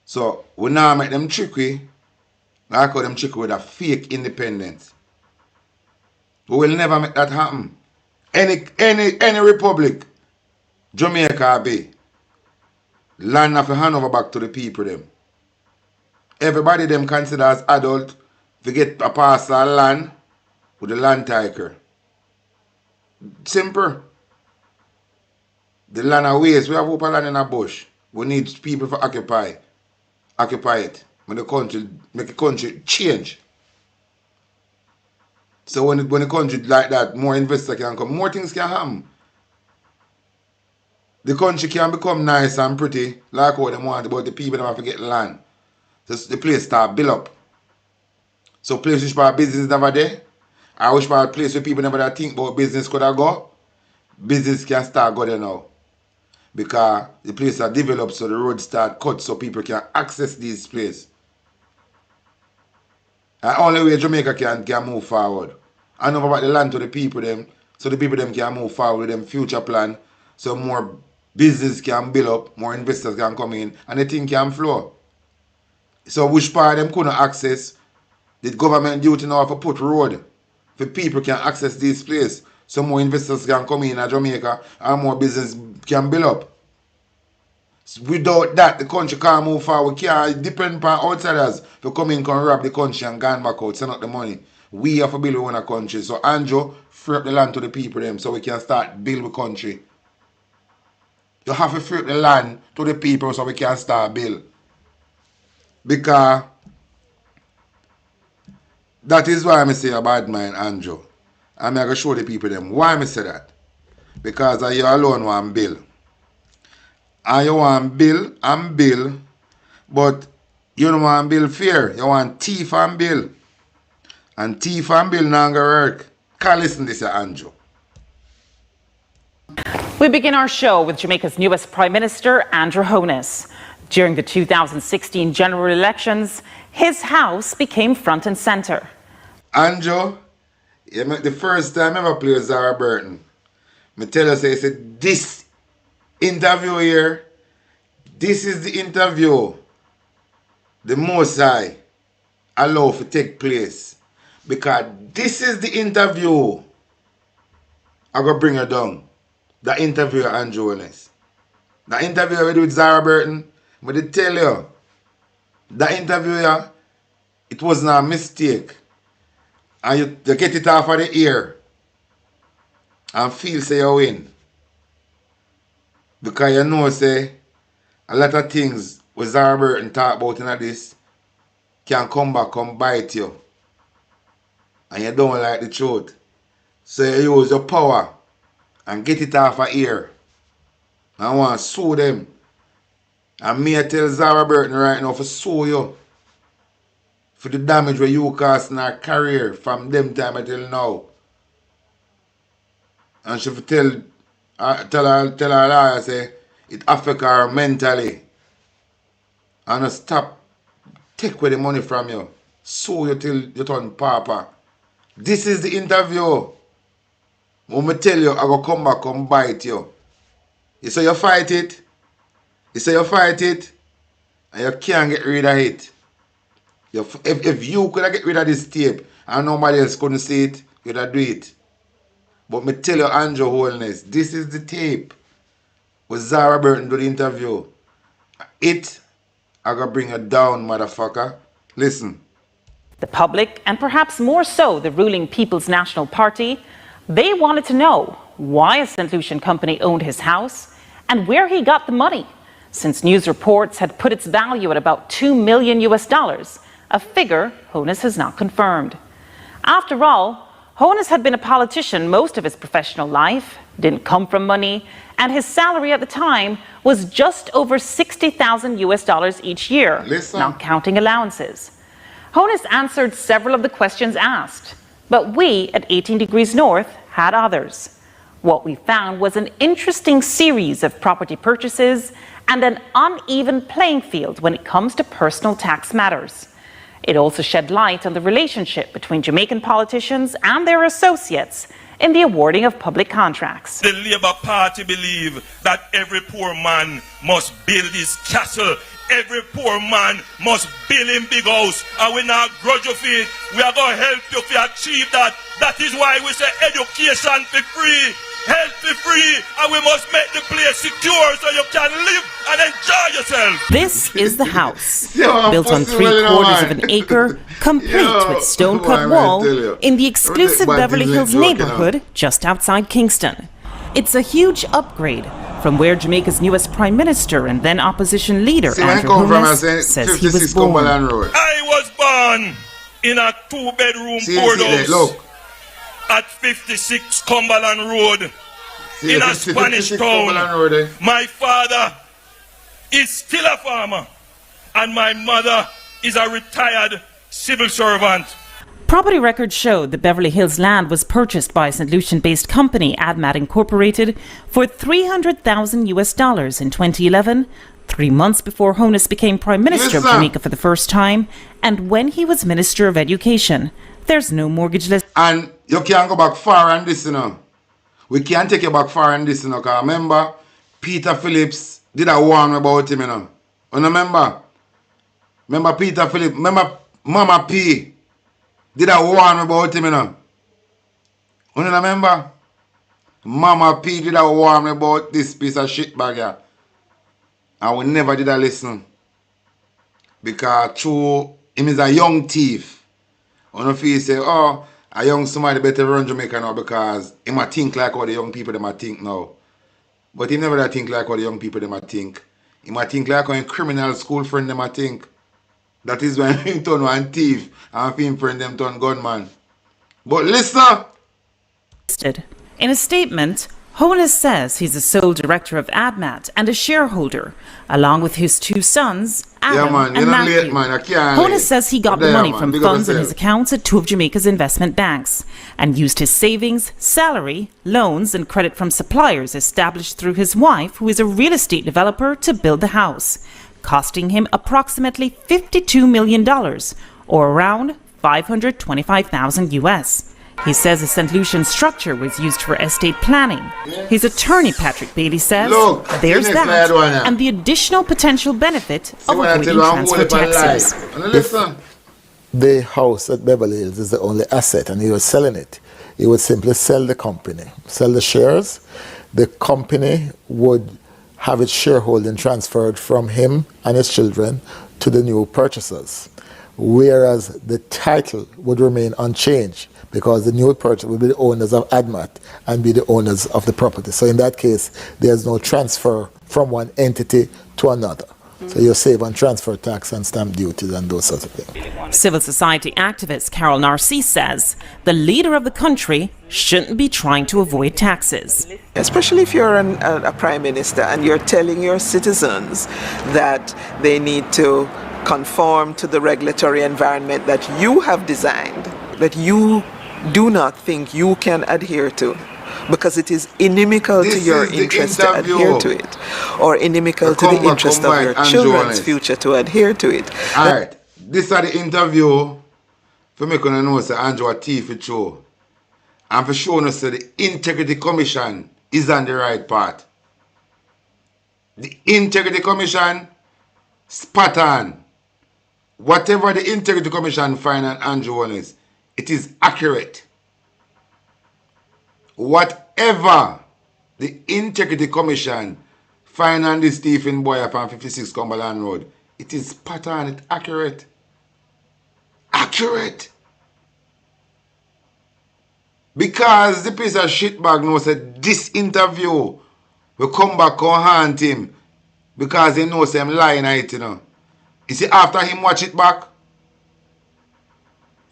So we now make them tricky. I call them tricky with a fake independence. We will never make that happen. Any republic, Jamaica be, land have to hand over back to the people them. Everybody them consider as adult to get a parcel of land with the land tiger. Simple. The land of waste, we have open land in a bush. We need people to occupy it. Make the country change. So when the country like that, more investors can come, more things can happen. The country can become nice and pretty, like what they want, but the people don't have to get land. So the place start build up. So place which part business never there, or which part place where people never think about business could have go, business can start go there now. Because the place are developed so the roads start cut so people can access these places. And only way Jamaica can move forward. And over about the land to the people them, so the people them can move forward with them future plan, so more business can build up, more investors can come in, and the thing can flow. So which part them couldn't access, the government duty now to put road, for people can access these places, so more investors can come in Jamaica, and more business can build up. Without that, the country can't move forward. We can't depend on outsiders to come in, can rob the country and gone back out, send out the money. We have to build our own country. So Andrew, free up the land to the people them so we can start build the country. You have to free up the land to the people so we can start build. Because that is why I say a bad mind, Andrew. I'm going to show the people them why I say that. Because you alone want build. And you want bill and bill, but you don't want bill fair. You want thief and bill. And thief and bill not gonna work. Can't listen to this, Andrew. We begin our show with Jamaica's newest Prime Minister, Andrew Holness. During the 2016 general elections, his house became front and center. Andrew, the first time I ever played Zara Burton, I tell you, I said, this interview here, this is the interview the Most High allow to take place. Because this is the interview I'm going to bring her down. The interview of Andrew Holness. The interview I do with Zara Burton, but I tell you, the interview, it wasn't a mistake. And you get it off of the ear and feel say you win. Because you know, say, a lot of things with Zara Burton talk about in this can come back, come bite you. And you don't like the truth. So you use your power and get it off of here. I want to sue them. And me I tell Zara Burton right now to sue you for the damage where you caused in her career from them time until now. And she tell her lawyer say it affect her mentally. And stop take away the money from you. Sue you till you turn papa. This is the interview. When I tell you I go come back and bite you. You say you fight it. You say you fight it. And you can't get rid of it. If you could get rid of this tape and nobody else couldn't see it, you'd have do it. But me tell you, Andrew Holness, this is the tape with Zara Burton do the interview. I gotta bring her down, motherfucker. Listen. The public, and perhaps more so the ruling People's National Party, they wanted to know why a St. Lucian company owned his house and where he got the money, since news reports had put its value at about $2 million, a figure Holness has not confirmed. After all, Holness had been a politician most of his professional life, didn't come from money, and his salary at the time was just over $60,000 each year, not counting allowances. Holness answered several of the questions asked, but we at 18 Degrees North had others. What we found was an interesting series of property purchases and an uneven playing field when it comes to personal tax matters. It also shed light on the relationship between Jamaican politicians and their associates in the awarding of public contracts. The Labour Party believe that every poor man must build his castle. Every poor man must build him big house. And we not grudge you for it. We are going to help you to achieve that. That is why we say education for free, health for free, and we must make the place secure so you can live and enjoy yourself. This is the house, built on 3/4 of an acre, complete with stone-cut wall in the exclusive Beverly Hills neighborhood just outside Kingston. It's a huge upgrade from where Jamaica's newest Prime Minister and then opposition leader, Andrew Holness, says he was born. I was born in a 2-bedroom boardhouse. Look, at 56 Cumberland Road See, in a 56 Spanish Cumberland town. Road, eh? My father is still a farmer, and my mother is a retired civil servant. Property records showed the Beverly Hills land was purchased by St. Lucian-based company AdMat Incorporated for $300,000 in 2011, 3 months before Honus became Prime Minister of Jamaica for the first time, and when he was Minister of Education. There's no mortgage list. And you can't go back far on this, you know. We can't take you back far on this, you know, because remember, Peter Phillips did a warn about him, you know. You remember? Remember Peter Phillips, remember Mama P did a warn about him, you know. You remember? Mama P did a warn about this piece of shit bag here. And we never did a listen. Because true, him is a young thief. You know, if he say, oh, a young somebody better run Jamaica now because he might think like what the young people they might think now. But he never that think like what the young people they might think. He might think like how a criminal school friend they might think. That is when he turn one thief and film friend them turn gunman. But listen. In a statement, Honus says he's the sole director of AdMat and a shareholder, along with his two sons, Adam and Matthew. Late, man. I can't Honus late. says he got the There, money man. from Big up funds in yourself. his accounts at two of Jamaica's investment banks and used his savings, salary, loans and credit from suppliers established through his wife, who is a real estate developer, to build the house, costing him approximately $52 million, or around $525,000 US. He says the St. Lucian structure was used for estate planning. His attorney, Patrick Bailey, says there's that and the additional potential benefit of avoiding transfer taxes. The house at Beverly Hills is the only asset and he was selling it. He would simply sell the company, sell the shares. The company would have its shareholding transferred from him and his children to the new purchasers, whereas the title would remain unchanged because the new purchaser will be the owners of AdMat and be the owners of the property. So in that case, there's no transfer from one entity to another. So you save on transfer tax and stamp duties and those sorts of things. Civil society activist Carol Narcisse says the leader of the country shouldn't be trying to avoid taxes. Especially if you're a prime minister and you're telling your citizens that they need to conform to the regulatory environment that you have designed, that you do not think you can adhere to, because it is inimical to your interest to adhere to it, or inimical to the interest of your children's future to adhere to it. Alright, this are the interview for me to know that Andrew a thief for true. And for showing us that the Integrity Commission is on the right path. The Integrity Commission, spot on. Whatever the Integrity Commission find on Andrew Holness, it is accurate. Whatever the Integrity Commission find on this Stephen boy up on 56 Cumberland Road, it is spot on, it's accurate. Accurate. Because the piece of shitbag knows that this interview will come back and haunt him because he knows him lying at it, you know. You see, after him watch it back,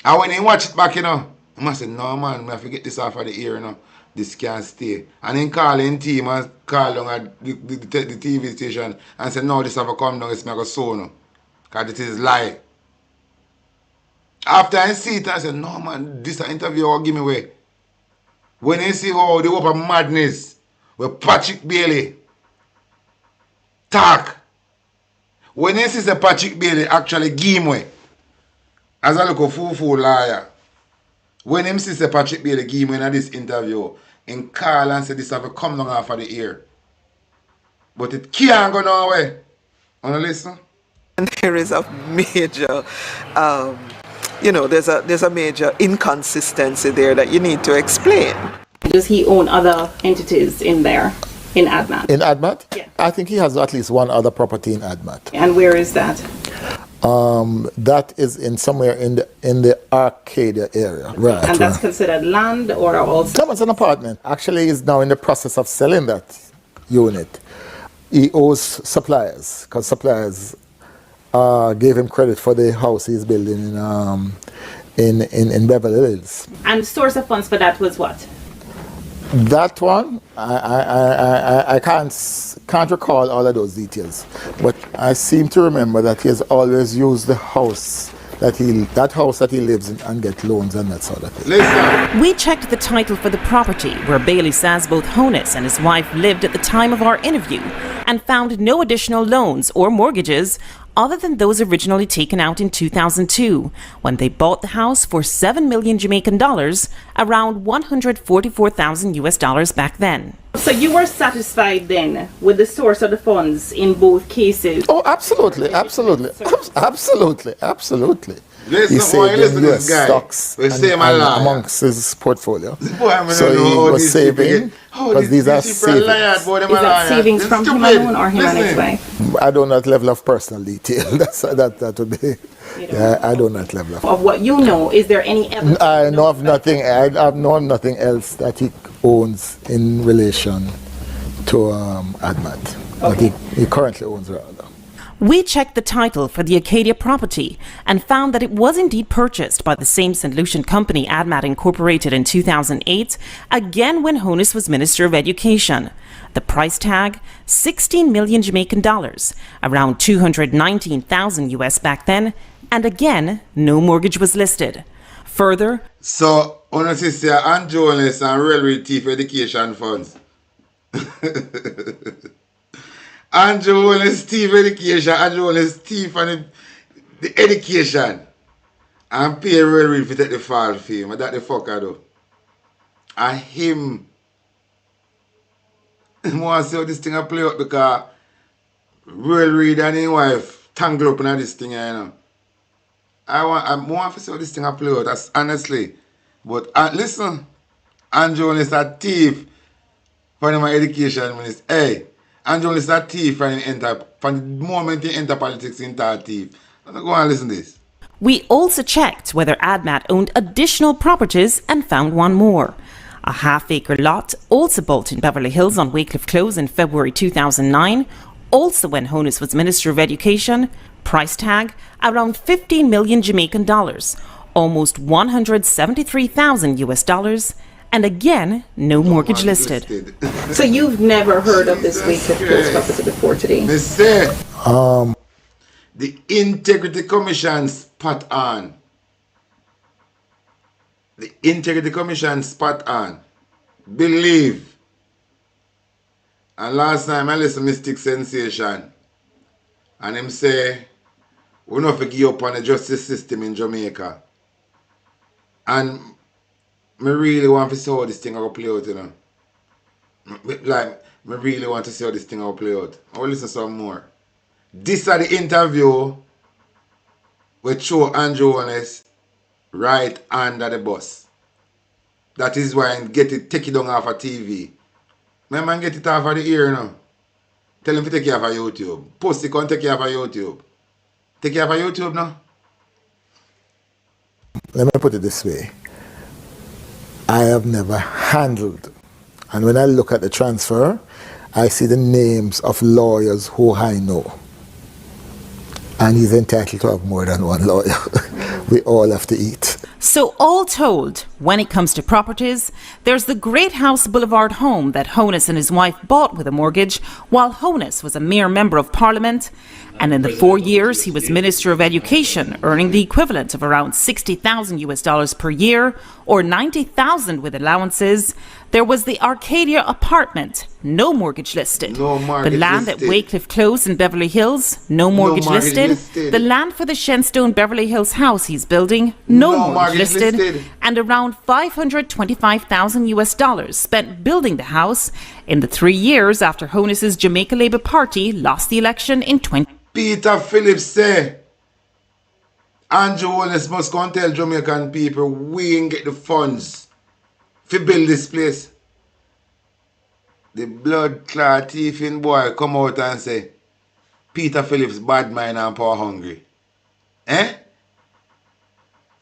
and when he watch it back, you know, he must say, no man, I have to get this off of the ear, you know. This can't stay. And then call in team and call down at the TV station and say, no, this have to come down, it's not going to so, no. Because it is lie. After I see it, I say, no man, this interview will give me away. When you see how they open madness with Patrick Bailey talk, when you see Patrick Bailey actually give him away, as a look fool liar, when him see Patrick Bailey give him in this interview, in call and say this have to come down off of the ear. But it can't go nowhere. Wanna listen? And there is a major, there's a major inconsistency there that you need to explain. Does he own other entities in there, in AdMat? In AdMat? Yeah. I think he has at least one other property in AdMat. And where is that? That is in somewhere in the Arcadia area. Right. And that's considered land or also? No, it's an apartment. Actually, he's now in the process of selling that unit. He owes suppliers, because suppliers gave him credit for the house he's building in Beverly Hills. And source of funds for that was what? That one, I can't recall all of those details, but I seem to remember that he has always used the house that he lives in and get loans and that sort of thing. Listen. We checked the title for the property where Bailey says both Honus and his wife lived at the time of our interview and found no additional loans or mortgages other than those originally taken out in 2002 when they bought the house for 7 million Jamaican dollars, around 144,000 US dollars back then. So you were satisfied then with the source of the funds in both cases? Oh, absolutely, absolutely, absolutely, absolutely. Listen, He saved in US stocks and amongst his portfolio. So he was saving, because these are savings. Is that savings from him alone or him and his wife? I don't know that level of personal detail. That would be. Yeah, I don't know that level Of what you know, is there any evidence? I know of nothing. I know of nothing else that he owns in relation to Admat. Okay. But he currently owns rather. We checked the title for the Acadia property and found that it was indeed purchased by the same St. Lucian company Admat Incorporated in 2008, again when Honus was Minister of Education. The price tag, 16 million Jamaican dollars, around 219,000 US back then, and again, no mortgage was listed. Further, so on sister and Jonas and railway thief education funds. Andrew Wallace thief education, Andrew Wallace thief and the education. And pay railway if you take the fall fee. But that the fuck I do. And him want to see how this thing I play out because railway and his wife tangle up in this thing, you know. I want to see how this thing I play out, that's honestly. But listen, Andrew Wallace a thief for my education minister. Hey, Andrew is a thief from the moment he enter politics, he's a thief. Go and listen to this. we also checked whether Admat owned additional properties and found one more. A half-acre lot, also bought in Beverly Hills on Wycliffe Close in February 2009, also when Honus was Minister of Education, price tag around 15 million Jamaican dollars, almost 173,000 US dollars, and again, no mortgage listed. So you've never heard of this Wycliffe Close property before today? Mr. The Integrity Commission spot on. The Integrity Commission spot on. Believe. And last time I listened to Mystic Sensation. And him say, we don't forgive up on the justice system in Jamaica. And I really want to see how this thing will play out, you know. Like, I really want to see how this thing will play out. I will listen some more. This is the interview with show Andrew Honest right under the bus. That is why I take it down off of TV. My man get it off of the ear now. Tell him to take it off of YouTube. Post it, take it off of YouTube. Take it off of YouTube now. Let me put it this way. I have never handled, and when I look at the transfer, I see the names of lawyers who I know. And he's entitled to have more than one lawyer. We all have to eat. So all told, when it comes to properties, there's the Great House Boulevard home that Honus and his wife bought with a mortgage while Honus was a mere member of Parliament. And in the 4 years he was Minister of Education, earning the equivalent of around 60,000 US dollars per year, or 90,000 with allowances, there was the Arcadia apartment, no mortgage listed. No mortgage the land listed. at Wycliffe Close in Beverly Hills, no mortgage listed. The land for the Shenstone Beverly Hills house he's building, no mortgage listed. And around 525,000 US dollars spent building the house in the 3 years after Honus's Jamaica Labour Party lost the election in 20. Peter Phillips say, Andrew Wallace must go and tell Jamaican people we ain't get the funds to build this place. The blood clot thieving boy come out and say, Peter Phillips bad mind and power hungry. Eh?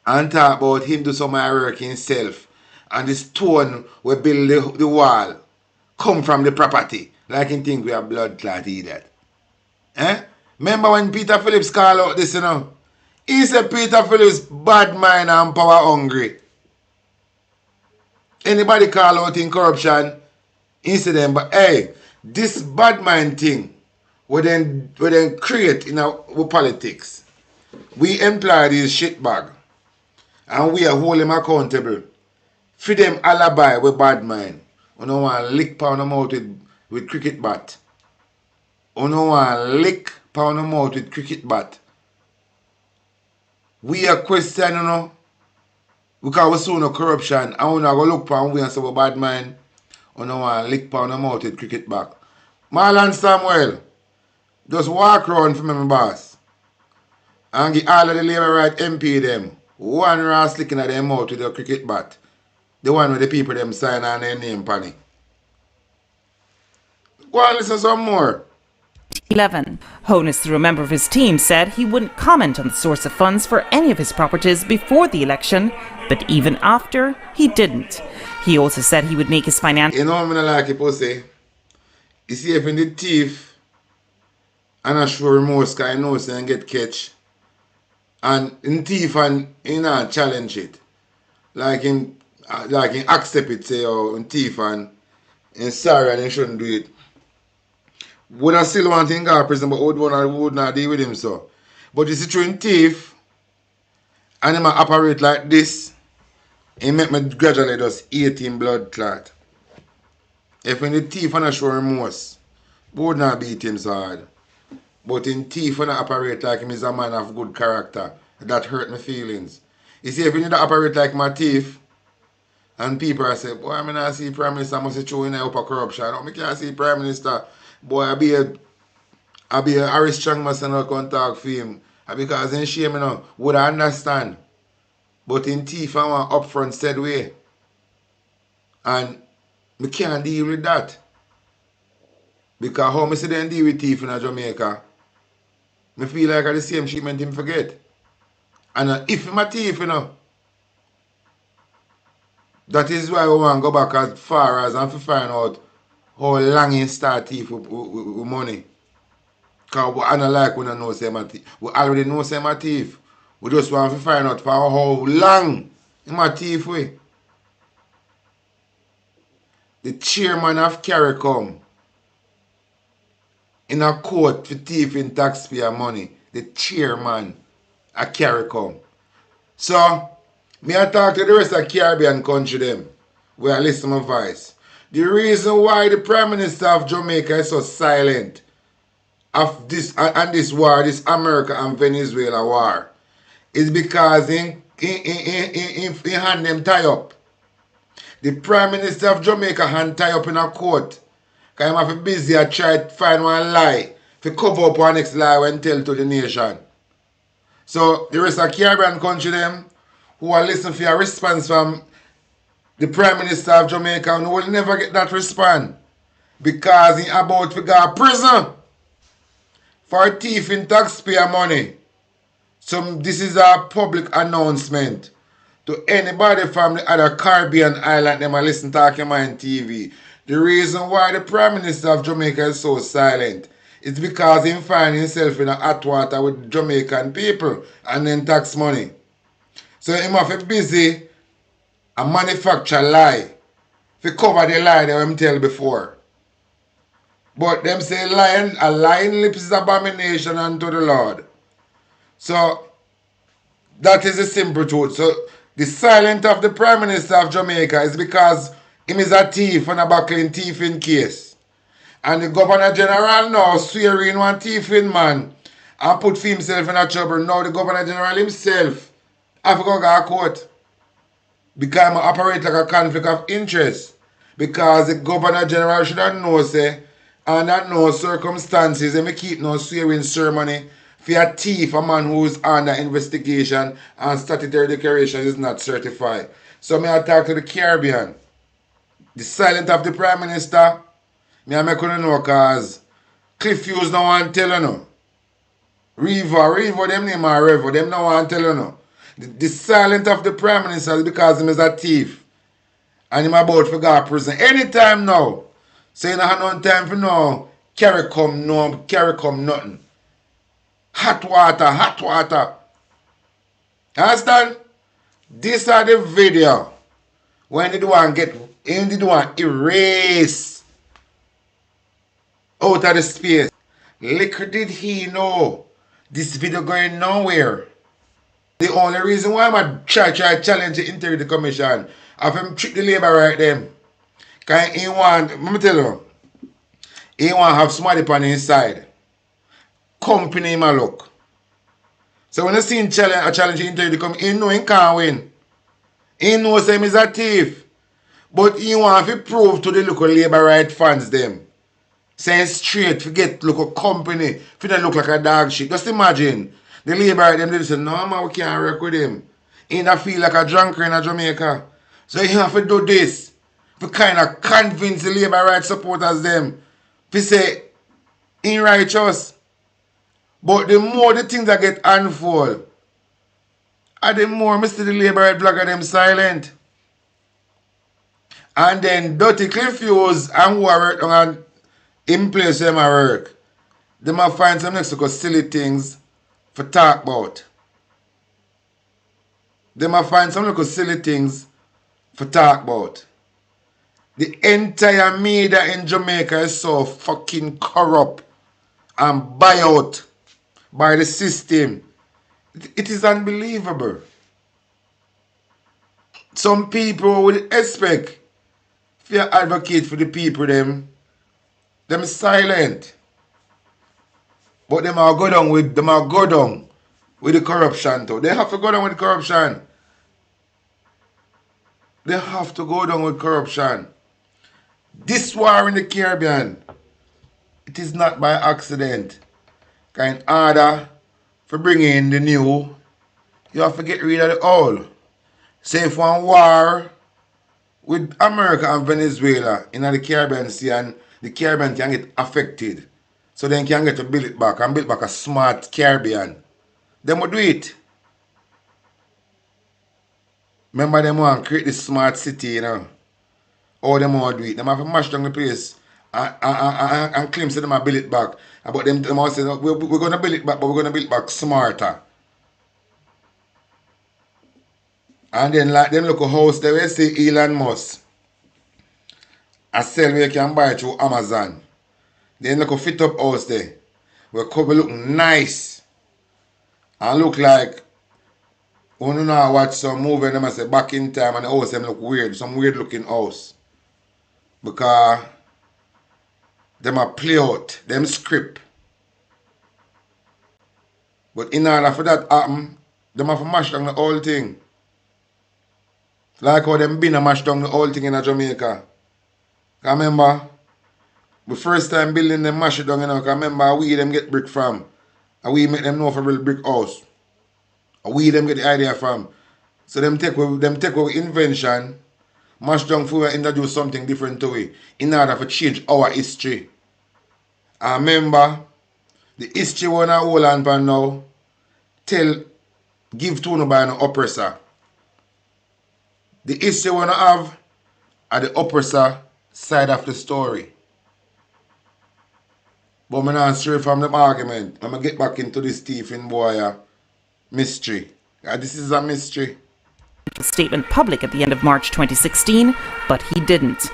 And talk about him do some work himself. And the stone we build the wall come from the property. Like him think we are blood clot idiot. Eh? Remember when Peter Phillips called out this, you know? He said Peter Phillips bad mind and power hungry. Anybody call out in corruption, incident, but hey, this bad mind thing we then create in our politics. We employ these shitbag and we are hold them accountable. For them alibi with bad mind. We don't want to lick pound them out with cricket bat. We don't want to lick pound them out with cricket bat. We are questioning, you know, because we see no corruption and we not go look for we and say we bad mind. We don't want to lick pound them out with cricket bat. Marlon Samuel, just walk around for me, my boss. And give all of the Labour right MP them one ras licking at them mouth with a cricket bat. The one with the people them sign on their name pan it. Go and listen some more. 11. Honus, through a member of his team, said he wouldn't comment on the source of funds for any of his properties before the election, but even after, he didn't. He also said he would make his financial... You know what I like people say? You see, if in the thief and I show remorse because I know say and get catch, and in thief and you know challenge it, like in accept it, say, oh, in thief and in sorry and he shouldn't do it. Would I still want to go to prison, but would not deal with him so. But you see, through in thief and him operate like this, he make me gradually just 18 blood clot. If in the thief and I show remorse, would not beat him so hard. But in thief and I operate like him is a man of good character, that hurt my feelings. You see, if you need to operate like my thief, and people are saying, boy, I mean, I see Prime Minister must show in the upper corruption. I can't see Prime Minister. Boy, I be a Harris Strong must not come talk for him. Because in shame, you know, would I understand. But in thief, I want upfront said way. And I can't deal with that. Because how I see them deal with thief in Jamaica, I feel like I the same treatment him forget. And if I'm a thief, you know, that is why we want to go back as far as and to find out how long he start thief with money. Because I don't like when I know say I'm a thief. We already know say I'm a thief. We just want to find out for how long I'm a thief with. The chairman of CARICOM in a court for thieving taxpayer money. The chairman of CARICOM. So, me I talk to the rest of Caribbean country them where I listen to my voice. The reason why the Prime Minister of Jamaica is so silent of this and this war, this America and Venezuela war, is because he hand them tie up. The Prime Minister of Jamaica hand tie up in a court. Because he have to busy and try to find one lie to cover up one next lie and tell to the nation. So the rest of Caribbean country them who are listening for a response from the Prime Minister of Jamaica and will never get that response. Because he about to go to prison for thieving taxpayer money. So this is a public announcement to anybody from the other Caribbean island them and listen to Talking TV. The reason why the Prime Minister of Jamaica is so silent is because he finds himself in a hot water with Jamaican people and then tax money. So he must be busy and manufacture lie to cover the lie that I'm tell before. But them say a lying lips is abomination unto the Lord. So that is the simple truth. So the silence of the Prime Minister of Jamaica is because him is a thief and a buckling thieving case. And the Governor General now swearing one thieving man and put for himself in a trouble. Now the Governor General himself have to go to court. Because he operate like a conflict of interest. Because the Governor General should have known, say, under no circumstances, he may keep no swearing ceremony for a thief, a man who is under investigation and statutory declaration is not certified. So may I talk to the Caribbean. The silence of the Prime Minister, me I make you know because Cliff Hughes no want to tell you no. Revo, them name are Revo, them no want to tell you no. The silence of the Prime Minister is because him is a thief. And him about to go to prison. Anytime now. So you don't have no time for no CARICOM nothing. Hot water. Understand? This are the video when they do want erase out of the space. Little did he know this video going nowhere. The only reason why I'm try challenge the Integrity Commission of him trick the labor right them. Cause he want, let me tell you, he want to have somebody on the inside. Company him a look. So when you see him challenge the Integrity Commission, he know he can't win. He knows him is a thief. But he want to prove to the local labor right fans them. Saying straight, forget local company, if you don't look like a dog shit. Just imagine, the labor right them, they say, no man, we can't work with him. He don't feel like a drunker in Jamaica. So he have to do this. To kind of convince the labor right supporters them. To say, he righteous. But the more the things that get unfold, and the more Mr. the labor right blogger them silent. And then Dirty Cliff Hughes and who are working on in place them at work, they might find some next to silly things for talk about. They might find some little silly things for talk about. The entire media in Jamaica is so fucking corrupt and buyout by the system. It is unbelievable. Some people would expect if you advocate for the people them silent. But them are go down with the corruption too. They have to go down with the corruption. They have to go down with corruption. This war in the Caribbean, it is not by accident. In order for bringing in the new, you have to get rid of the old. Say if one war with America and Venezuela in the Caribbean Sea and the Caribbean can get affected. So then can get to build it back and build back a smart Caribbean. Them will do it. Remember them want to create this smart city, you know. All them want to do it. Them have to mash down the place and claim say them will build it back. But them all say, no, we're going to build it back, but we're going to build it back smarter. And then like them look a house there where say Elon Musk. I sell where you can buy it through Amazon. Then look a fit up house there. Where couple look nice. And look like when you know watch some movie and them say back in time and the house them look weird. Some weird looking house. Because them a play out, them script. But in order for that happen, them have to mash down the whole thing. Like how them been a mash down the whole thing in Jamaica. I remember the first time building them mash it down, you know, I remember we them get brick from. And we make them know for real brick house. And we them get the idea from. So them take our invention, mash down for introduce something different to it in order to change our history. I remember the history when I hold on for now, give to no by an oppressor. The history when I have at the oppressor side of the story. But I'm not straight from the argument. I'm going to get back into this Stephen boy mystery. This is a mystery. Statement public at the end of March 2016, but he didn't.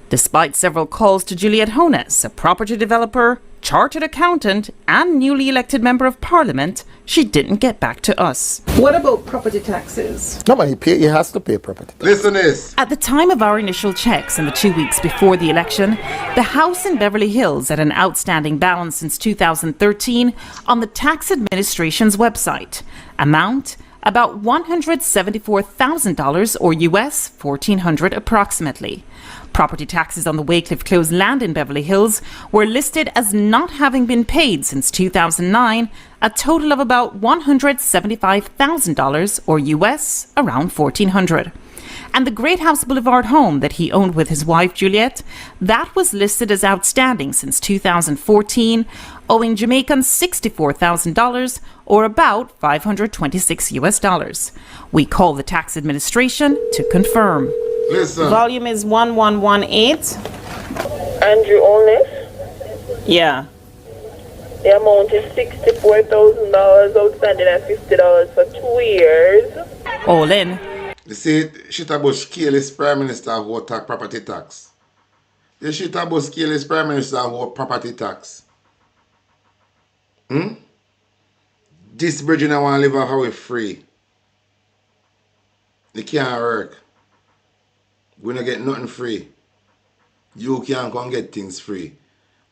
Despite several calls to Juliet Honus, a property developer, chartered accountant, and newly elected member of parliament, she didn't get back to us. What about property taxes? No, man, he has to pay property tax. Listen to this. At the time of our initial checks in the 2 weeks before the election, the house in Beverly Hills had an outstanding balance since 2013 on the tax administration's website. Amount about $174,000 or US $1,400 approximately. Property taxes on the Waycliffe Close land in Beverly Hills were listed as not having been paid since 2009, a total of about $175,000 or US around $1,400. And the Great House Boulevard home that he owned with his wife Juliet, that was listed as outstanding since 2014, owing Jamaicans $64,000 or about $526 US. We call the tax administration to confirm. Listen. Volume is 1118. Andrew Only. Yeah. The amount is $64,000 outstanding and $50 for 2 years. All in, You see, shit about scaleless prime minister who attack property tax. The shit about scaleless prime minister who property tax. This bridge I want to live a house free. They can't work. We don't get nothing free. You can't come get things free.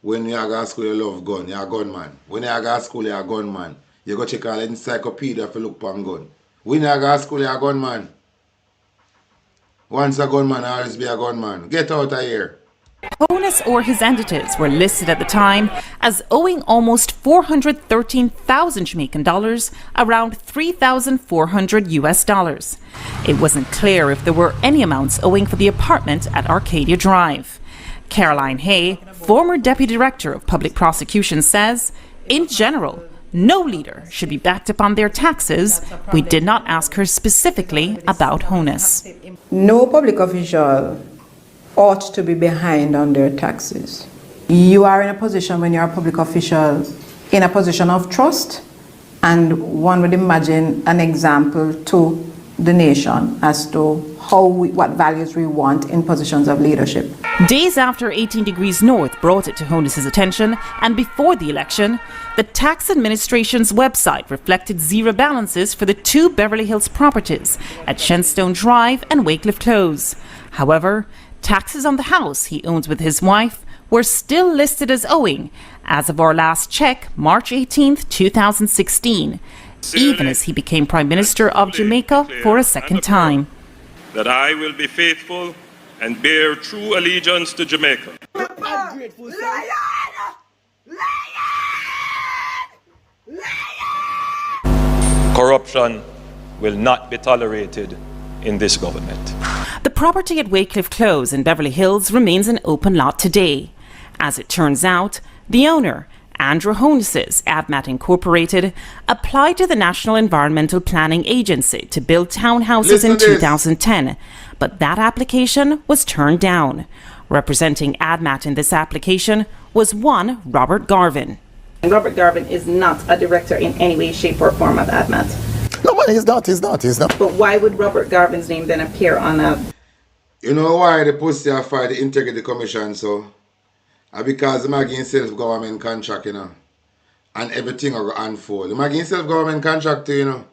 When you go to school, you love gun, you're a gunman. When you go to school, you're a gunman. You go check all the encyclopedia if you look for a gun. When you go to school, you're a gunman. Once a gunman, always be a gunman. Get out of here. Honus or his entities were listed at the time as owing almost 413,000 Jamaican dollars, around 3,400 US dollars. It wasn't clear if there were any amounts owing for the apartment at Arcadia Drive. Caroline Hay, former Deputy Director of Public Prosecution, says, in general, no leader should be backed up on their taxes. We did not ask her specifically about Honus. No public official ought to be behind on their taxes. You are in a position, when you're a public official, in a position of trust, and one would imagine an example to the nation as to what values we want in positions of leadership. Days after 18 Degrees North brought it to Honus's attention, and before the election, the tax administration's website reflected zero balances for the two Beverly Hills properties at Shenstone Drive and Wycliffe Close. However, taxes on the house he owns with his wife were still listed as owing as of our last check, March 18, 2016, even as he became Prime Minister of Jamaica for a second time. That I will be faithful and bear true allegiance to Jamaica. Corruption will not be tolerated in this government. The property at Wycliffe Close in Beverly Hills remains an open lot today. As it turns out, the owner, Andrew Honus's ADMAT Incorporated, applied to the National Environmental Planning Agency to build townhouses in 2010, but that application was turned down. Representing ADMAT in this application was one Robert Garvin. Robert Garvin is not a director in any way, shape, or form of ADMAT. No, man, he's not. But why would Robert Garvin's name then appear on a... You know why the pussy have filed the Integrity Commission, so? Because they're getting self-government contract, you know. And everything will unfold. They're getting self-government contract, you know.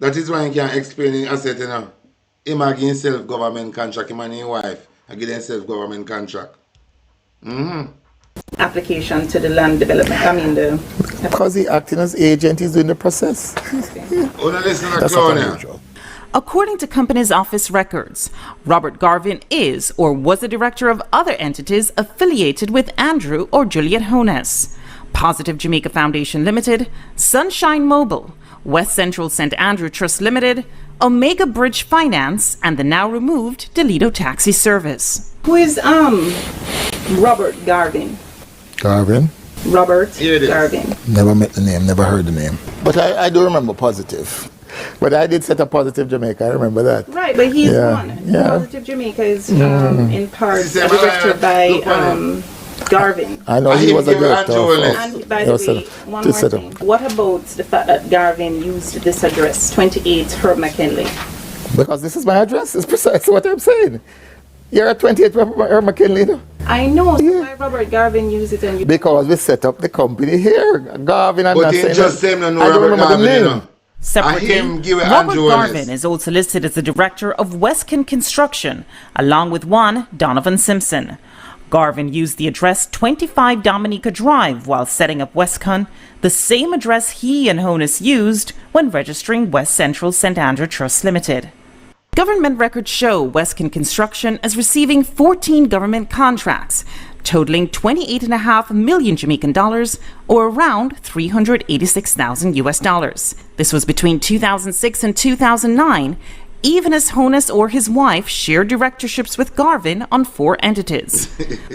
That is why you can't explain the asset, you know. Him getting self-government contract, him and his wife are getting self-government contract. application to the land development, Because he acting as agent, he's doing the process. That's not unusual. According to Companies Office records, Robert Garvin is or was the director of other entities affiliated with Andrew or Juliet Honus: Positive Jamaica Foundation Limited, Sunshine Mobile, West Central St. Andrew Trust Limited, Omega Bridge Finance, and the now removed Delito Taxi Service. Who is Robert Garvin? Garvin? Robert Garvin. Never met the name, never heard the name. But I do remember Positive. But I did set up Positive Jamaica, I remember that. Right, but he's one. Yeah. Positive Jamaica is in part directed by Garvin. I know he was a director And by the way, one more thing. What about the fact that Garvin used this address, 28 Herb McKinley? Because this is my address, it's precisely what I'm saying. You're at 28 Herb McKinley, no? I know, so why Robert Garvin used it and you... Because we set up the company here. Garvin, I'm not saying just saying no I don't Robert remember Garvin, the name. you know. Separately, Robert Garvin is also listed as the director of Westcon Construction, along with one Donovan Simpson. Garvin used the address 25 Dominica Drive while setting up Westcon, the same address he and Honus used when registering West Central St. Andrew Trust Limited. Government records show Westcon Construction as receiving 14 government contracts, totaling 28.5 million Jamaican dollars, or around 386,000 US dollars. This was between 2006 and 2009, even as Honus or his wife shared directorships with Garvin on 4 entities.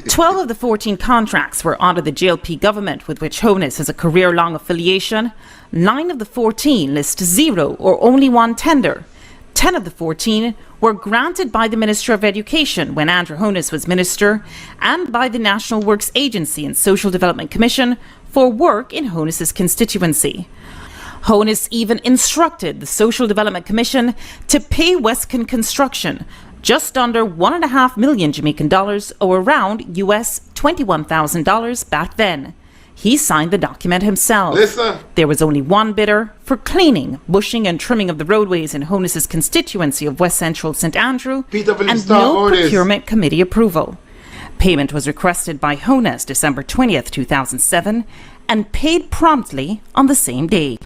12 of the 14 contracts were under the JLP government, with which Honus has a career-long affiliation. 9 of the 14 list 0 or only 1 tender. 10 of the 14 were granted by the Minister of Education when Andrew Honus was Minister, and by the National Works Agency and Social Development Commission for work in Honus's constituency. Honus even instructed the Social Development Commission to pay Westcon Construction just under $1.5 million Jamaican dollars, or around US $21,000 back then. He signed the document himself. Listen. There was only one bidder for cleaning, bushing and trimming of the roadways in Honus's constituency of West Central St. Andrew, and no procurement committee approval. Payment was requested by Honus December 20th, 2007, and paid promptly on the same day.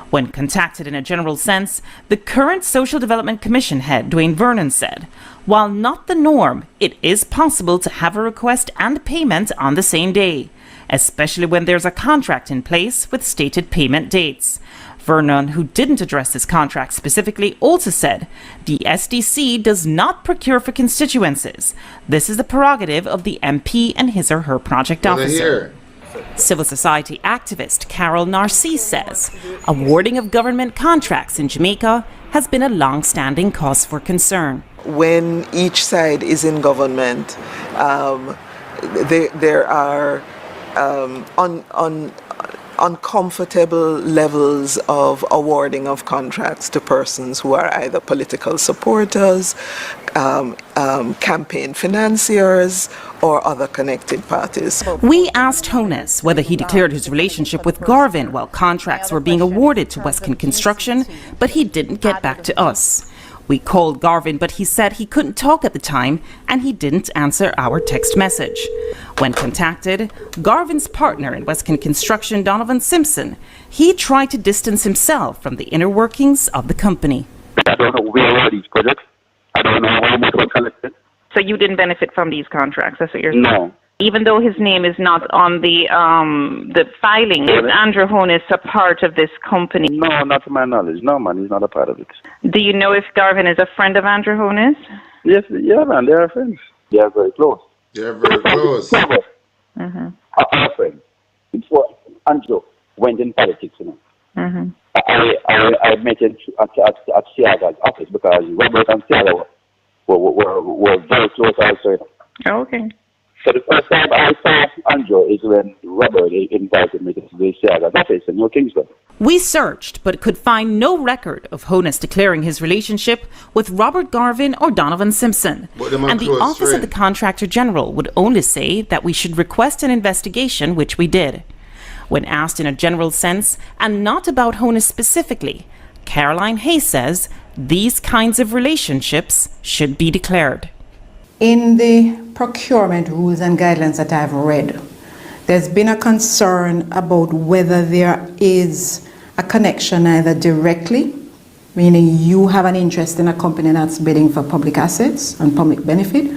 When contacted in a general sense, the current Social Development Commission head, Dwayne Vernon, said, while not the norm, it is possible to have a request and payment on the same day, especially when there's a contract in place with stated payment dates. Vernon, who didn't address this contract specifically, also said the SDC does not procure for constituencies. This is the prerogative of the MP and his or her project officer. Civil society activist Carol Narcisse says awarding of government contracts in Jamaica has been a long-standing cause for concern. When each side is in government, there are uncomfortable levels of awarding of contracts to persons who are either political supporters, campaign financiers, or other connected parties. We asked Honus whether he declared his relationship with Garvin while contracts were being awarded to Westcon Construction, but he didn't get back to us. We called Garvin, but he said he couldn't talk at the time and he didn't answer our text message. When contacted, Garvin's partner in Westcon Construction, Donovan Simpson, he tried to distance himself from the inner workings of the company. I don't know where are these projects. I don't know how much was collected. So you didn't benefit from these contracts, that's what you're saying? No. Even though his name is not on the filing, is Andrew Honus a part of this company? No, not to my knowledge. No, man, he's not a part of it. Do you know if Garvin is a friend of Andrew Honus? Yes, yeah, man, they are friends. They are very close. They're very close. Our friends. Before Andrew went in politics, you know. I met him at Siaga's office because Robert and Siaga were very close also. Okay. So the first time I saw Andrew is when Robert invited me to the Siaga's office in New Kingston. We searched, but could find no record of Honus declaring his relationship with Robert Garvin or Donovan Simpson. And the Office of the Contractor General would only say that we should request an investigation, which we did. When asked in a general sense, and not about Honus specifically, Caroline Hayes says these kinds of relationships should be declared. In the procurement rules and guidelines that I've read, there's been a concern about whether there is a connection either directly, meaning you have an interest in a company that's bidding for public assets and public benefit,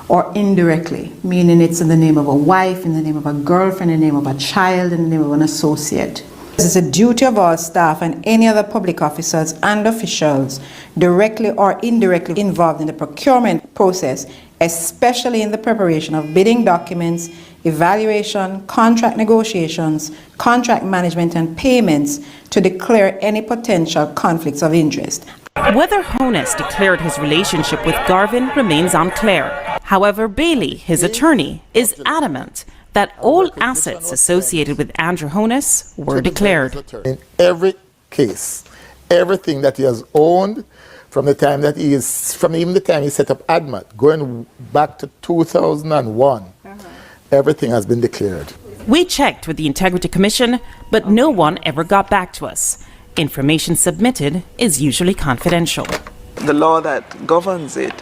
or indirectly, meaning it's in the name of a wife, in the name of a girlfriend, in the name of a child, in the name of an associate. It's a duty of our staff and any other public officers and officials directly or indirectly involved in the procurement process, especially in the preparation of bidding documents, evaluation, contract negotiations, contract management and payments, to declare any potential conflicts of interest. Whether Honus declared his relationship with Garvin remains unclear. However, Bailey, his attorney, is adamant that all assets associated with Andrew Honus were declared. In every case, everything that he has owned from the time that even the time he set up ADMAT, going back to 2001, everything has been declared. We checked with the Integrity Commission, but no one ever got back to us. Information submitted is usually confidential. The law that governs it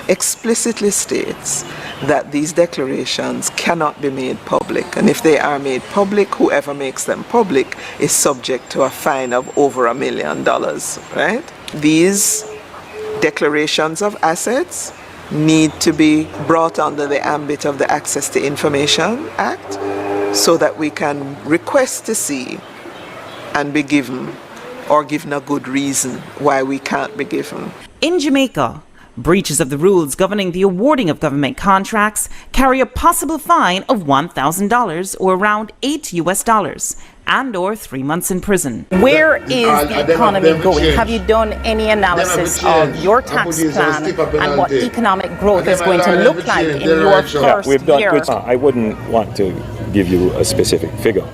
explicitly states that these declarations cannot be made public, and if they are made public, whoever makes them public is subject to a fine of over $1 million, right? These declarations of assets need to be brought under the ambit of the Access to Information Act so that we can request to see and be given, or given a good reason why we can't be given. In Jamaica, breaches of the rules governing the awarding of government contracts carry a possible fine of $1,000 or around $8 and or 3 months in prison. Where is the economy going? Have you done any analysis of your tax plan and what economic growth is going to look like in your first year? I wouldn't want to give you a specific figure.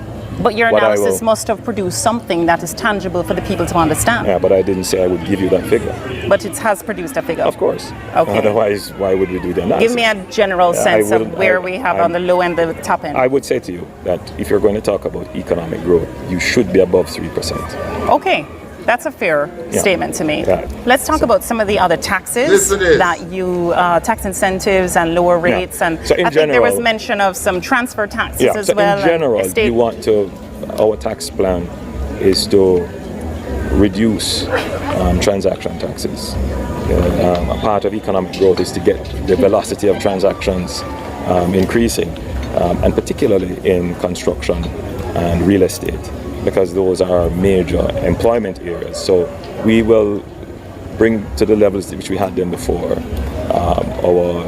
But your What I analysis will- must have produced something that is tangible for the people to understand. Yeah, but I didn't say I would give you that figure. But it has produced a figure. Of course. Okay. Otherwise, why would we do the analysis? Give me a general Yeah, sense I of will- where I- we have I'm- on the low end, the top end. I would say to you that if you're going to talk about economic growth, you should be above 3%. Okay, that's a fair Yeah. statement to make. Yeah. Let's talk about some of the other taxes Listen to this. that you, tax incentives and lower Yeah. rates. And So in I think there was general- mention of some transfer taxes Yeah, as so well. in general, and estate- you want to, our tax plan is to reduce transaction taxes. A part of economic growth is to get the velocity of transactions increasing, and particularly in construction and real estate, because those are major employment areas. So we will bring to the levels which we had them before our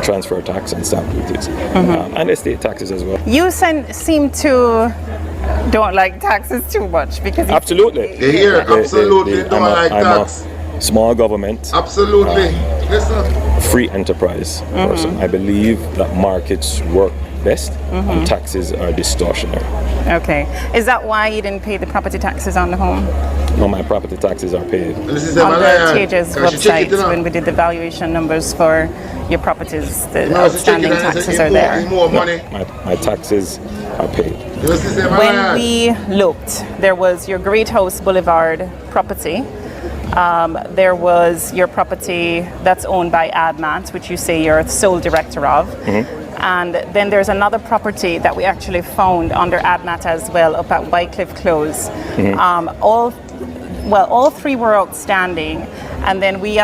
transfer tax and stamp duties, and estate taxes as well. You seem to don't like taxes too much because you- Absolutely. Absolutely don't like tax. A small government, Absolutely. Listen. free enterprise person. I believe that markets work best and taxes are distortionary. Okay. Is that why you didn't pay the property taxes on the home? No, my property taxes are paid. On the TH's website, when we did the valuation numbers for your properties, the outstanding taxes are there. My taxes are paid. When we looked, there was your Great House Boulevard property. There was your property that's owned by ADMAT, which you say you're the sole director of. And then there's another property that we actually found under ADMAT as well, up at Wycliffe Close. All three were outstanding. And then we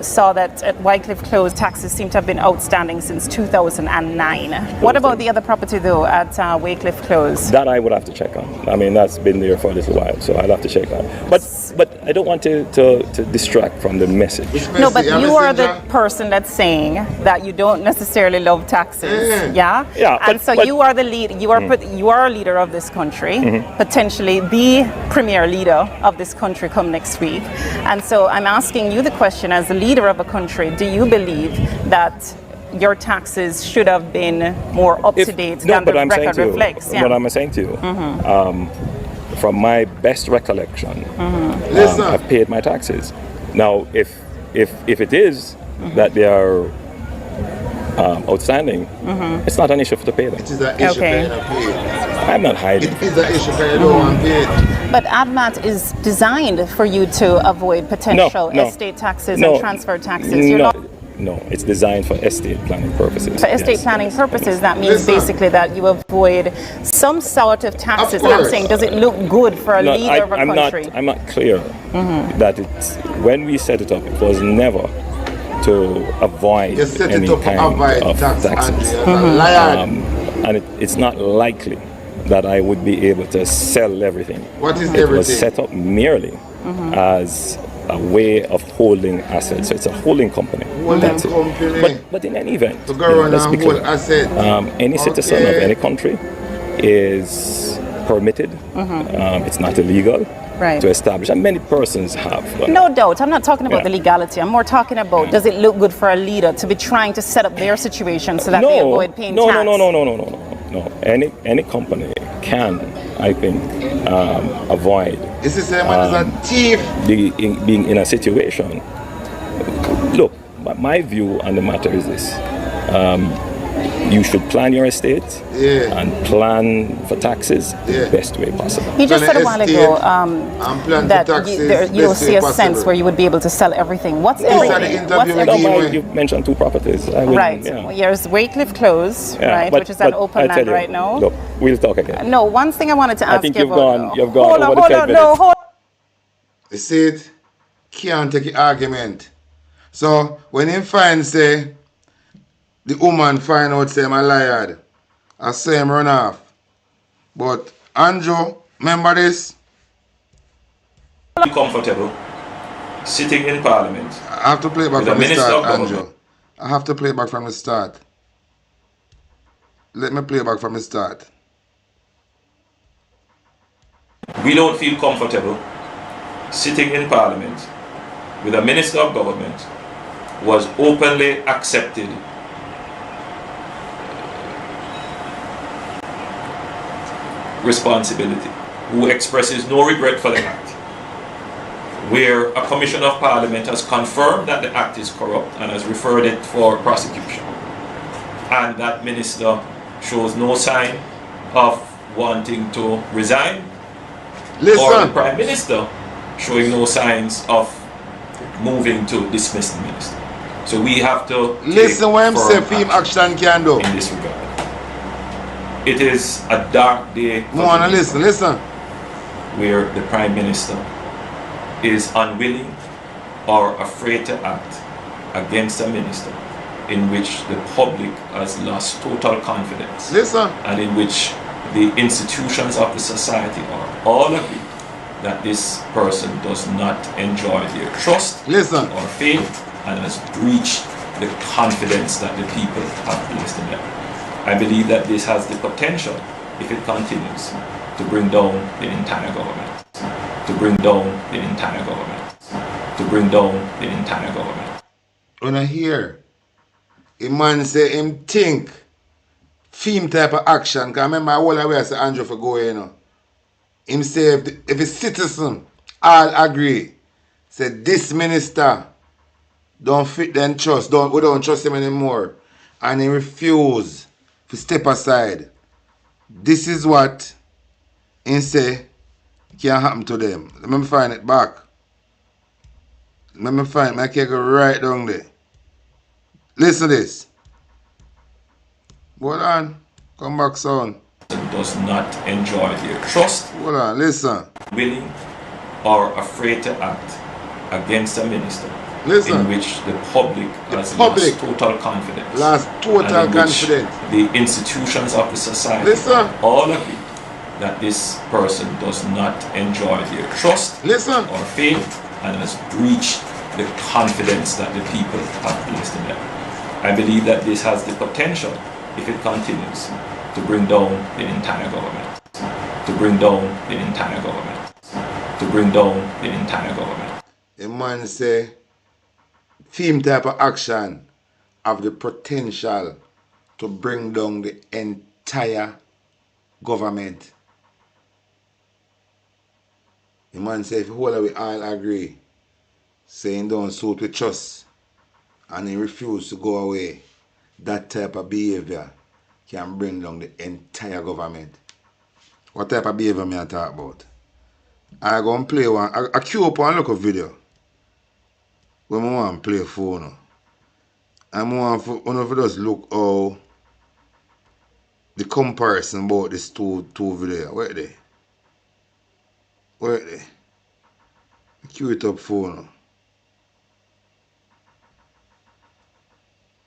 saw that at Wycliffe Close, taxes seem to have been outstanding since 2009. What about the other property, though, at Wycliffe Close? That I would have to check on. I mean, that's been there for a little while, so I'll have to check on. But I don't want to distract from the message. No, but you are the person that's saying that you don't necessarily love taxes, yeah? Yeah, and but- so but- you are the lead. You are a leader of this country, potentially the premier leader of this country come next week. And so I'm asking you the question: as the leader of a country, do you believe that your taxes should have been more up to date than the record reflects? What I'm saying to you. From my best recollection, I've paid my taxes. Now, if it is that they are outstanding, it's not an issue to pay them. It is an issue Okay. for you to pay. I'm not hiding. It is an issue for you don't want to pay. But ADMAT is designed for you to avoid potential No. estate taxes No. and transfer taxes. You're not. No, it's designed for estate planning purposes. For estate Yes. planning purposes, that means basically that you avoid some sort of taxes. And I'm saying, does it look good for a No, leader of a country? I'm not clear that it's when we set it up, it was never to avoid You set any it up to kind avoid of tax, taxes. and you're a liar. And it's not likely that I would be able to sell everything. What is It was everything? set up merely as a way of holding assets. So it's a holding company. Holding That's it. company. But in any event, To go around let's be and hold clear. assets. Any citizen of Okay. any country is permitted. It's not illegal Right. to establish, and many persons have. But No doubt. I'm not talking about Yeah. the legality. I'm more talking about, does it look good for a leader to be trying to set up their situation so that they avoid paying tax? No. Any company can, I think, avoid This is a man is a thief. being in a situation. Look, my view on the matter is this: you should plan your estate and plan for taxes the best way possible. You just said a while ago plan that for taxes you don't best see way a sense possible. where you would be able to sell everything. What's everything? What's everything? You mentioned 2 properties. I wouldn't- Right. yeah. Well, here's Wycliffe Close, Yeah, right, but- which is an but open I land tell you, right now. Look, we'll talk again. No, one thing I wanted to ask I think you you've about. gone Hold over on, the 10 minutes. hold on. You see it? Can't take the argument. So when him find say the woman find out say I'm a liar, I say him run off. But Andrew, remember this? Be comfortable sitting in Parliament. I have to play it back With a from the Minister start, of Andrew. Government. I have to play it back from the start. Let me play it back from the start. We don't feel comfortable sitting in Parliament with a Minister of Government was openly accepted responsibility, who expresses no regret for the act, where a Commission of Parliament has confirmed that the act is corrupt and has referred it for prosecution, and that minister shows no sign of wanting to resign, or the Prime Minister showing no signs of moving to dismiss the minister. So we have to listen what I'm saying, film action can do in this regard. It is a dark day. Listen. Where the Prime Minister is unwilling or afraid to act against a minister in which the public has lost total confidence. And in which the institutions of the society are all agreed that this person does not enjoy their trust or faith and has breached the confidence that the people have placed in them. I believe that this has the potential, if it continues, to bring down the entire government. To bring down the entire government. To bring down the entire government. When I hear a man say him think theme type of action, because I remember all the way I say Andrew for go, you know. Him say if a citizen all agree, say this minister don't fit them trust, we don't trust him anymore, and he refuse to step aside. This is what he say can happen to them. Let me find it back. Let me find my cake right down there. Listen to this. Hold on. Come back, son. Does not enjoy their trust. Hold on, listen. Willing or afraid to act against a minister in which the public has lost total confidence. The institutions of the society all agree that this person does not enjoy their trust or faith and has breached the confidence that the people have placed in them. I believe that this has the potential, if it continues, to bring down the entire government. To bring down the entire government. To bring down the entire government. The man say, theme type of action have the potential to bring down the entire government. The man say, if whole we all agree, saying don't suit with trust, and he refuse to go away, that type of behavior can bring down the entire government. What type of behavior me I talk about? I go and play one, I queue up and look a video when I want to play phone. And I want to just look how the comparison about these two videos. Where are they? Where are they? Queue it up phone.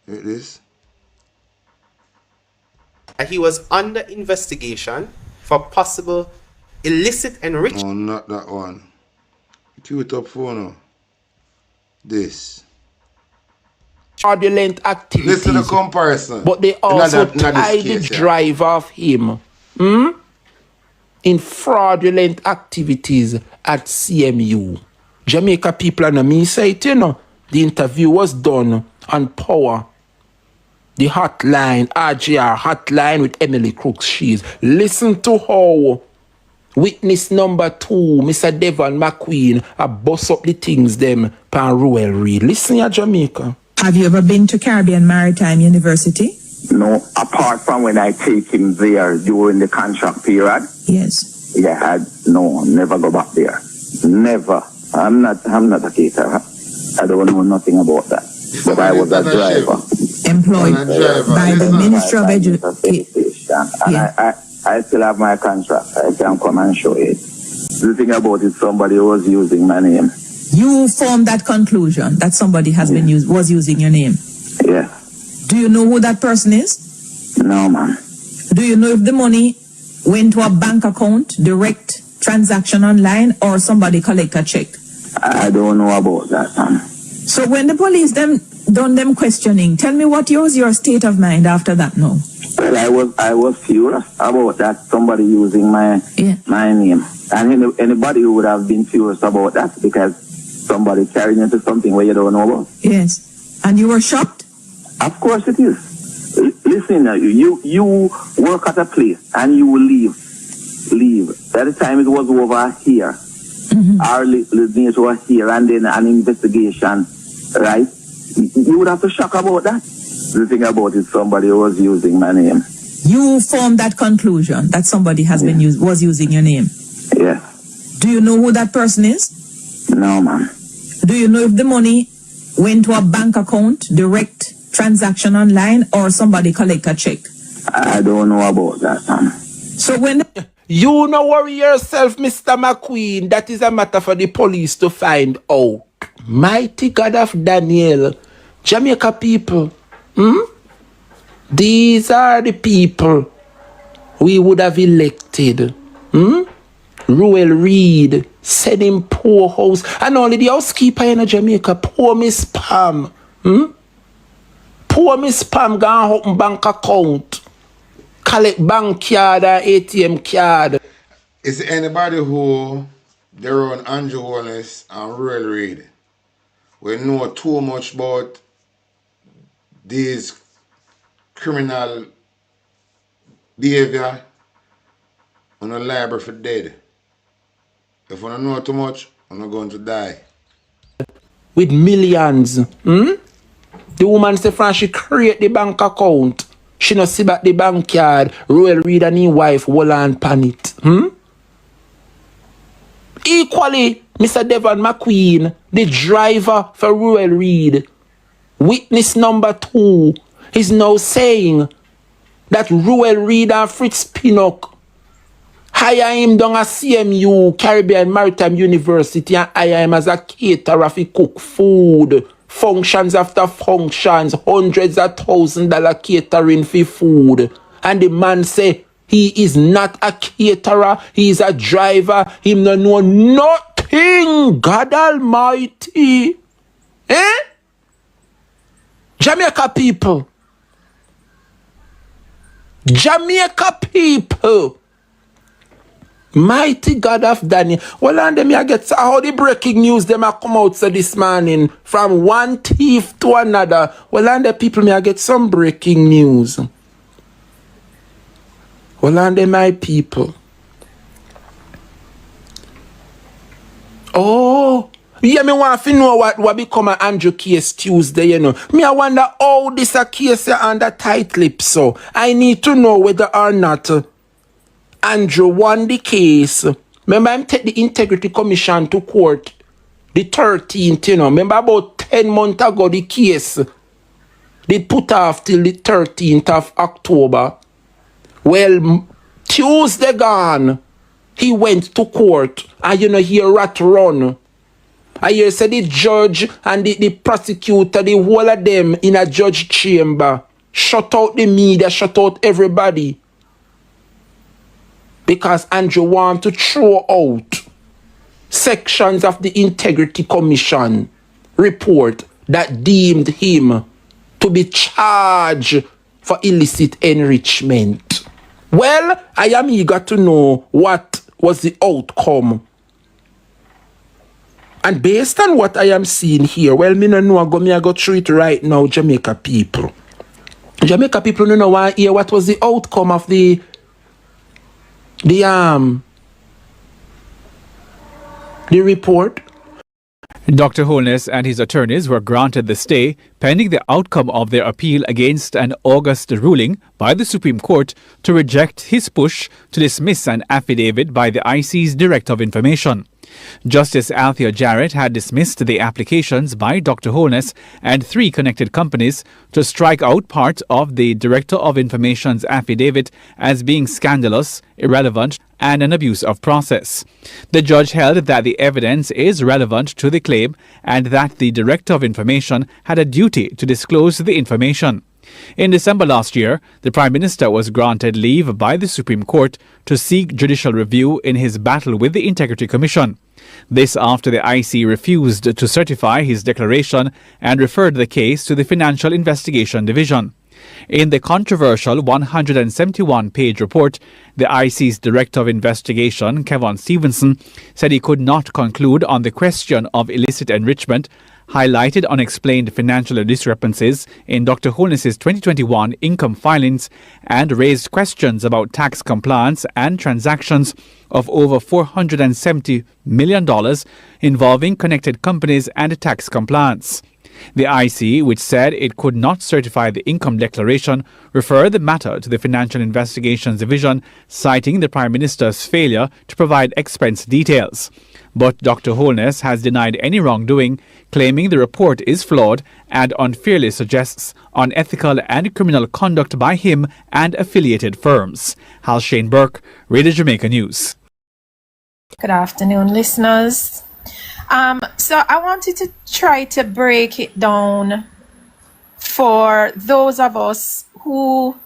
Like this. He was under investigation for possible illicit enrichment. No, not that one. Queue it up phone. This. Fraudulent activities. Listen to the comparison. But they also tied the drive of him in fraudulent activities at CMU. Jamaica people and me say it, you know. The interview was done on Power. The hotline, RGR hotline with Emily Crooks-Shees. Listen to how witness number 2, Mr. Devon McQueen, a bust up the things them pan Ruel Reed. Listen here, Jamaica. Have you ever been to Caribbean Maritime University? No, apart from when I take him there during the contract period. Yes. Yeah, never go back there. Never. I'm not a caterer. I don't know nothing about that. But I was a driver. Employed by the Ministry of Education. And I still have my contract. I can come and show it. The thing about it, somebody was using my name. You formed that conclusion that somebody was using your name? Yeah. Do you know who that person is? No, man. Do you know if the money went to a bank account, direct transaction online, or somebody collect a check? I don't know about that, man. So when the police done them questioning, tell me what was your state of mind after that now? Well, I was furious about that, somebody using my name. And anybody who would have been furious about that because somebody carrying into something where you don't know about. Yes. And you were shocked? Of course it is. Listen, you work at a place and you will leave. leave. At the time it was over here. Our listeners were here, and then an investigation, right? You would have to shock about that. The thing about it, somebody was using my name. You formed that conclusion that somebody was using your name? Yes. Do you know who that person is? No, ma'am. Do you know if the money went to a bank account, direct transaction online, or somebody collect a check? I don't know about that, ma'am. So when... You no worry yourself, Mr. McQueen. That is a matter for the police to find out. Mighty God of Daniel. Jamaica people. These are the people we would have elected. Ruel Reid, said him poor house. And only the housekeeper in Jamaica, poor Miss Pam. Poor Miss Pam gone open bank account. Collect bank card or ATM card. Is there anybody who they're on Andrew Wallace and Ruel Reid we know too much about these criminal behavior on a liable for dead? If you don't know too much, you're not going to die. With millions. The woman say from she create the bank account. She no see back the bank card. Ruel Reid and his wife hold on pan it. Equally, Mr. Devon McQueen, the driver for Ruel Reid, witness number 2, is now saying that Ruel Reid and Fritz Pinnock hire him down at CMU, Caribbean Maritime University, and hire him as a caterer to cook food. Functions after functions, hundreds of $1,000 catering for food. And the man say he is not a caterer, he is a driver, him no know nothing. God Almighty. Jamaica people. Jamaica people. Mighty God of Daniel. Well, and them I get how the breaking news them a come out so this morning from one thief to another. Well, and the people me I get some breaking news. Well, and them my people. Oh, yeah, me want to know what become an Andrew case Tuesday, you know. Me I wonder how this a case under tight lips, so I need to know whether or not Andrew won the case. Remember, I take the Integrity Commission to court the 13th, you know. Remember, about 10 months ago, the case did put off till the 13th of October. Well, Tuesday gone, he went to court, and you know, he rat run. I hear say the judge and the prosecutor, the whole of them in a judge chamber, shut out the media, shut out everybody. Because Andrew want to throw out sections of the Integrity Commission report that deemed him to be charged for illicit enrichment. Well, I am eager to know what was the outcome. And based on what I am seeing here, well, me no know, I go through it right now, Jamaica people. Jamaica people no know why hear what was the outcome of the report. Dr. Holness and his attorneys were granted the stay pending the outcome of their appeal against an August ruling by the Supreme Court to reject his push to dismiss an affidavit by the IC's Director of Information. Justice Althea Jarrett had dismissed the applications by Dr. Holness and 3 connected companies to strike out part of the Director of Information's affidavit as being scandalous, irrelevant, and an abuse of process. The judge held that the evidence is relevant to the claim and that the Director of Information had a duty to disclose the information. In December last year, the Prime Minister was granted leave by the Supreme Court to seek judicial review in his battle with the Integrity Commission. This after the IC refused to certify his declaration and referred the case to the Financial Investigation Division. In the controversial 171-page report, the IC's Director of Investigation, Kevin Stevenson, said he could not conclude on the question of illicit enrichment, highlighted unexplained financial discrepancies in Dr. Holness's 2021 income filings, and raised questions about tax compliance and transactions of over $470 million involving connected companies and tax compliance. The IC, which said it could not certify the income declaration, referred the matter to the Financial Investigations Division, citing the Prime Minister's failure to provide expense details. But Dr. Holness has denied any wrongdoing, claiming the report is flawed and unfairly suggests unethical and criminal conduct by him and affiliated firms. Hal Shane Burke, Radio Jamaica News. Good afternoon, listeners. So I wanted to try to break it down for those of us who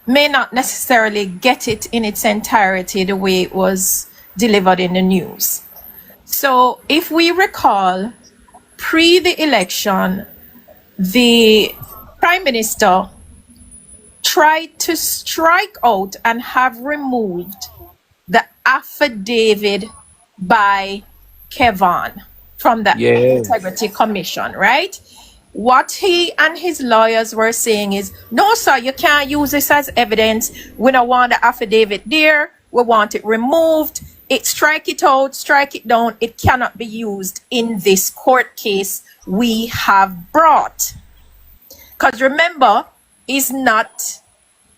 may not necessarily get it in its entirety the way it was delivered in the news. So if we recall, pre the election, the Prime Minister tried to strike out and have removed the affidavit by Kevin from the Integrity Commission, right? What he and his lawyers were saying is, no, sir, you can't use this as evidence. We don't want the affidavit there. We want it removed. Strike it out, strike it down. It cannot be used in this court case we have brought. Because remember, it's not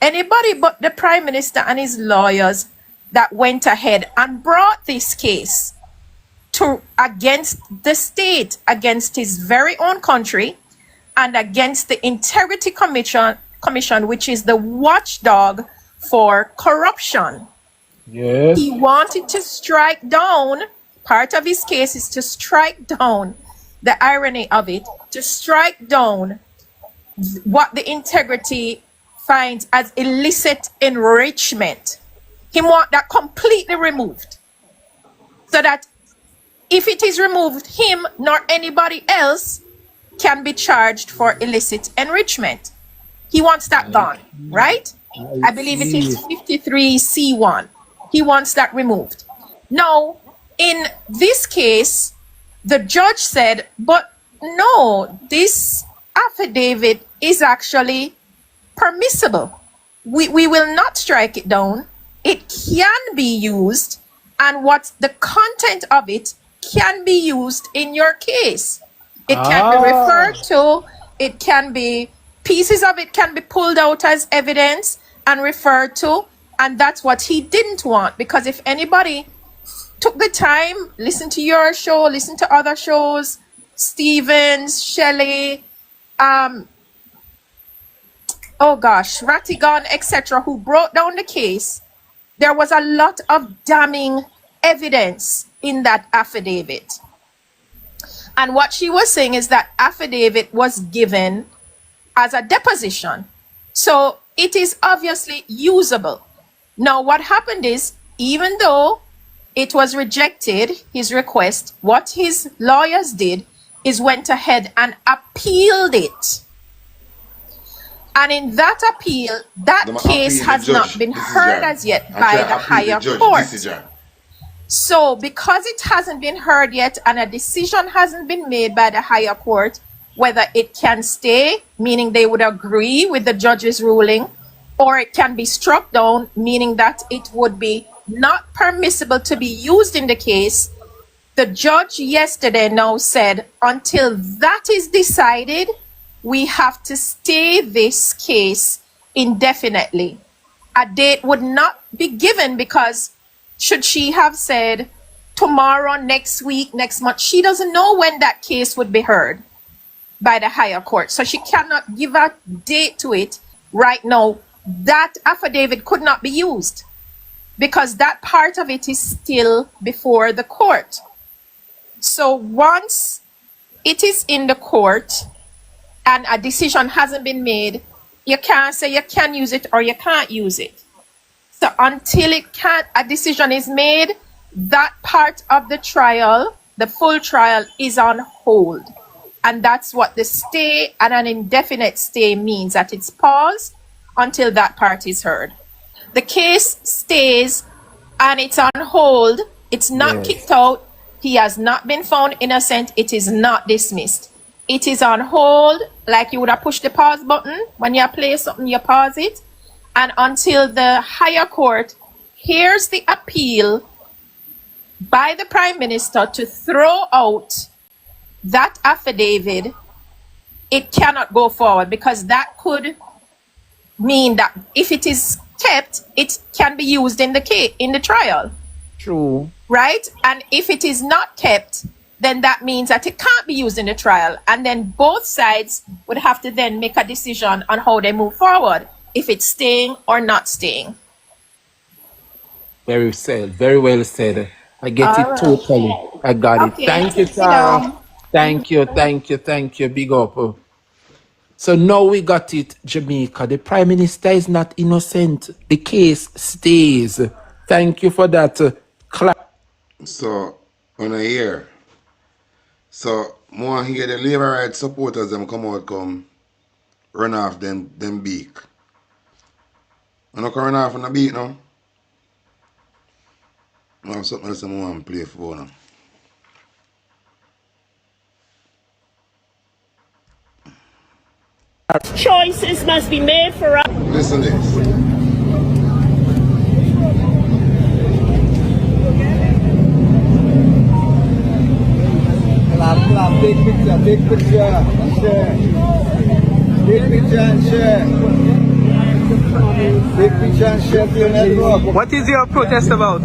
anybody but the Prime Minister and his lawyers that went ahead and brought this case against the state, against his very own country, and against the Integrity Commission, which is the watchdog for corruption. Yes. He wanted to strike down, part of his case is to strike down, the irony of it, to strike down what the integrity finds as illicit enrichment. He want that completely removed, so that if it is removed, him nor anybody else can be charged for illicit enrichment. He wants that gone, right? I believe it is 53C1. He wants that removed. Now, in this case, the judge said, but no, this affidavit is actually permissible. We will not strike it down. It can be used, and what the content of it can be used in your case. It can be referred to, it can be, pieces of it can be pulled out as evidence and referred to, and that's what he didn't want. Because if anybody took the time, listen to your show, listen to other shows, Stevens, Shelley, Rattigan, etc., who brought down the case, there was a lot of damning evidence in that affidavit. And what she was saying is that affidavit was given as a deposition. So it is obviously usable. Now, what happened is, even though it was rejected, his request, what his lawyers did is went ahead and appealed it. And in that appeal, that case has not been heard as yet by the higher court. So because it hasn't been heard yet and a decision hasn't been made by the higher court, whether it can stay, meaning they would agree with the judge's ruling, or it can be struck down, meaning that it would be not permissible to be used in the case, the judge yesterday now said, until that is decided, we have to stay this case indefinitely. A date would not be given, because should she have said tomorrow, next week, next month, she doesn't know when that case would be heard by the higher court. So she cannot give a date to it right now. That affidavit could not be used because that part of it is still before the court. So once it is in the court and a decision hasn't been made, you can't say you can use it or you can't use it. So until a decision is made, that part of the trial, the full trial, is on hold. And that's what the stay and an indefinite stay means, that it's paused until that part is heard. The case stays and it's on hold. It's not kicked out. He has not been found innocent. It is not dismissed. It is on hold, like you would have pushed the pause button. When you play something, you pause it. And until the higher court hears the appeal by the Prime Minister to throw out that affidavit, it cannot go forward, because that could mean that if it is kept, it can be used in the case, in the trial. True. Right? And if it is not kept, then that means that it can't be used in the trial. And then both sides would have to then make a decision on how they move forward, if it's staying or not staying. Very said. Very well said. I get it totally. I got it. Thank you, sir. Thank you, thank you, thank you. Big up. So now we got it, Jamaica. The Prime Minister is not innocent. The case stays. Thank you for that. So, on a year. So, more hear the Labour Rights supporters them come out, come run off them beak. I'm not run off on the beat now. I have something else I want to play for now. Choices must be made for us. Listen to this. Big picture, and share. Big picture and share. Big picture and share for your network. What is your protest about?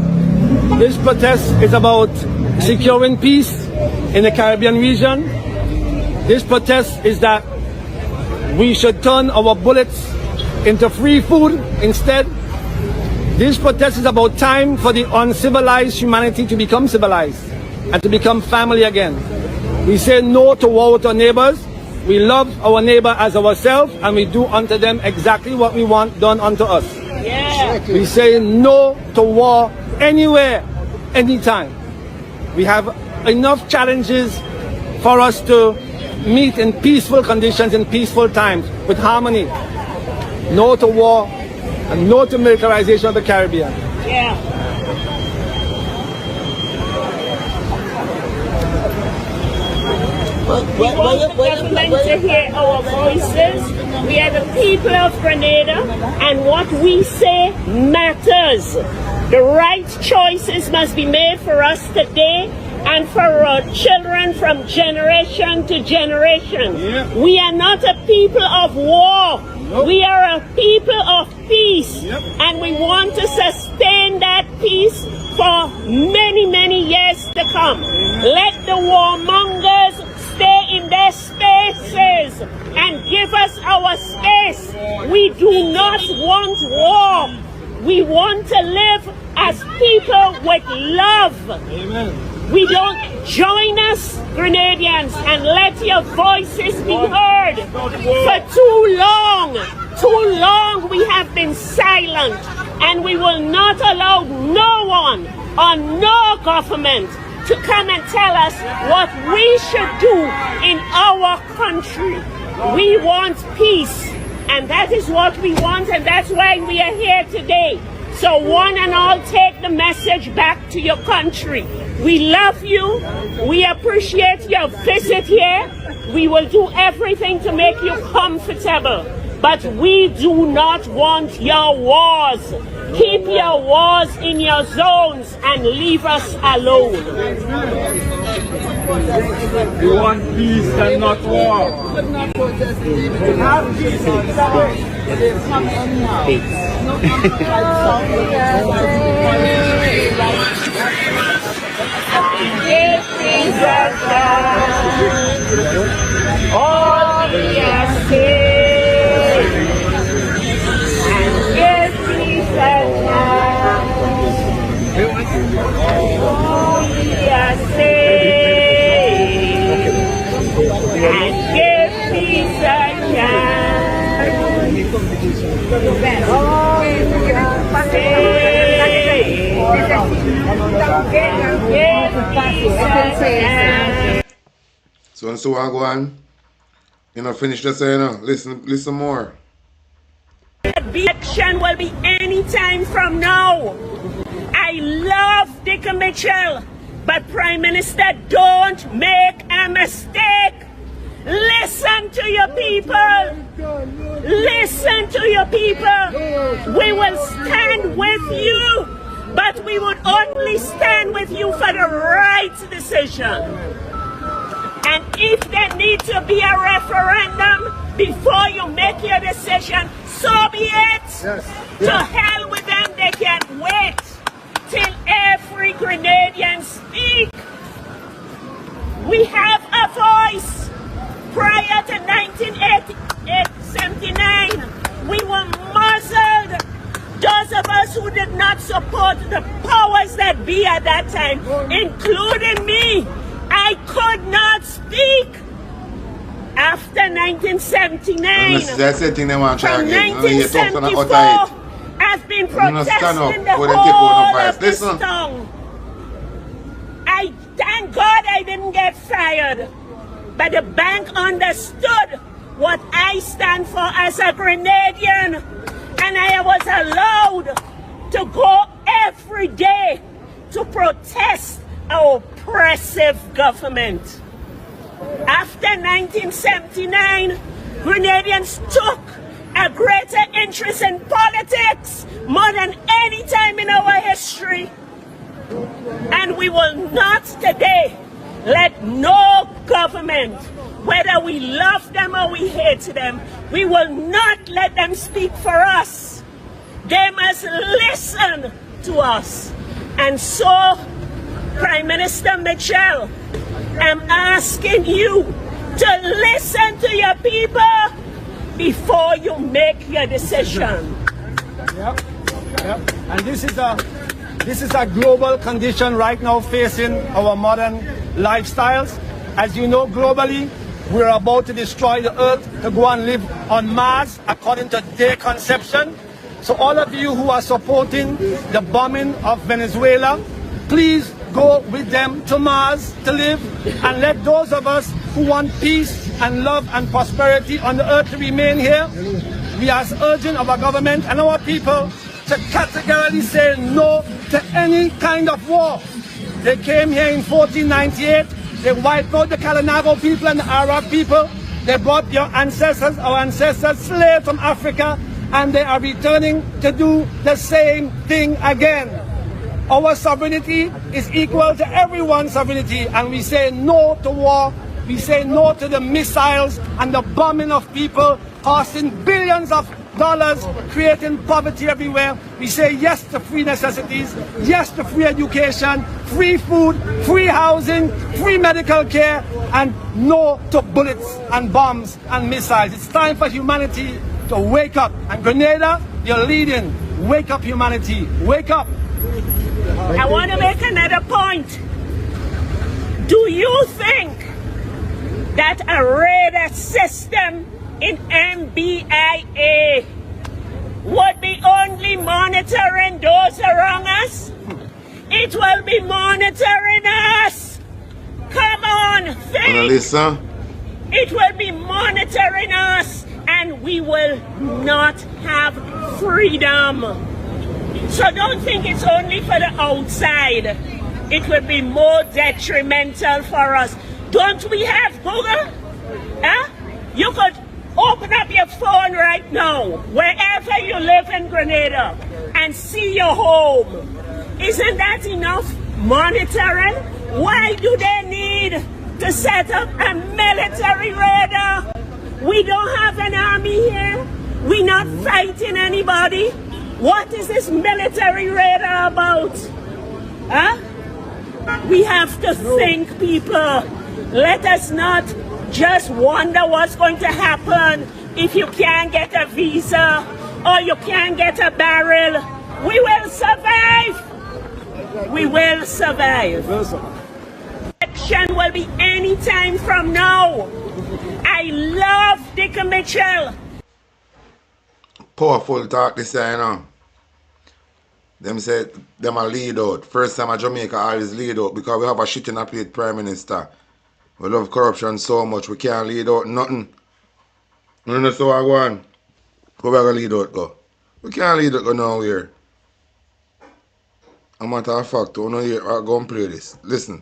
This protest is about securing peace in the Caribbean region. This protest is that we should turn our bullets into free food instead. This protest is about time for the uncivilized humanity to become civilized and to become family again. We say no to war with our neighbors. We love our neighbor as ourselves, and we do unto them exactly what we want done unto us. Yeah. We say no to war anywhere, anytime. We have enough challenges for us to meet in peaceful conditions, in peaceful times, with harmony. No to war and no to militarization of the Caribbean. Yeah. We want the government to hear our voices. We are the people of Grenada, and what we say matters. The right choices must be made for us today and for our children from generation to generation. Yeah. We are not a people of war. Nope. We are a people of peace. Yep. And we want to sustain that peace for many, many years to come. Let the warmongers stay in their spaces and give us our space. We do not want war. We want to live as people with love. Amen. We don't join us, Grenadians, and let your voices be heard. For too long we have been silent, and we will not allow no one or no government to come and tell us what we should do in our country. We want peace, and that is what we want, and that's why we are here today. So one and all, take the message back to your country. We love you. We appreciate your visit here. We will do everything to make you comfortable. But we do not want your wars. Keep your wars in your zones and leave us alone. We want peace and not war. All we are saying, and give peace and all we are saying, and give peace and all we are saying. So I go on. You know, finish the saying, listen more. Election will be any time from now. I love Dick Mitchell, but Prime Minister, don't make a mistake. Listen to your people. Listen to your people. We will stand with you, but we would only stand with you for the right decision. And if there needs to be a referendum before you make your decision, so be it. To hell with them, they can wait till every Grenadian speak. We have a voice. Prior to 1979, we were muzzled. Those of us who did not support the powers that be at that time, including me, I could not speak. After 1979, from 1974, I've been protesting the whole of this town. I thank God I didn't get fired, but the bank understood what I stand for as a Grenadian, and I was allowed to go every day to protest our oppressive government. After 1979, Grenadians took a greater interest in politics more than any time in our history. And we will not today let no government, whether we love them or we hate them, we will not let them speak for us. They must listen to us. And so, Prime Minister Mitchell, I'm asking you to listen to your people before you make your decision. Yep. And this is a global condition right now facing our modern lifestyles. As you know, globally, we're about to destroy the earth to go and live on Mars according to their conception. So all of you who are supporting the bombing of Venezuela, please go with them to Mars to live, and let those of us who want peace and love and prosperity on the earth to remain here. We are urging our government and our people to categorically say no to any kind of war. They came here in 1498, they wiped out the Kalinago people and the Arab people. They brought your ancestors, our ancestors, slaves from Africa, and they are returning to do the same thing again. Our sovereignty is equal to everyone's sovereignty, and we say no to war. We say no to the missiles and the bombing of people, costing billions of dollars, creating poverty everywhere. We say yes to free necessities, yes to free education, free food, free housing, free medical care, and no to bullets and bombs and missiles. It's time for humanity to wake up. And Grenada, you're leading. Wake up, humanity. Wake up. I want to make another point. Do you think that a radar system in MBIA would be only monitoring those around us? It will be monitoring us. Come on, think. It will be monitoring us, and we will not have freedom. So don't think it's only for the outside. It will be more detrimental for us. Don't we have Google? Huh? You could open up your phone right now, wherever you live in Grenada, and see your home. Isn't that enough monitoring? Why do they need to set up a military radar? We don't have an army here. We're not fighting anybody. What is this military radar about? Huh? We have to think, people. Let us not just wonder what's going to happen if you can't get a visa or you can't get a barrel. We will survive. We will survive. Election will be any time from now. I love Dick Mitchell. Powerful talk this year, you know. Them said them a lead out. First time at Jamaica always lead out because we have a shit in a plate prime minister. We love corruption so much we can't lead out nothing. You know so I go on. Go back and lead out, go. We can't lead out go nowhere. A matter of fact, I want to hear, go and play this. Listen.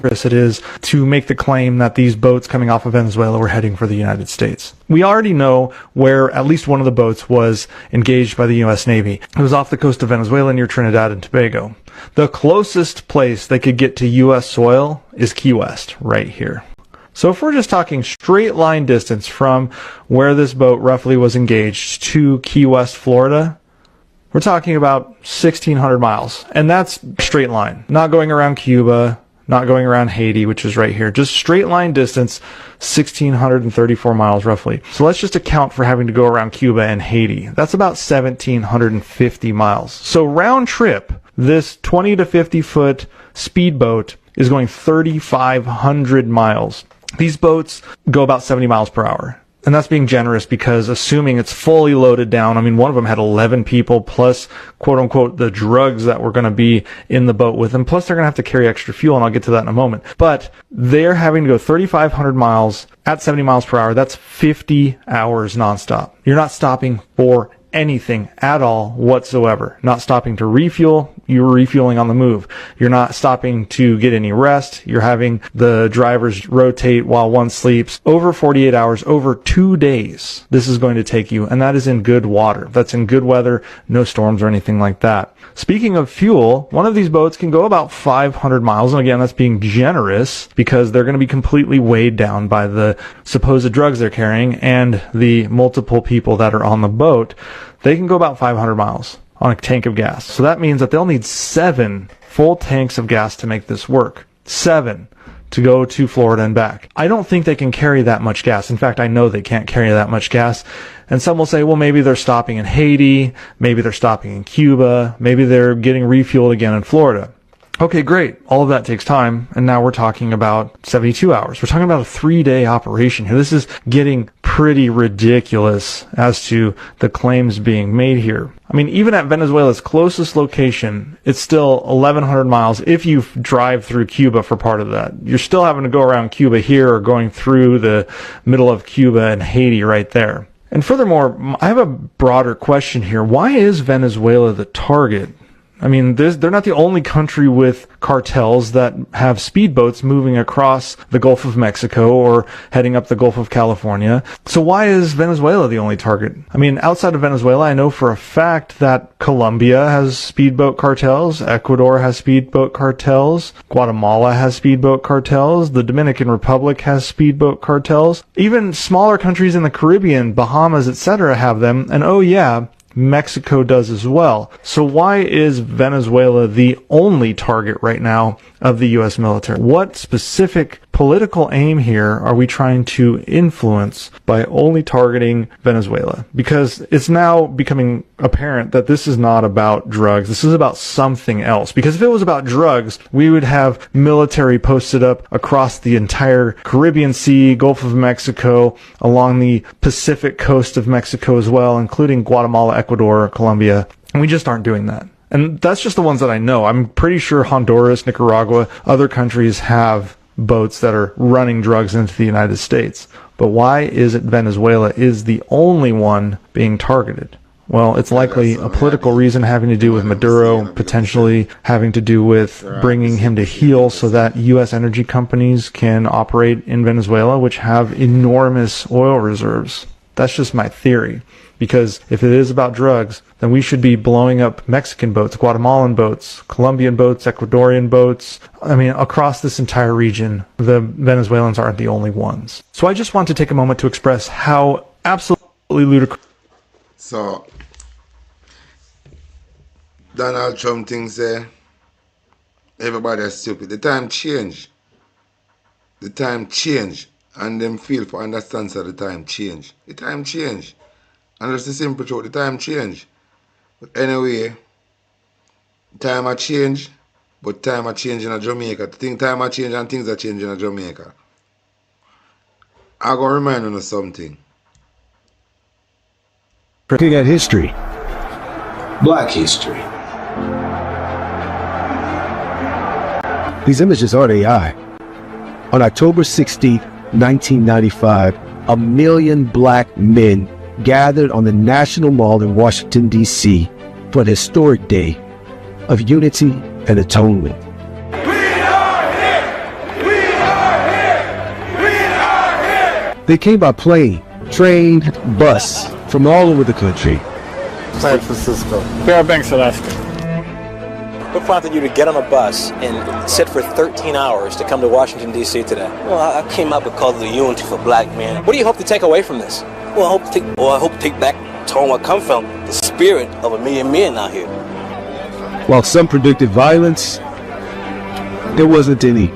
It is to make the claim that these boats coming off of Venezuela were heading for the United States. We already know where at least one of the boats was engaged by the U.S. Navy. It was off the coast of Venezuela near Trinidad and Tobago. The closest place they could get to U.S. soil is Key West, right here. So if we're just talking straight line distance from where this boat roughly was engaged to Key West, Florida, we're talking about 1,600 miles. And that's straight line, not going around Cuba, not going around Haiti, which is right here. Just straight line distance, 1,634 miles roughly. So let's just account for having to go around Cuba and Haiti. That's about 1,750 miles. So round trip, this 20 to 50 foot speedboat is going 3,500 miles. These boats go about 70 miles per hour. And that's being generous because assuming it's fully loaded down, I mean, one of them had 11 people plus, quote unquote, the drugs that were going to be in the boat with them. Plus, they're going to have to carry extra fuel, and I'll get to that in a moment. But they're having to go 3,500 miles at 70 miles per hour. That's 50 hours nonstop. You're not stopping for anything at all whatsoever. Not stopping to refuel. You're refueling on the move. You're not stopping to get any rest. You're having the drivers rotate while one sleeps. Over 48 hours, over 2 days, this is going to take you, and that is in good water. That's in good weather, no storms or anything like that. Speaking of fuel, one of these boats can go about 500 miles, and again, that's being generous because they're going to be completely weighed down by the supposed drugs they're carrying and the multiple people that are on the boat. They can go about 500 miles on a tank of gas. So that means that they'll need 7 full tanks of gas to make this work. 7 to go to Florida and back. I don't think they can carry that much gas. In fact, I know they can't carry that much gas. And some will say, well, maybe they're stopping in Haiti, maybe they're stopping in Cuba, maybe they're getting refueled again in Florida. Okay, great. All of that takes time, and now we're talking about 72 hours. We're talking about a 3-day operation here. This is getting pretty ridiculous as to the claims being made here. I mean, even at Venezuela's closest location, it's still 1,100 miles if you drive through Cuba for part of that. You're still having to go around Cuba here or going through the middle of Cuba and Haiti right there. And furthermore, I have a broader question here. Why is Venezuela the target? I mean, they're not the only country with cartels that have speedboats moving across the Gulf of Mexico or heading up the Gulf of California. So why is Venezuela the only target? I mean, outside of Venezuela, I know for a fact that Colombia has speedboat cartels, Ecuador has speedboat cartels, Guatemala has speedboat cartels, the Dominican Republic has speedboat cartels. Even smaller countries in the Caribbean, Bahamas, etc. have them. And oh yeah, Mexico does as well. So why is Venezuela the only target right now of the U.S. military? What specific political aim here are we trying to influence by only targeting Venezuela? Because it's now becoming apparent that this is not about drugs. This is about something else. Because if it was about drugs, we would have military posted up across the entire Caribbean Sea, Gulf of Mexico, along the Pacific coast of Mexico as well, including Guatemala, Ecuador, Colombia. And we just aren't doing that. And that's just the ones that I know. I'm pretty sure Honduras, Nicaragua, other countries have boats that are running drugs into the United States. But why is it Venezuela is the only one being targeted? Well, it's likely a political reason having to do with Maduro, potentially having to do with bringing him to heel so that U.S. energy companies can operate in Venezuela, which have enormous oil reserves. That's just my theory. Because if it is about drugs, then we should be blowing up Mexican boats, Guatemalan boats, Colombian boats, Ecuadorian boats. I mean, across this entire region, the Venezuelans aren't the only ones. So I just want to take a moment to express how absolutely ludicrous. So, Donald Trump thinks everybody is stupid. The time change. The time change. And them feel for understand that the time change. The time change. And that's the simple truth, the time change. But anyway, time a change, but time a change in Jamaica. To think time a change and things are changing in Jamaica. I'm going to remind you of something. Looking at history. Black history. These images aren't AI. On October 16th, 1995, 1 million black men gathered on the National Mall in Washington, D.C. for the historic day of unity and atonement. They came by plane, train, bus from all over the country. San Francisco. Fairbanks, Alaska. What prompted you to get on a bus and sit for 13 hours to come to Washington, D.C. today? Well, I came up because of the unity for black men. What do you hope to take away from this? Well, I hope to take back to where I come from, the spirit of 1 million men out here. While some predicted violence, there wasn't any.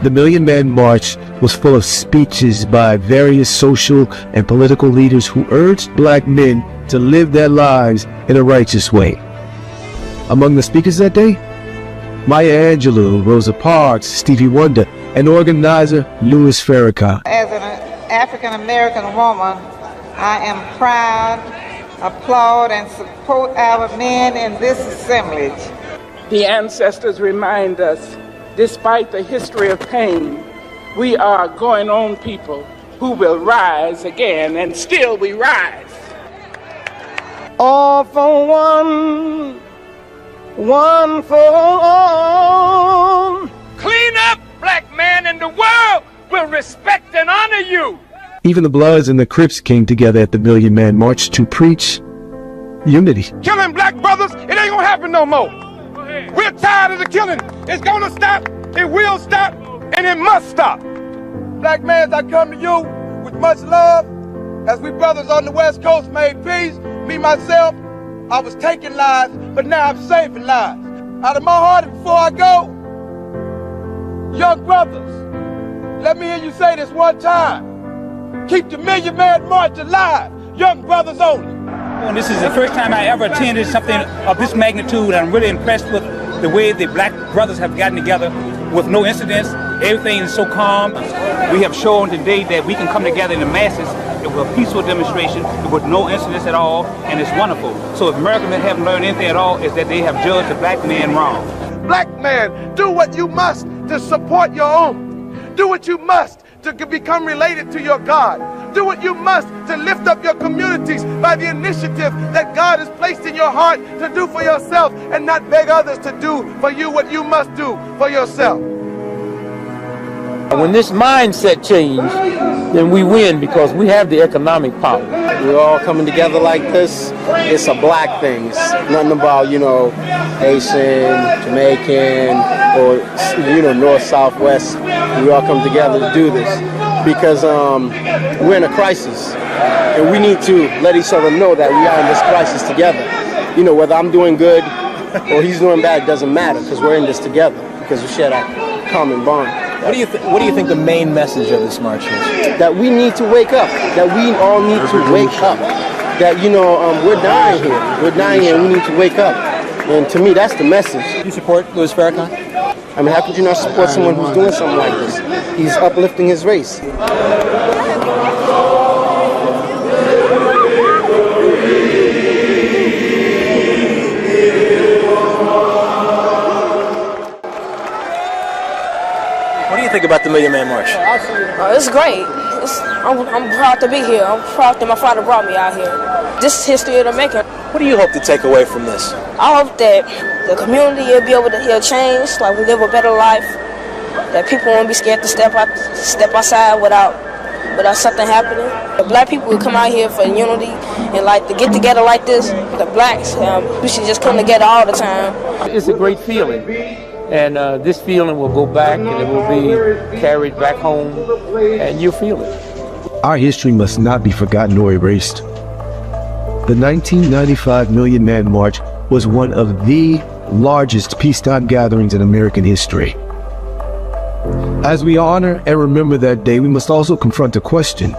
The Million Man March was full of speeches by various social and political leaders who urged black men to live their lives in a righteous way. Among the speakers that day, Maya Angelou, Rosa Parks, Stevie Wonder, and organizer Louis Farrakhan. As an African-American woman, I am proud, applaud, and support our men in this assemblage. The ancestors remind us, despite the history of pain, we are going on people who will rise again, and still we rise. All for one, one for all. Clean up, black man, and the world will respect and honor you. Even the Bloods and the Crips came together at the Million Man March to preach unity. Killing black brothers, it ain't gonna happen no more. We're tired of the killing. It's gonna stop, it will stop, and it must stop. Black man, I come to you with much love. As we brothers on the West Coast made peace, me, myself, I was taking lives, but now I'm saving lives. Out of my heart, and before I go, young brothers, let me hear you say this one time. Keep the Million Man March alive, young brothers only. Well, this is the first time I ever attended something of this magnitude. I'm really impressed with the way the black brothers have gotten together with no incidents. Everything is so calm. We have shown today that we can come together in the masses with a peaceful demonstration with no incidents at all, and it's wonderful. So if Americans haven't learned anything at all, is that they have judged the black man wrong. Black man, do what you must to support your own. Do what you must to become related to your God. Do what you must to lift up your communities by the initiative that God has placed in your heart to do for yourself, and not beg others to do for you what you must do for yourself. When this mindset change, then we win because we have the economic power. We're all coming together like this. It's a black thing. It's nothing about, Haitian, Jamaican, or, North, South, West. We all come together to do this because we're in a crisis. And we need to let each other know that we are in this crisis together. Whether I'm doing good or he's doing bad, it doesn't matter because we're in this together because we share that common bond. What do you think the main message of this march is? That we need to wake up. That we all need to wake up. That, we're dying here. We're dying here and we need to wake up. And to me, that's the message. Do you support Louis Farrakhan? I mean, how could you not support someone who's doing something like this? He's uplifting his race. What do you think about the Million Man March? It's great. I'm proud to be here. I'm proud that my father brought me out here. This is history of the making. What do you hope to take away from this? I hope that the community will be able to change, like we live a better life, that people won't be scared to step outside without something happening. The black people will come out here for unity and to get together like this. The blacks, we should just come together all the time. It's a great feeling. And this feeling will go back and it will be carried back home and you'll feel it. Our history must not be forgotten or erased. The 1995 Million Man March was one of the largest peacetime gatherings in American history. As we honor and remember that day, we must also confront the question: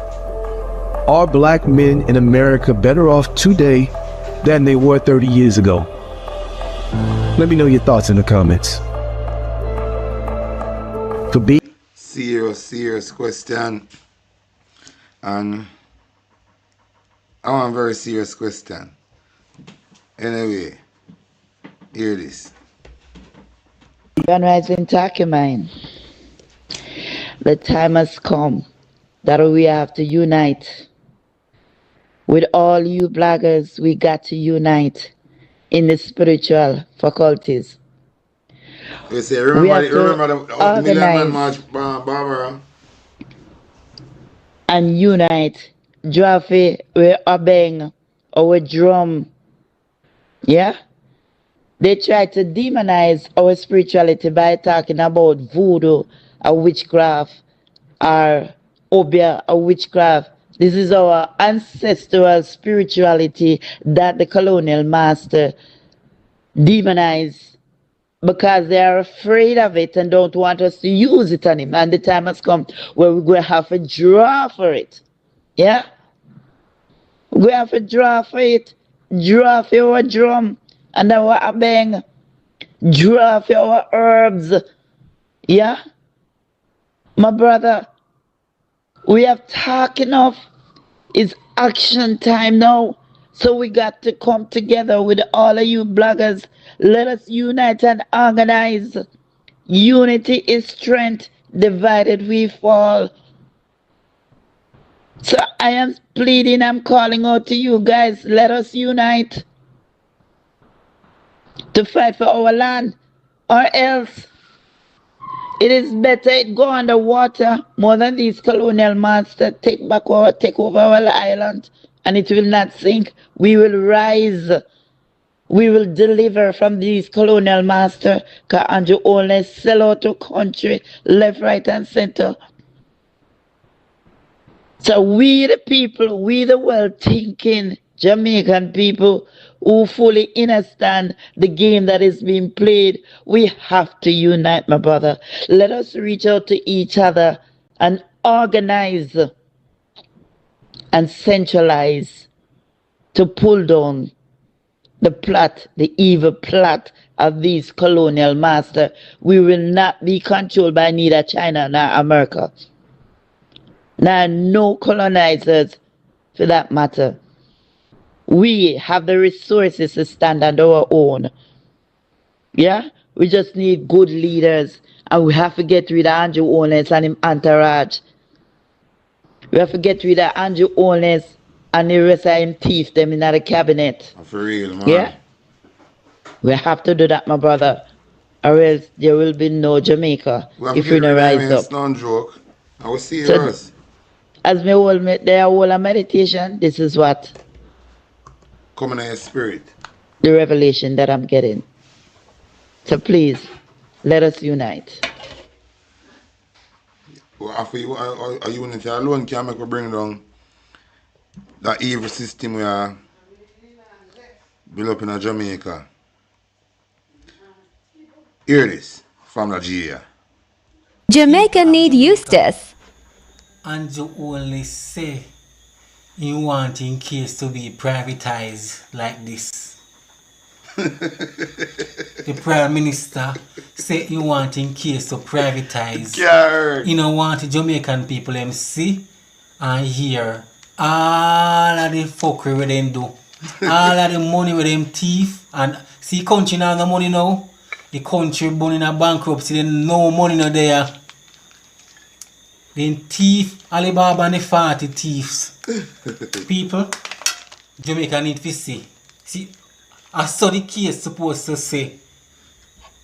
are black men in America better off today than they were 30 years ago? Let me know your thoughts in the comments. Serious question. And I want a very serious question. Anyway, hear this. Grand Rising, talk your mind. The time has come that we have to unite. With all you bloggers, we got to unite in the spiritual faculties. You say, We have to remember the Million Man organize March, Barbara? and unite. Drafi, we bang our drum. Yeah? They try to demonize our spirituality by talking about voodoo or witchcraft or obia or witchcraft. This is our ancestral spirituality that the colonial master demonized because they are afraid of it and don't want us to use it on him. And the time has come where we're going to have to draw for it. Yeah? We have to draw for it. Draw for our drum and our bang. Draw for our herbs. Yeah? My brother, we have talked enough. It's action time now. So we got to come together with all of you bloggers. Let us unite and organize. Unity is strength. Divided we fall. So I am pleading, I'm calling out to you guys. Let us unite to fight for our land. Or else it is better it go underwater more than these colonial masters take over our island, and it will not sink. We will rise. We will deliver from these colonial masters. Because Andrew only sell out to country left, right, and center. So we the people, we the well-thinking Jamaican people who fully understand the game that is being played, we have to unite, my brother. Let us reach out to each other and organize and centralize to pull down the plot, the evil plot of these colonial masters. We will not be controlled by neither China nor America. Now, no colonizers for that matter. We have the resources to stand on our own. Yeah? We just need good leaders. And we have to get rid of Andrew Holness and his entourage. We have to get rid of Andrew Holness and the rest of him thief them in the cabinet. For real, man. Yeah? We have to do that, my brother. Or else there will be no Jamaica if we don't rise up. It's not a joke. I will see yours. As me hold there hold a meditation, this is what? Coming in your spirit. The revelation that I'm getting. So please, let us unite. Well, after you, a unity alone can make we bring down that evil system we are built up in Jamaica. Hear this from Nigeria. Jamaica need Eustace. And you only say you want in case to be privatized like this. The Prime Minister said you want in case to privatize. You don't want the Jamaican people them see and hear all of the fuckery with them do. All of the money with them thief. And see country now no money now. The country born in a bankruptcy, then no money no there. Then thief, Alibaba and the 40 thieves. People, Jamaica need to see. See, I saw the case supposed to say.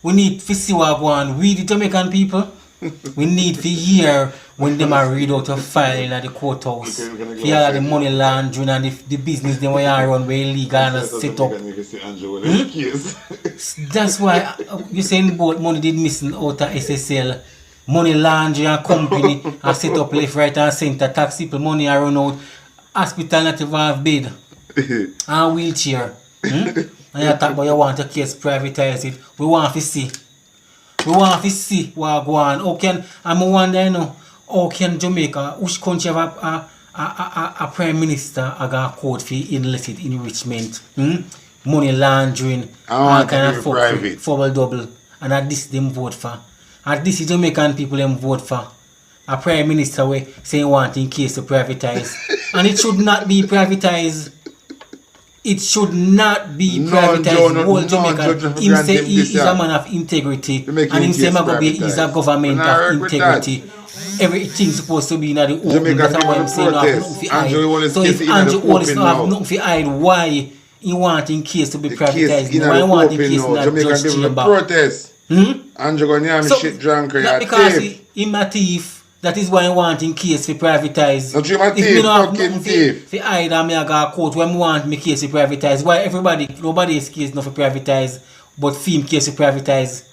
We need to see what go on. We the Jamaican people, we need to hear when them are read out a file at the courthouse. Hear the money laundering and the business they want to run where illegal and set up. That's why you saying about money did missing out of SSL. Money laundering and company and set up left, right and center. Tax people money are run out. Hospital not even have bed. And wheelchair. And you talk about you want a case privatize it. We want to see. We want to see what go on. How can, I'm wondering, you know, how can Jamaica, which country have a prime minister a got code for illicit enrichment, money laundering, all kind of fuckery, double double, and at this them vote for. At this is Jamaican people them vote for. A prime minister way saying want in case to privatize. And it should not be privatized. it should not be privatized. Whole Jamaica. Him say he is a man of integrity, and him say he's a government of integrity. Everything supposed to be in the open. That's why I'm saying no have nothing for hide. So if Andrew Wallace no have nothing for hide, why he want in case to be privatized? Why he want in case not just chamber? Protest. Andrew going to so, shit drunk. Not because he's a thief. That is why I want in case for privatize. Not you a thief, fucking thief. For either me I got a court when I want me case for privatize. Why nobody's case not for privatize, but film case for privatize?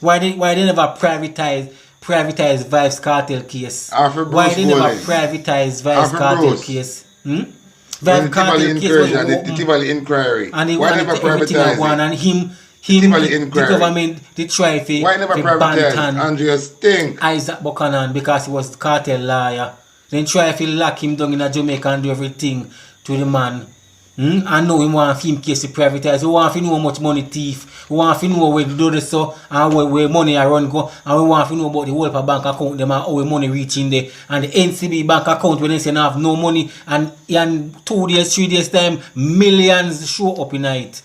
Why they never privatize Vibes Cartel case? Why they never privatize Vibes Cartel case? Vibes Cartel case was the Tivoli inquiry. And he wanted everything I want, and him the government they try to ban Andreas Sting Isaac Buchanan because he was the cartel lawyer. Then try to lock him down in Jamaica and do everything to the man. I know him want him case to privatize. We want to know how much money thief. We want to know where to do this so and where money I run go. And we want to know about the whole bank account them and how money reach in there. And the NCB bank account when they say they have no money and in 2 days, 3 days time millions show up in it.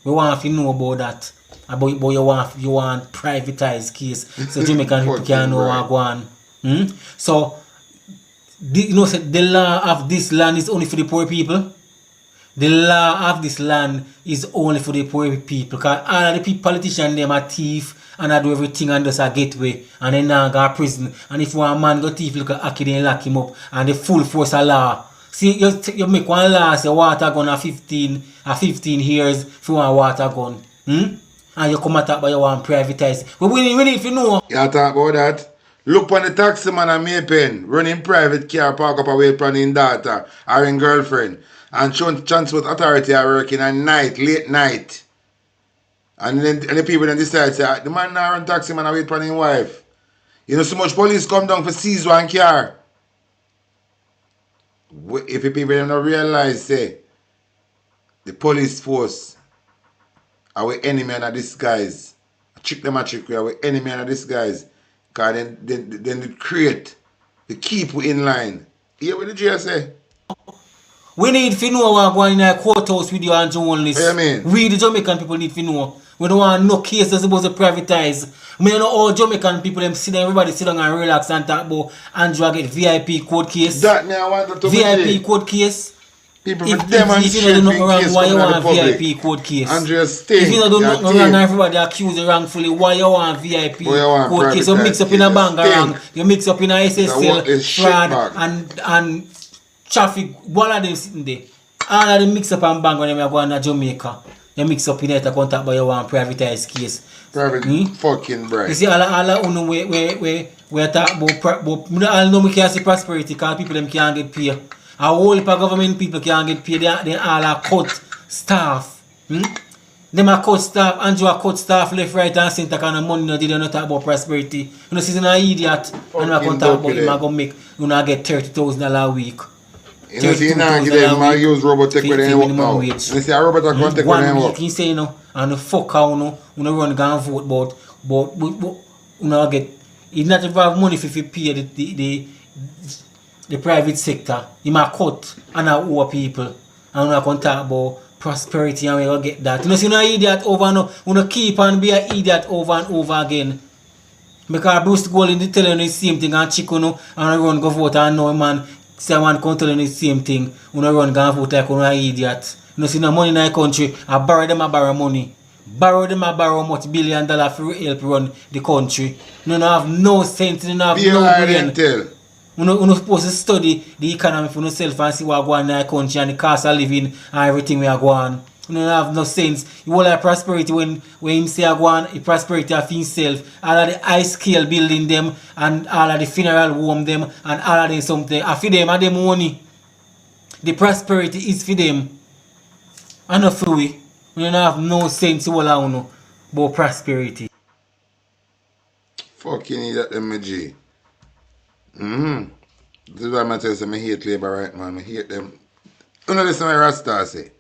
We want to know about that. But you want privatized case. So Jamaican people can know what go on. So the law of this land is only for the poor people. The law of this land is only for the poor people. Because all of the politicians them are thief and I do everything and just a getaway. And then now go to prison. And if one man go thief, look at Aki, then lock him up. And the full force of law. See, you make one law say water gun at 15 years for one water gun. And you come attack by you want privatize. But we need to know. You talk about that. Look on the taxi man and Maypen running private car park up away from his daughter or his girlfriend. And transport authority are working at night, late night. And then the people then decide say the man now run taxi man and wait for his wife. You know so much police come down for seize one car. If the people don't realize, say, the police force our enemy and a disguise. Trick them a trick, we our enemy and a disguise. Because then they create, they keep we in line. Hear what the jail say? We need to know what going in a courthouse with you and journalists. What do you mean? We the Jamaican people need to know. We don't want no cases supposed to privatize. I know all Jamaican people them sit down, everybody sit down and relax and talk about Andrew get VIP court case. That me I want to VIP court case. People if demonstrate you don't know wrong, why you want VIP court case? Andrew Sting. If you don't know wrong and everybody accuse you wrongfully, why you want VIP court case? You mix up in a bank wrong, you mix up in a SSL fraud and traffic, all of them sitting there. All of them mix up and bang when they go to Jamaica. They mix up in it to contact by your privatized case. Private fucking bright. You see, all of we talk about, I know we can't see prosperity because people them can't get paid. A whole heap of government people can't get paid. They all are cut staff. Them are cut staff, Andrew are cut staff left, right and center kind of money. They don't talk about prosperity. You know, she's an idiot. And I can talk about him, I go make, you know, get $30,000 a week. You know, see, you know, they use robot tech with them work now. You see, a robot can take with them work. You say, you know, and the fuck how, you know, run and vote, but you know, get, it's not about money if you pay the private sector. You might cut and our people. And you can talk about prosperity and we will get that. You know, see, you know, idiot over and over. You know, keep on be an idiot over and over again. Because Bruce Golding is telling you the same thing and chicken, and run go vote and no man. Someone can tell you the same thing. You don't run and vote like you an idiot. You see no money in the country. I borrow them, I borrow money. Borrow them, I borrow much $1 billion for help run the country. You don't have no sense, you don't have no brain. You're not supposed to study the economy for yourself and see what going on in the country and the cost of living and everything we are going. You don't have no sense. You will have prosperity when him say I go on, the prosperity of himself. All of the high scale building them and all of the funeral home them and all of them something. For them and them money. The prosperity is for them. And not for we. You don't have no sense all around about prosperity. Fucking idiot them, G. This is why I tell you I hate Labour right man. I hate them. You know listen what Rasta say.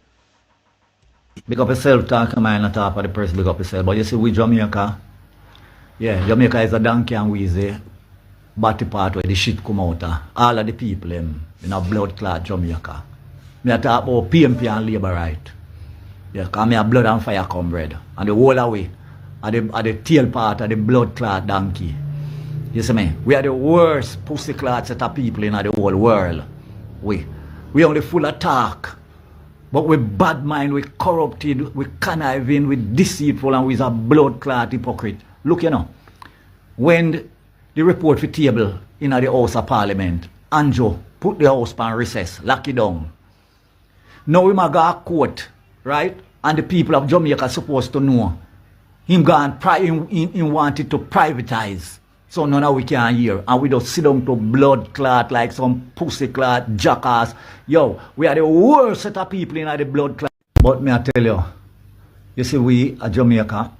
Big up yourself, talk man, not talk for the person, big up yourself. But you see, we Jamaica, yeah, Jamaica is a donkey and wheezy body part where the shit come out of. All of the people in a blood clot Jamaica. Me talk about PMP and labor right. Yeah, because me have blood and fire comrade. And the whole away. At the tail part of the blood clot donkey. You see me? We are the worst pussy clot set of people in the whole world. We only full of talk. But we bad mind, we corrupted, we conniving, we deceitful, and we a blood clot hypocrite. Look, you know, when the report for table in the House of Parliament, Anjo put the house on recess, lock it down. Now we might go a court, right? And the people of Jamaica are supposed to know. Him wanted to privatize. So none of we can hear. And we just sit down to blood clot like some pussy clot jackass. Yo, we are the worst set of people in the blood clot. But me I tell you see we at Jamaica,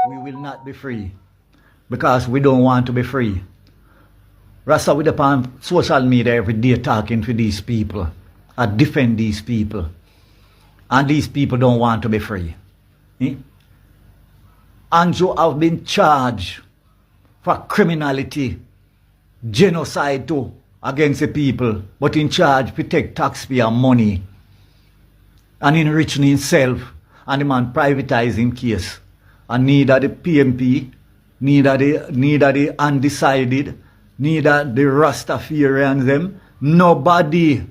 we will not be free. Because we don't want to be free. Rasta with upon social media every day talking to these people. I defend these people. And these people don't want to be free. Anjo have been charged for criminality, genocide too, against the people, but in charge to take taxpayer money and enriching himself, and the man privatizing case. And neither the PMP, neither the undecided, neither the Rastafarians them, nobody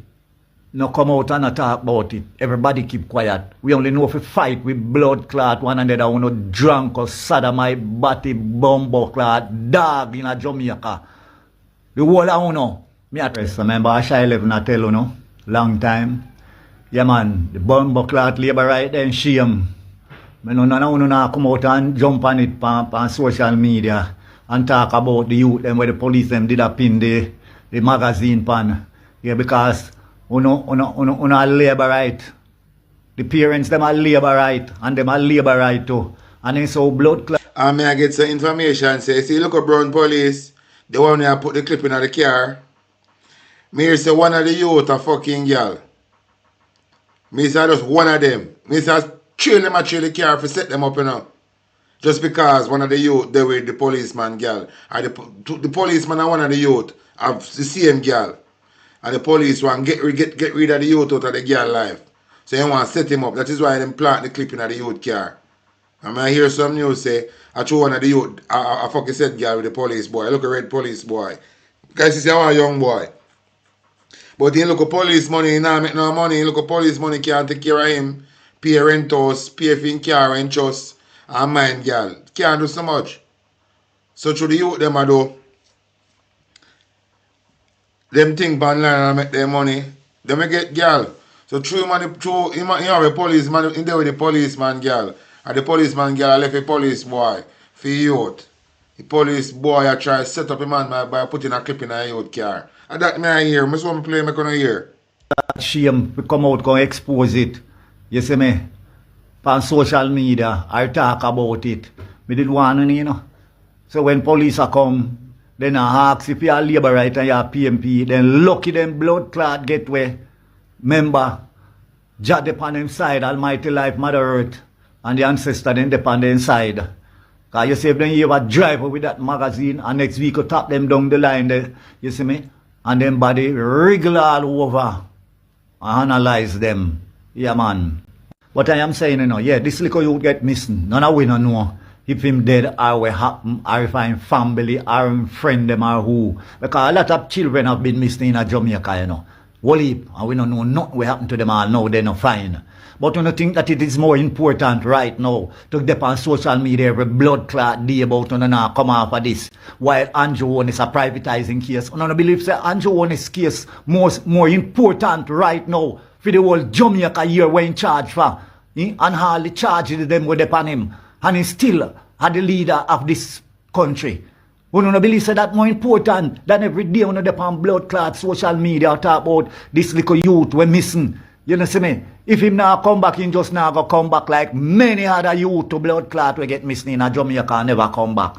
no come out and talk about it. Everybody keep quiet. We only know if we fight with blood clot, one another who no drunk or sodomite, batty, bumbo clot, dog in a Jamaica. The whole I know. Me at rest. Remember I shall 11 I tell you no? Long time. Yeah man, the bumbo clot labor right then shame. Me no none come out and jump on it on social media and talk about the youth them where the police them did a pin the magazine pan. Yeah, because uno labor right. The parents them are labor right and them are labor right too. And then so blood clot. And may I get some information say, see look at Brown Police, the one who put the clip in the car. Me say one of the youth a fucking girl. Me say just one of them. Me say trail them a trail the car for set them up, you know. Just because one of the youth they with the policeman girl. And the policeman and one of the youth have the same girl. And the police want get rid of the youth out of the girl life. So they want to set him up. That is why they plant the clip in the youth car. And I hear some news say, I threw one of the youth, a fucking set girl with the police boy. Look at red police boy. Guys, you see how a young boy. But he look at police money, he not make no money. He look at police money, can't take care of him. Pay rent house, pay for him car and trust. And mind girl. Can't do so much. So through the youth them I do. Them think online and make their money. They make get girl. So through money, through him have a policeman in there with the policeman girl. And the policeman girl left a police boy for youth. The police boy I try to set up a man by putting a clip in a youth car. And that me I hear. I saw me play, I gonna hear. Shame we come out gonna expose it. You see me? On social media, I talk about it. Me did want to, you know. So when police are come, then I ask if you are labor right and you are PMP, then lucky them blood clot get way. Remember, Jah upon them side, Almighty Life, Mother Earth, and the ancestor then upon them side. Because you see if then you have a driver with that magazine and next week you tap them down the line there, you see me? And then body wriggle all over and analyze them. Yeah man. What I am saying, you know, yeah, this little youth get missing. None of we don't know if him dead or what happen, or if I'm family, or him friend them or who. Because a lot of children have been missing in Jamaica, you know. Whole heap, and we don't know nothing what happened to them all now, they're not fine. But we don't think that it is more important right now to get on social media every blood clot day about you know, come off of this. While Andrew One is a privatizing case. I don't believe that Andrew One's case more important right now for the whole Jamaica year we're in charge for. And all the charges them were upon him. And he's still the leader of this country. We don't believe that more important than every day on the blood clot social media talk about this little youth we're missing. You know see me? If him now come back, he just now go come back like many other youth to blood clot we get missing in Jamaica and never come back.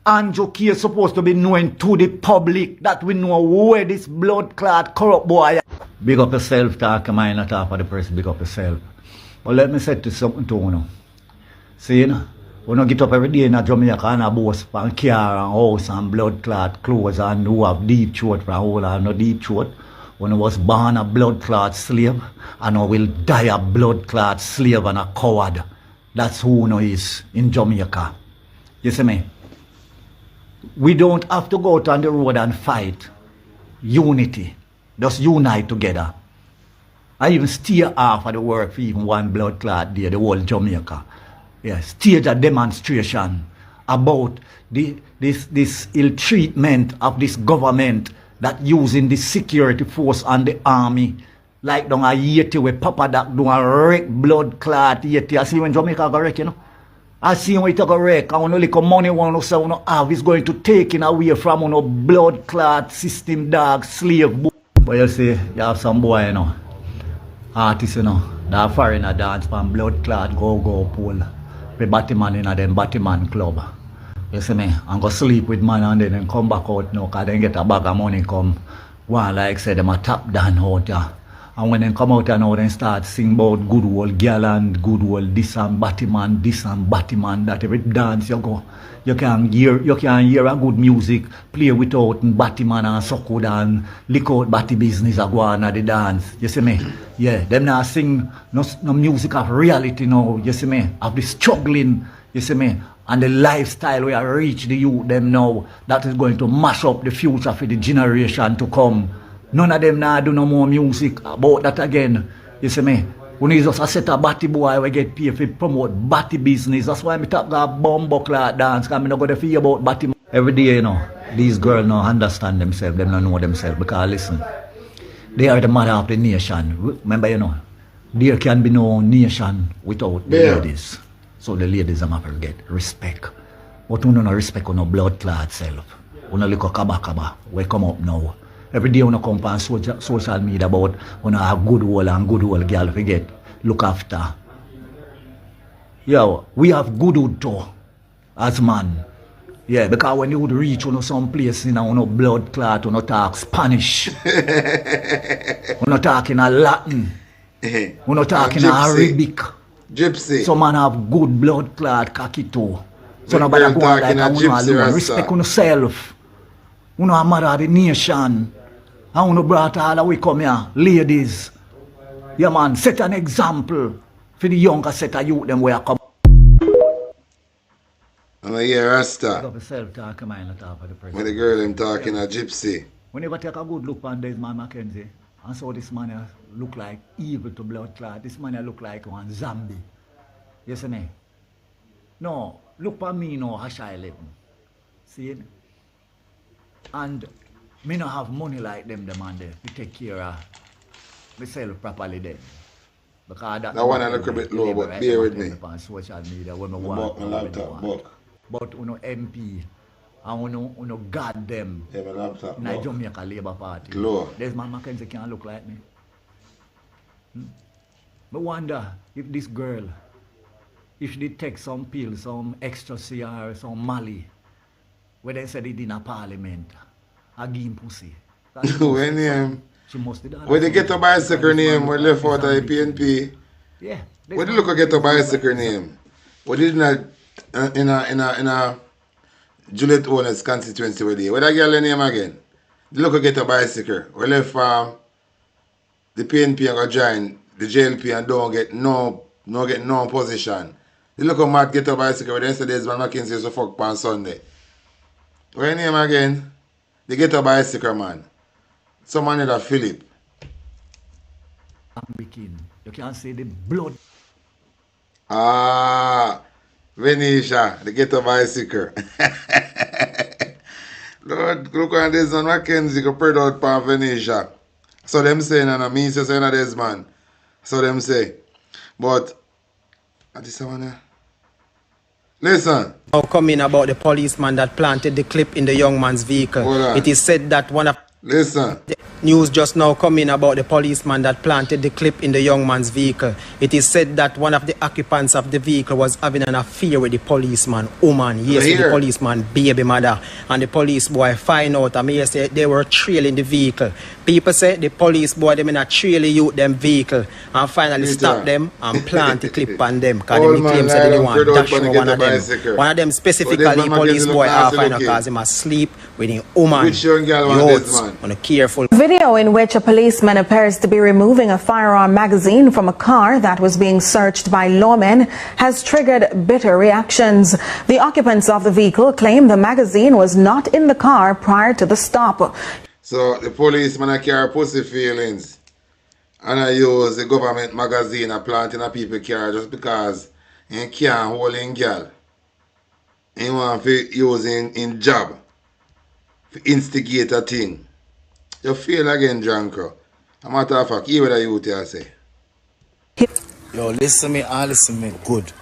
Andrew Key is supposed to be known to the public that we know where this blood clot corrupt boy. Big up yourself, talk a minor talk for the person, big up yourself. But let me say to something to you. See, you know, we don't get up every day in Jamaica and a boss and car and house and blood clot clothes and who have deep throat for a whole and no deep throat. When I was born a blood clot slave, and I will die a blood clot slave and a coward. That's who no is in Jamaica. You see me? We don't have to go out on the road and fight. Unity. Just unite together. I even steer off of the work for even one blood clot day, the whole Jamaica. Yeah, stage a demonstration about this ill treatment of this government that using the security force and the army like down a Haiti where Papa Doc do a wreck blood clot Haiti. I see when Jamaica go wreck, you know. I see when it go wreck and when only money one say one have is going to take it away from one blood clot system dog slave. But you see, you have some boy, you know, artists, you know, that foreigner dance from blood clot go pool. We Batman in a them Batman club. You see me? And go sleep with man and then come back out now because then get a bag of money come. One like say them a tap down out there. And when they come out and now then start sing about good old girl and good old this and Batman, that every dance you go. You can hear a good music play without Batman and so good and lick out Batty business a go on at the dance. You see me? Yeah, them now sing no music of reality now, you see me? Of the struggling, you see me? And the lifestyle we have reached the youth them now, that is going to mash up the future for the generation to come. None of them now do no more music about that again. You see me? When you just a set a batty boy, we get paid to promote batty business. That's why I talk about bumbo clock dance, because I'm not going to feel about batty. Every day, you know, these girls don't understand themselves, they don't know themselves. Because listen, they are the mother of the nation. Remember, you know, there can be no nation without the ladies. So the ladies have to get respect. But we don't respect no blood clot self. We don't look at kaba. We come up now. Every day we come on social media about we a good old girl we get look after. Yo, we have good old too as man. Yeah, because when you would reach some place in a blood clot, we not talk Spanish. We not talking a Latin. We not talking a Arabic. Gypsy. Some man have good blood clot cocky too. So nobody go like a alone. Respect yourself. You know a mother of the nation. And you brought all the way come here, ladies. Yeah man, set an example for the younger set of youth them where come. And I hear Rasta. When the girl them talking a gypsy. When you take a good look on this man Mackenzie, and so this man look like evil to blood clot. This man look like one zombie. You see me? No, look for me now, how I live. See it? And me not have money like them man there to take care of myself properly then. Because that one I look a bit low, but bear with me. On social media when I want my laptop book. But you know MP and you know God them yeah, my laptop in the Jamaica Labour Party. Low. There's man Mackenzie can't look like me. But wonder if this girl, if she take some pills, some ecstasy or some Mali, where they said it in a parliament, I give him pussy. When name? She must be done. Where they get a bicycle name, we left out of the PNP. Yeah. Where they look at get a bicycle name? What did not in a Juliet Owens constituency where they? What that girl name again? They look at get a bicycle. We left the PNP and go join the JLP and don't get no position. They look at Matt get a bicycle where they say there's one McKinsey used to fuck on Sunday. What name again? They get a bicycle man. Someone named Philip. You can't see the blood. Ah, Venetia, they get a bicycle. Lord, look at this one, Mackenzie go spread out for Venetia. So them say, and me say this man. So them say. But, this one listen. Now coming about the policeman that planted the clip in the young man's vehicle. It is said that one of the news just now coming about the policeman that planted the clip in the young man's vehicle. It is said that one of the occupants of the vehicle was having an affair with the policeman woman. Yes, with the policeman baby mother. And the police boy find out and me say they were trailing the vehicle. People say the police boy them in a trail youth them vehicle and finally stop them and plant the clip on them. Because they claim say they want dash one of them. One of them specifically police boy find out because he must sleep with a woman. Which young girl want this man? man. On a careful. Video in which a policeman appears to be removing a firearm magazine from a car that was being searched by lawmen has triggered bitter reactions. The occupants of the vehicle claim the magazine was not in the car prior to the stop. So the policeman I carry pussy feelings and I use the government magazine I plant in a people car just because he can't hold in girl. He want to use in job to instigate a thing. You feel again, Janko. A matter of fact, hear what I you say. Yo, listen me, and listen me good.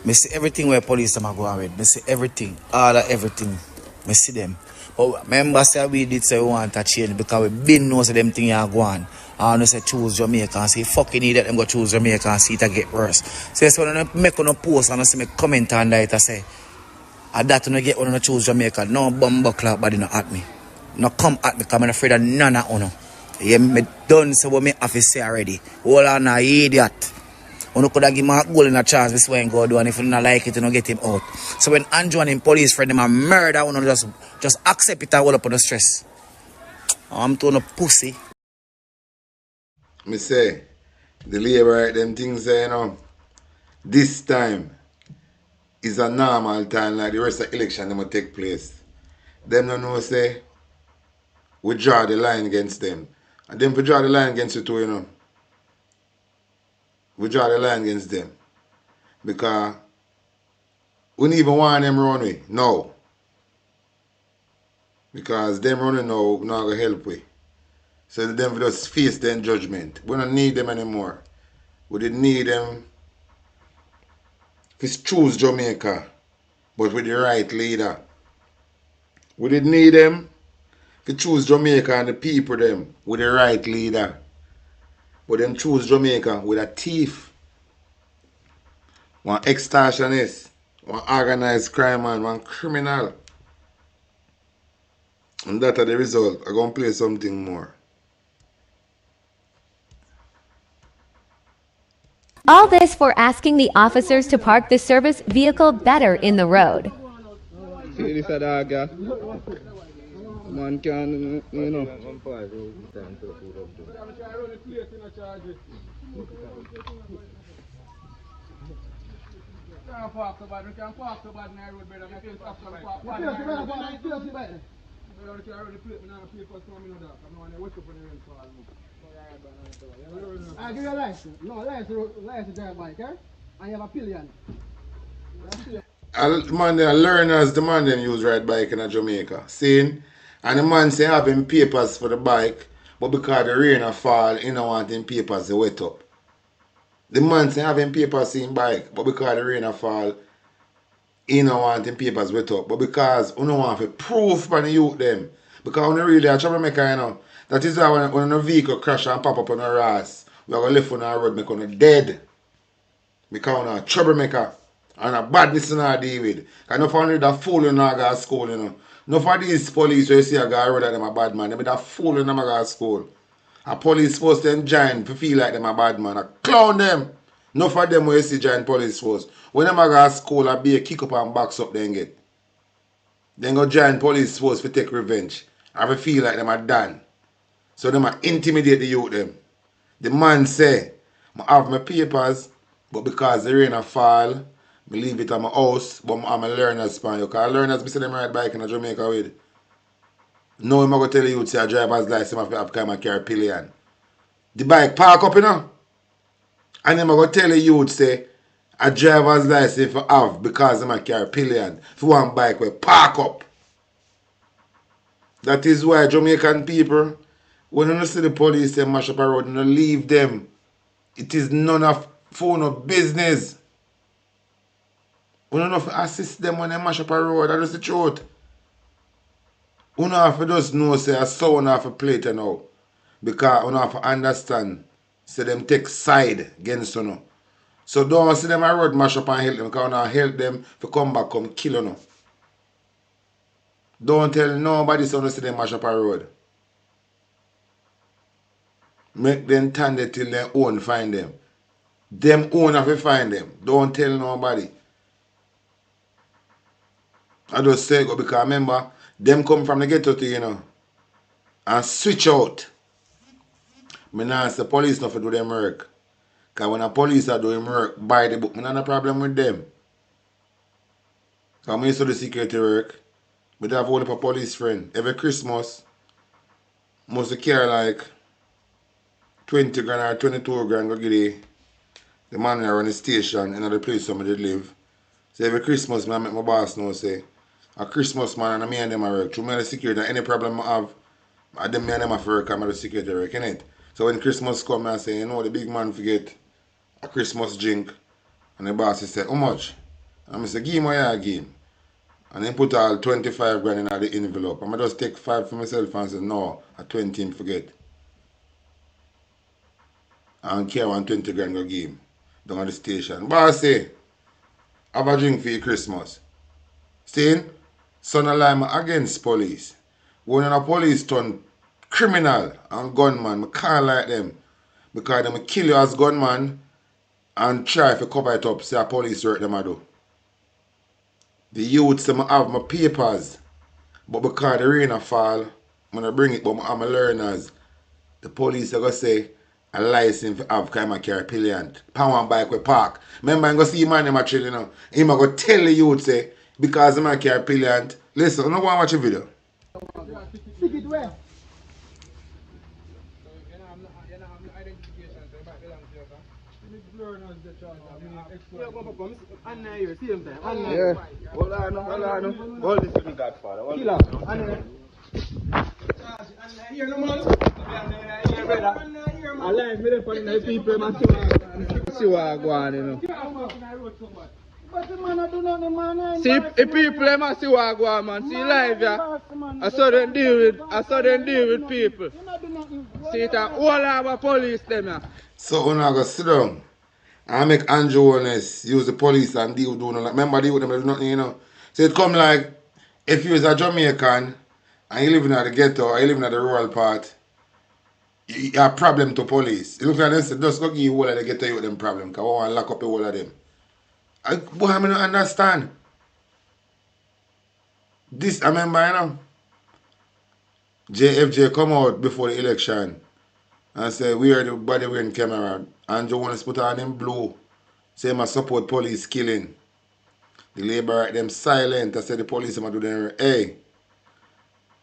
Me see everything where police are going with. Me see everything, all of everything. Me see them. But remember, say we did say we want to change because we been know say them things are going. And we say choose Jamaica and say fucking idiot them go choose Jamaica and see it get worse. So when I make on a post and I see me comment on that, I say, I that when I get when I choose Jamaica, no bumbo clap body not at me. No come at me because I'm afraid of none of you. Yeah, me done say what me have to say already. Hold on, a idiot. You could have given him a goal in a chance this way and go do, and if you don't like it, you don't get him out. So when Andrew and him police friend them a murder, you just accept it and hold up on the stress. I'm to no pussy. Me say, the labor right them things say, you know, this time is a normal time like the rest of the election them will take place. Them don't know say, we draw the line against them. And then we draw the line against you too, you know. We draw the line against them. Because we don't even want them running now. Because them running now not going to help we. So them we just face them judgment. We don't need them anymore. We didn't need them to choose Jamaica, but with the right leader. We didn't need them to choose Jamaica and the people them with the right leader. But them choose Jamaica with a thief, one extortionist, one organized crime man, one criminal. And that are the result. I'm going to play something more. All this for asking the officers to park the service vehicle better in the road. See this a dog, yeah? Man can, you know. I give you a license. No, license drive bike, eh? And you have a pillion. Man, the learners, the man them use ride bike in Jamaica. Seeing? And the man say having papers for the bike, but because the rain a fall, he don't want him papers to wet up. The man say having papers in bike, but because the rain a fall, he don't want him papers wet up. But because you don't want to proof for the youth them. Because when you really a troublemaker, you know, that is why when a vehicle crash and pop up on a ras, we are going to live on our road, make on dead. Because we're a troublemaker. And a badness in our deal with. And not only that fool in our go to school, you know. Not for these police where you see a guy road that them a bad man. They be that fool in them a go to school. A police supposed to join to feel like them a bad man. A clown them. Not for them where you see join police force. When them a go to school, a be a kick up and box up then get. Then go join police force to take revenge. And feel like them a done. So them a intimidate the youth them. The man say, I have my papers, but because the rain a fall, I leave it at my house, but I'm a learner's span. Because learners, I see them ride bike in Jamaica with. No, I'm going to tell you, say a driver's license, I have to carry pillion. The bike park up, you know. And I'm going to tell you, say, a driver's license for have because I'm a carry pillion. For one bike, we park up. That is why Jamaican people, when you see the police they mash up a road, you leave them. It is none of phone of business. We don't have to assist them when they mash up a road. That is the truth. We don't have to just know, say, a sound have to play it now. Because we don't have to understand, say, them take side against you know. So don't see them a road mash up and help them, because we don't help them to come back, come kill you know. Don't tell nobody so to see them mash up a road. Make them stand there till their own find them. Them own have to find them. Don't tell nobody. I just say go because remember, them come from the ghetto to you know. and switch out. Me not say police not for do them work. Because when a police are doing work by the book, me not have a problem with them. Because I used to do security work. But I have only a police friend. Every Christmas, must carry like 20 grand or 22 grand go give the man that run the station in the place somebody live. So every Christmas, I make my boss know say, a Christmas man and me and them are work. Through me and the security, any problem I have, I them me and them have to work and I do security work, innit? So when Christmas come, I say, you know, the big man forget a Christmas drink. And the boss say, how much? And I say, give him what you give him. And then put all 25 grand in the envelope. And I just take 5 for myself and say, no, a 20 him forget. And care 120 grand go give him down at the station. Boss say, have a drink for your Christmas. See? Son of Lima against police. When a police turn criminal and gunman, I can't like them. Because they kill you as gunman and try to cover it up, say a police work them I do. The youths them have my papers, but because the rain a fall, when I bring it, but I'm a learners. The police are going to say a license for have because I carry pillion. Pound one bike we park. Remember, I'm going to see man in my children now. He's going to tell the youth say, because I carry pillion. Listen, I don't want to watch a video. Stick it where? Yeah. Hold on. Hold this to me, Godfather. Hold on. Here, no man. Here, brother. I like me for the people, man. See what I go on, you know. See, if people, them see what I go on, man. See live, yeah. I saw them deal with people. See, it's all our police, them, yeah. So, when I go sit down, I make Andrew honest, use the police and deal with them. Remember, deal with them, do nothing, you know. So, it come like, if you was a Jamaican, and you living at the ghetto, or you living at the rural part, you have a problem to police. You look at them and say, just go give you all of the ghetto you with them problem, because I want to lock up all of them. Boy, I don't understand. This, I remember, you know, JFJ come out before the election and say, we are the body wearing camera. And Joe wants to put on him blue. Say, I support police killing. The labor right them silent. I said, the police are do them, hey,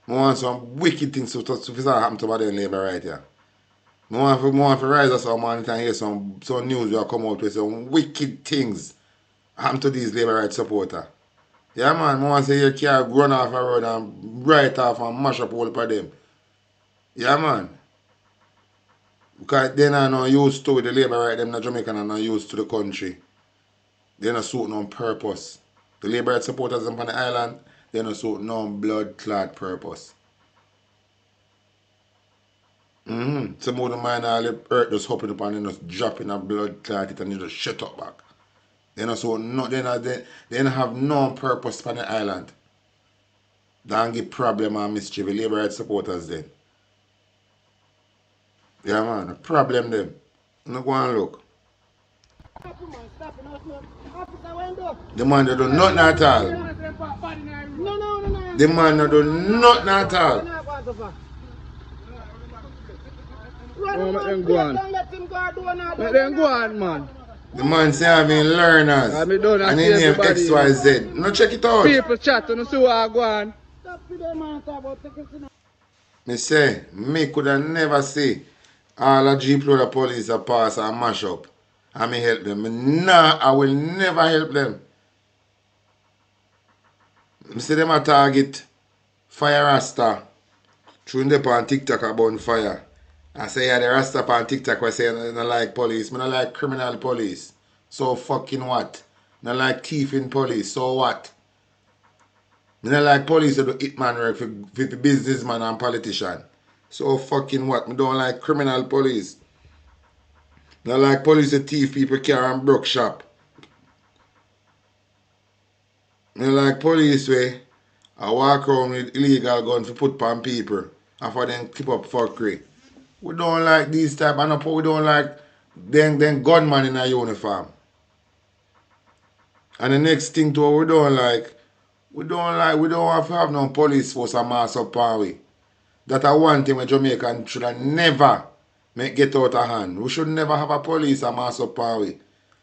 I want some wicked things to happen to the labor right here. I want to rise up some morning and hear some news will come out with some wicked things happen to these labor right supporters. Yeah, man, I want to say your car run off a road and right off and mash up all of them. Yeah, man. Because they're not used to the labor right, them not Jamaican are not used to the country. They're not suiting on purpose. The labor right supporters on the island, they're not suiting on blood clot purpose. Some of the mine all the earth just hopping up and they just dropping a blood clot it and they just shut up back. They don't have no purpose for the island. They don't give problem and mischief. The labor right supporters then. Yeah, man, a problem them. No go and look. The man don't do nothing at all. The man don't do nothing at all. Oh, let them go on. Let them go on, man. The man say I'm in learners. And he name XYZ. No, check it out. People chat and see what I go on. Me say, me could have never see all the Jeep load of police a pass and mash up. And me help them. I will never help them. Me say them a target fire rasta. Through them on TikTok about fire. I say yeah, the rasta on TikTok was saying I don't like police. I don't like criminal police. So fucking what? I don't like thieving police. So what? I don't like police that do hitman work for businessman and politician. So fucking what? I don't like criminal police. I don't like police that thief people car and broke shop. I don't like police where I walk around with illegal guns to put on people and for them keep up fuckery. We don't like these type of we don't like them gunman in a uniform. And the next thing too we don't have to have no police force and mass up on we. That are one thing where Jamaican should have never make get out of hand. We should never have a police a mass up power.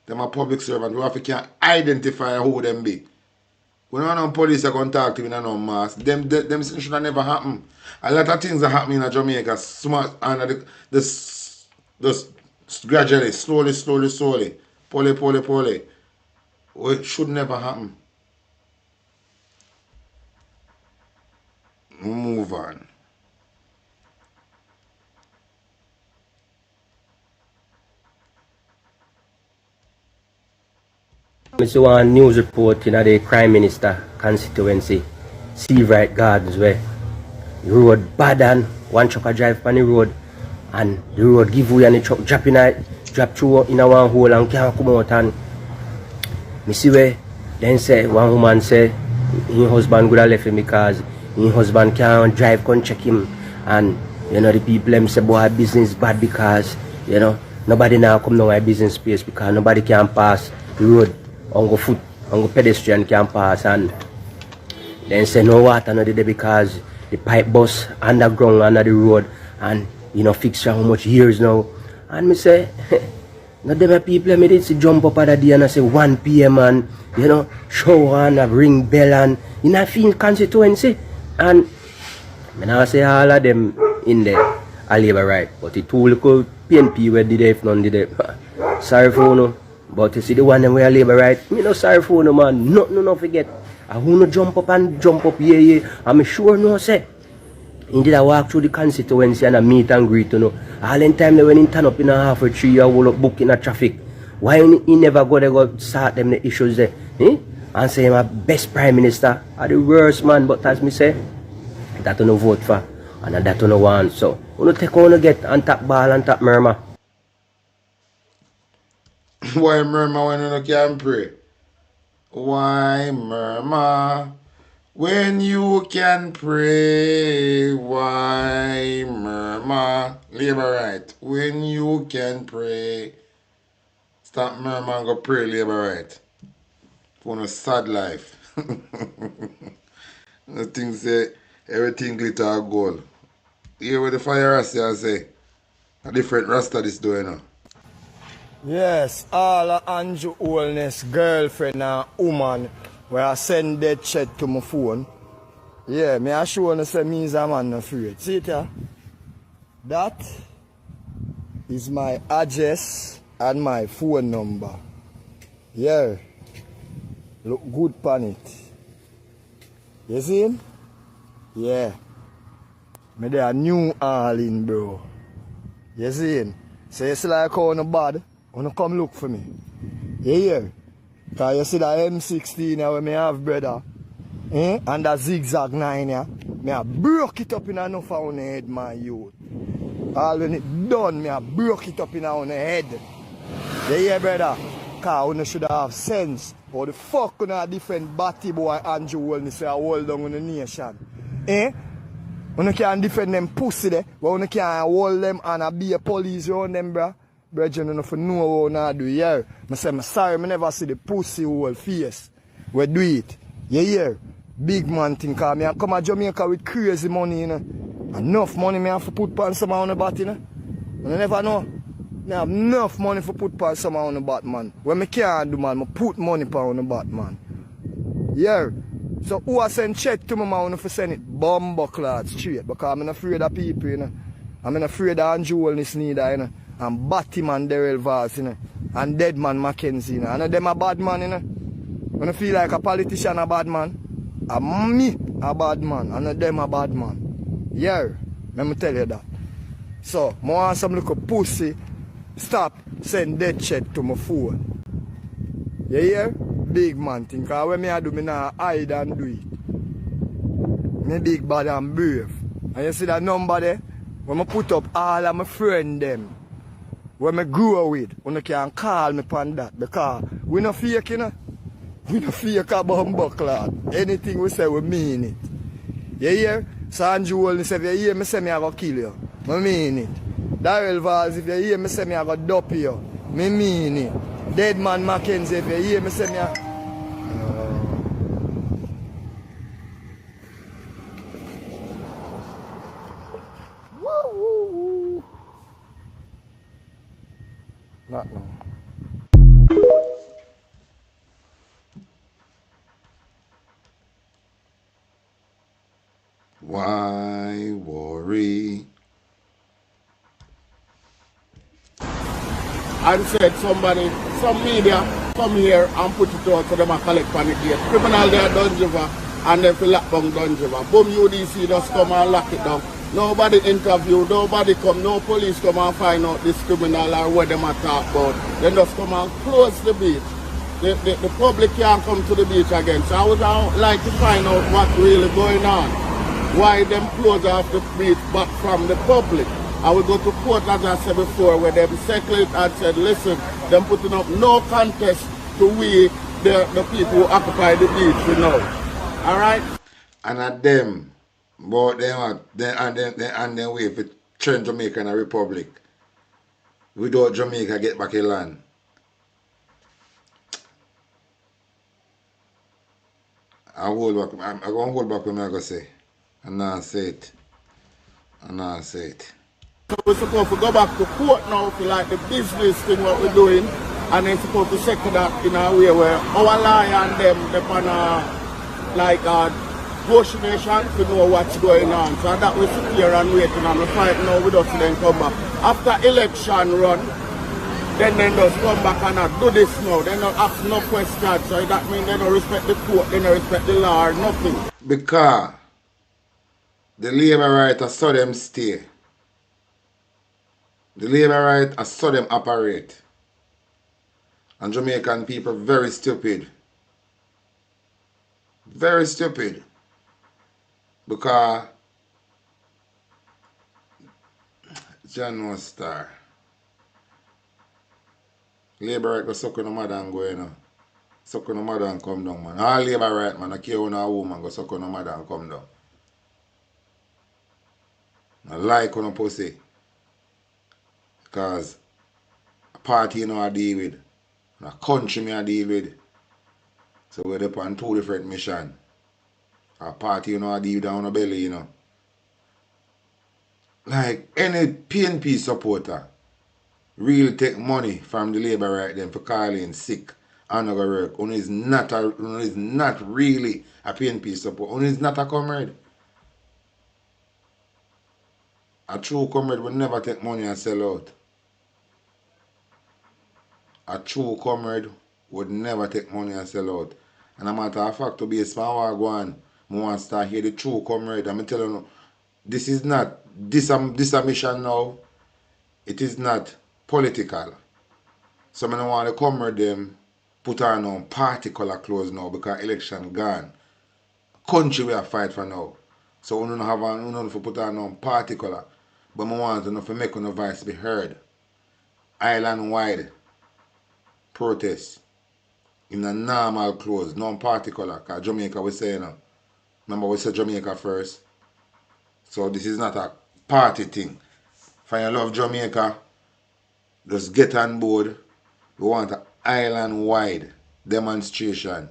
Them a public servant. We have to can identify who them be. We don't know police are going to talk to me in no mass. Them things should have never happen. A lot of things are happening in Jamaica. Smart and this gradually, slowly. Poly. It should never happen. Move on. I see one news report in the Prime Minister constituency, Seawright Gardens, where the road bad and one truck a drive on the road and the road give way and the truck drop through in a one hole and can't come out. And I see where then say one woman say her husband would have left him because her husband can't drive, can't check him. And you know the people them say boy business bad because you know nobody now come down my business space because nobody can pass the road. On go pedestrian can pass, and then say no water no there because the pipe bust underground under the road and you know fix how much years now. And me say no them people me did see jump up at the day and I say 1 PM and you know shower and ring bell and in a field constituency, and me now say all of them in there are labor right, but the two little PNP where did if none did it. Sorry for no. But you see the one them where labor right, me no sorry for no man, nothing no forget. I wanna jump up, yeah. I'm sure no say. Indeed I walk through the constituency and I meet and greet, you know. All the time they when in turn up in a half or 3 year old book in a traffic. Why he never go there go start them the issues there? And say my best prime minister are the worst man, but as me say, that you no vote for and that you no want. So you take on get and tap ball and tap murmur. Why murmur when you can pray? Why murmur when you can pray? Why murmur? Labor right. When you can pray. Stop murmur and go pray, labor right. For a sad life. The thing say everything glitter gold. Here with the fire rasta say a different rasta this doing now. Yes, all of Andrew Holness girlfriend and woman where I send that chat to my phone. Yeah, me I show you say me is a man afraid. See it here? That is my address and my phone number. Yeah. Look good pan it. You see him? Yeah. Me there a new all in, bro. You see him? So you see like how no bad? Wanna come look for me? You hear? Cause you see that M16 where me have, brother. And that zigzag 9 here. Me I broke it up in enough on the head, my youth. All when it done, me I broke it up in on the head. You hear, brother? Cause you should have sense. How the fuck you know different batty boy Andrew Holness say I hold down on the nation? You can't defend them pussy there. But you can't hold them and be a police around them, bro. Brethren, you know for know what I do, yeah. I say, I'm sorry, I never see the pussy whole face. We do it. You hear? Big man thing, cause me come to Jamaica with crazy money, you know. Enough money me have to put on someone on the bat, you know. You never know. I have enough money for put on someone on the bat, man. When I can't do, man, I put money on the bat, man. Yeah. So who I send check to me, man, if I send it bomber cloth straight. Because I'm not afraid of people, you know. I'm not afraid of Andrew Holness neither, you know. And Batman Daryl Vaz, you know, and Deadman Mackenzie, you know. And them a bad man, you know. When I feel like a politician a bad man, and me a bad man, and them a bad man. Yeah, let me tell you that. So, I want some little pussy, stop send dead check to my phone. You hear? Big man thing, because when I do, I not hide and do it. Me big bad and brave. And you see that number there? When I put up all of my friends them. When I grow with, you can call me upon that because we not fake, you know. We not fake a bumbo cloud. Anything we say, we mean it. You hear? So Andrew Holness, if you hear me say me I go kill you, I mean it. Daryl Vaz, if you hear me say me I go dope you, me mean it. Deadman Mackenzie, if you hear me say me I... Not now. Why worry? And said somebody, some media come here and put it out so them a collect on the gate. Criminal there Dungiva and then fill lock down Dungiva. Boom UDC just come and lock it down. Nobody interview, nobody come, no police come and find out this criminal or what them a talk about. Then just come and close the beach. The public can't come to the beach again. So I would like to find out what's really going on. Why them close off the beach back from the public. I will go to court, as I said before, where them settled it and said, listen, them putting up no contest to we, the people who occupy the beach, you know. All right? And at them, but then wait for turn Jamaica in a republic. Without Jamaica get back a land. I'm going to hold back what I'm going to say. And now say it. So we're supposed to go back to court now for like the business thing what we're doing, and then supposed to settle that in a way where our lawyer and them on negotiation to know what's going on. So that we sit here and waiting and we fight now with us then come back. After election run, then just come back and do this now. They don't ask no questions. So that means they don't respect the court, they don't respect the law or nothing. Because the labor right I saw them stay. The labor right I saw them operate. And Jamaican people very stupid. Very stupid. Because John no star. Labor right go suck on the mother and go, you know. Suck on the mother and come down, man. All labor right, man. I care on a woman go suck on the mother and come down. I like on a pussy. Because a party you know I deal with. And a country me I deal with. So we're up on two different missions. A party you know I deal with down the belly, you know. Like any PNP supporter really take money from the labor right then for calling sick and not go work. One is not really a PNP supporter. One is not a comrade. A true comrade will never take money and sell out. A true comrade would never take money and sell out. And a matter of fact, to be a small one, I want to start here the true comrade. I'm telling you, this is not, this a mission now, it is not political. So I don't want the comrade them put on party color clothes now because election gone. Country we are fight for now. So we don't have to put on party color. But I want to make our voice be heard. Island-wide protest in a normal clothes, non-party color. Because Jamaica we say, you know. Remember we said Jamaica first. So this is not a party thing. If you love Jamaica, just get on board. We want an island-wide demonstration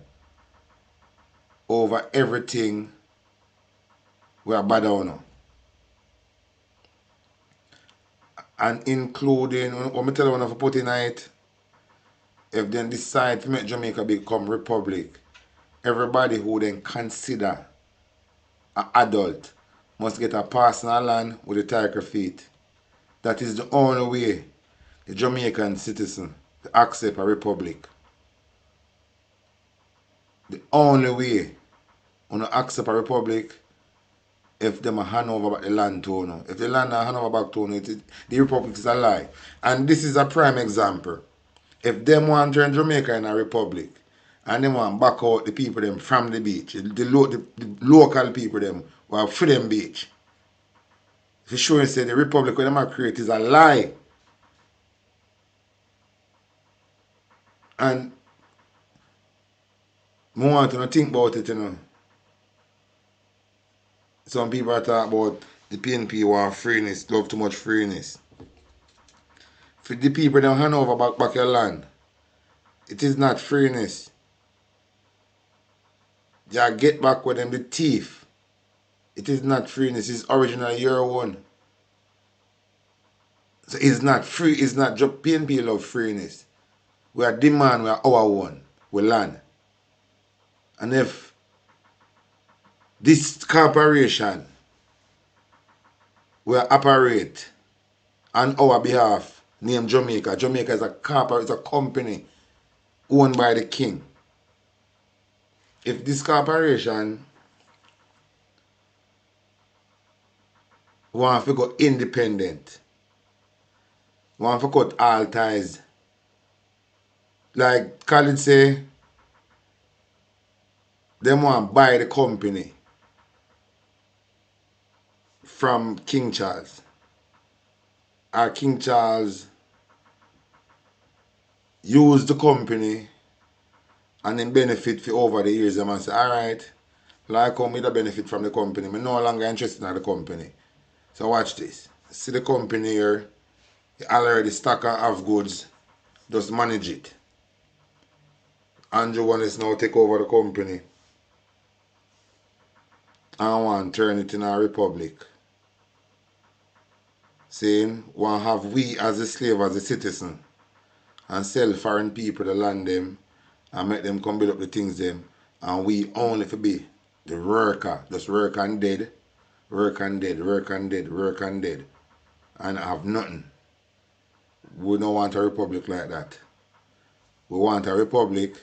over everything we are bad on. And including, what I tell you when I put in it, if they decide to make Jamaica become republic, everybody who then consider an adult must get a personal land with a tiger feet. That is the only way the Jamaican citizen to accept a republic. The only way to accept a republic if them hand over back the land to you. If the land hand over back to you, the republic is a lie. And this is a prime example. If them want to turn Jamaica in a republic and they want back out the people them from the beach, the local people them who are free them beach, for sure say the republic when them create is a lie. And I want to think about it, you know. Some people are talking about the PNP want freeness, love too much freeness. For the people that hand over back your land, it is not freeness. You get back with them the thief. It is not freeness, it's originally your own. So it's not free, it's not just paying people of freeness. We are demand, we are our one, we land. And if this corporation will operate on our behalf, named Jamaica. Jamaica is a corporate, it's a company owned by the king. If this corporation want to go independent, want to cut all ties, like Khalid say, they want to buy the company from King Charles. Or King Charles use the company and then benefit for over the years. Them and say, alright, like how me the benefit from the company. I'm no longer interested in the company. So watch this. See the company here, you already stock and have goods, just manage it. Andrew Wallace now take over the company and want to turn it in a republic. Saying, want to have we as a slave, as a citizen, and sell foreign people the land them and make them come build up the things them, and we only for be the worker, just work and dead, work and dead, work and dead, work and dead, and have nothing. We don't want a republic like that. We want a republic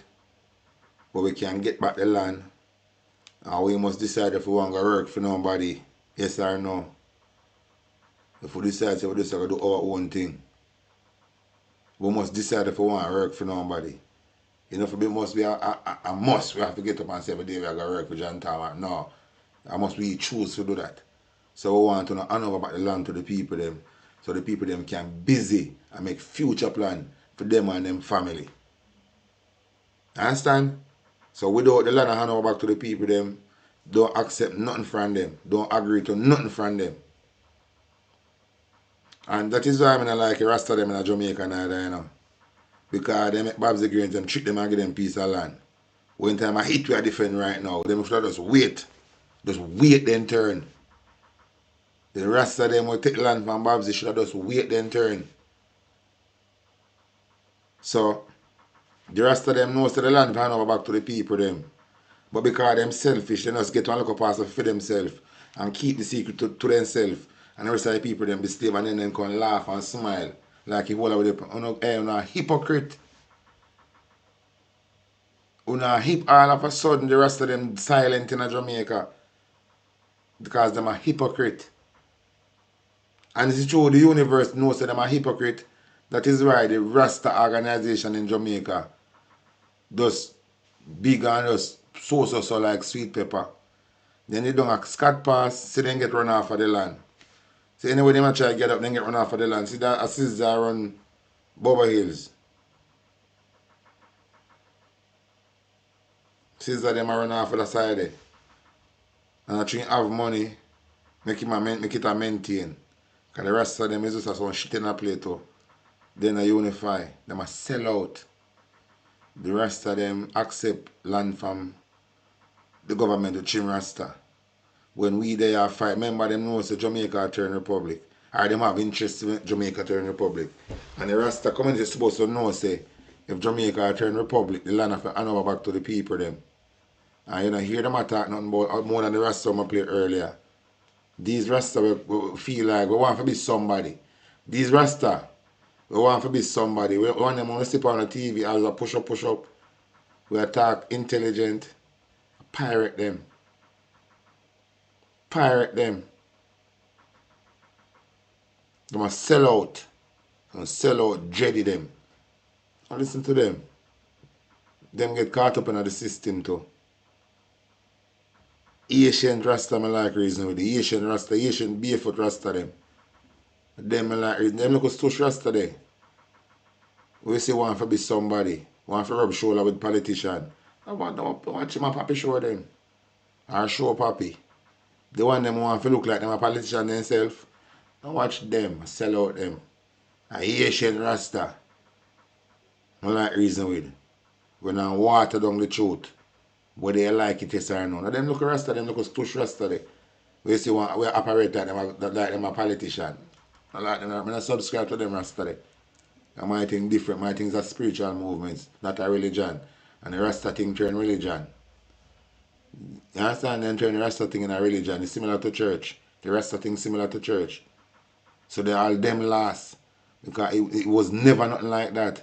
where we can get back the land, and we must decide if we want to work for nobody, yes or no. If we decide we just have to do our own thing, we must decide if we want to work for nobody. You know, for me, must be a must. We have to get up and say every day we are going to work for John Thomas. No, I must be choose to do that. So we want to hand over back the land to the people them, so the people them can busy and make future plan for them and them family. Understand? So without the land hand over back to the people them, don't accept nothing from them. Don't agree to nothing from them. And that is why I like Rasta them in Jamaica neither, you know. Because they make Babs the Greens and trick them and give them piece of land. When time I hit we are defend right now, them should just wait. Just wait then turn. The rest of them will take land from Babs, they should just wait then turn. So the rest of them knows that the land hand over back to the people them. But because them selfish, they just get one look pass for themselves and keep the secret to themselves. And the rest of the people them be slave and then them can laugh and smile like you hold with the a hypocrite. Una hip all of a sudden the rest of them silent in Jamaica because them a hypocrite. And it's true the universe knows that them a hypocrite. That is why the Rasta organization in Jamaica does big and just so like sweet pepper. Then they don't scat pass, so they get run off of the land. So anyway they might try to get up, then get run off of the land. See that assist that run Bubba Hills. Caesar them run off of the side there. And I try to have money, make it a maintain. Because the rest of them is just some shit in a plate too. Then I unify. Them a sell out. The rest of them accept land from the government to trim Rasta. When we there fight, remember them know say Jamaica turn republic. Or them have interest in Jamaica turn republic. And the Rasta community is supposed to know say if Jamaica turn republic, the land have to hand over back to the people them. And you know, hear them attack nothing about more than the Rasta I played earlier. These Rasta we feel like we want to be somebody. These Rasta, we want to be somebody. We want them to sit on the TV as a push up. We attack intelligent, pirate them. Pirate them. They must sell out. And sell out, dready them. And listen to them. Them get caught up in the system too. Asian Rasta I like reason with the Asian Rasta, Asian barefoot Rasta them. Them I like reason. Them look at stush Rasta there. We say want to be somebody. Want to rub shoulder with politician. I want to watch my papi show them. Or show papi. The one them want to look like them a politician themselves. I watch them, sell out them. A Asian Rasta. I like reason with. When I water down the truth. Whether they like it, yes or no. Now them look at Rasta, them look at stush Rasta there. We see we operate like them a politician. I like them. I subscribe to them Rasta there. And my thing different. My things are spiritual movements, not a religion. And the Rasta thing turn religion. You understand? Then turn the Rasta thing in a religion. It's similar to church. The Rasta thing similar to church. So they all them last. Because it was never nothing like that.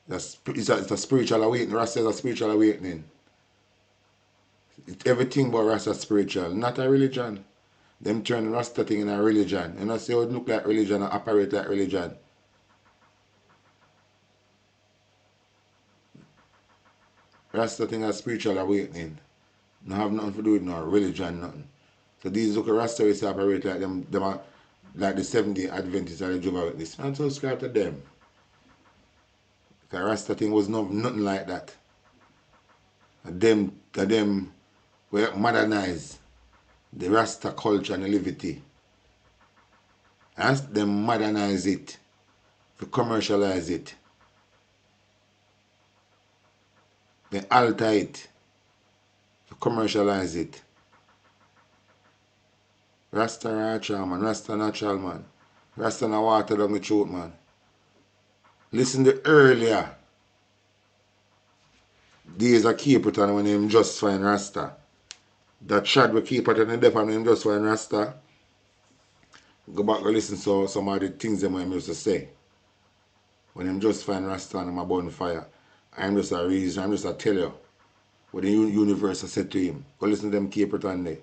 It's a spiritual awakening. Rasta is a spiritual awakening. It's everything but Rasta spiritual, not a religion. Them turn Rasta thing in a religion. You know, say it look like religion and operate like religion. Rasta thing is spiritual awakening. No have nothing to do with no religion, nothing. So these look at Rasta ways operate like them are, like the 70 Adventists or the Jehovah's Witnesses. And subscribe to them. The Rasta thing was nothing like that. And them were modernized the Rasta culture and the liberty. And them modernize it, to commercialize it. They alter it, to commercialize it. Rasta natural man, Rasta natural man. Rasta na water down the throat man. Listen to earlier days of Caperton when him just find Rasta. That shot with Caperton and deaf and him just find Rasta. Go back and listen to some of the things them him used to say. When him just find Rasta and him a bonfire. I'm just a reason, I'm just a tell you what the universe has said to him. Go listen to them Caperton there.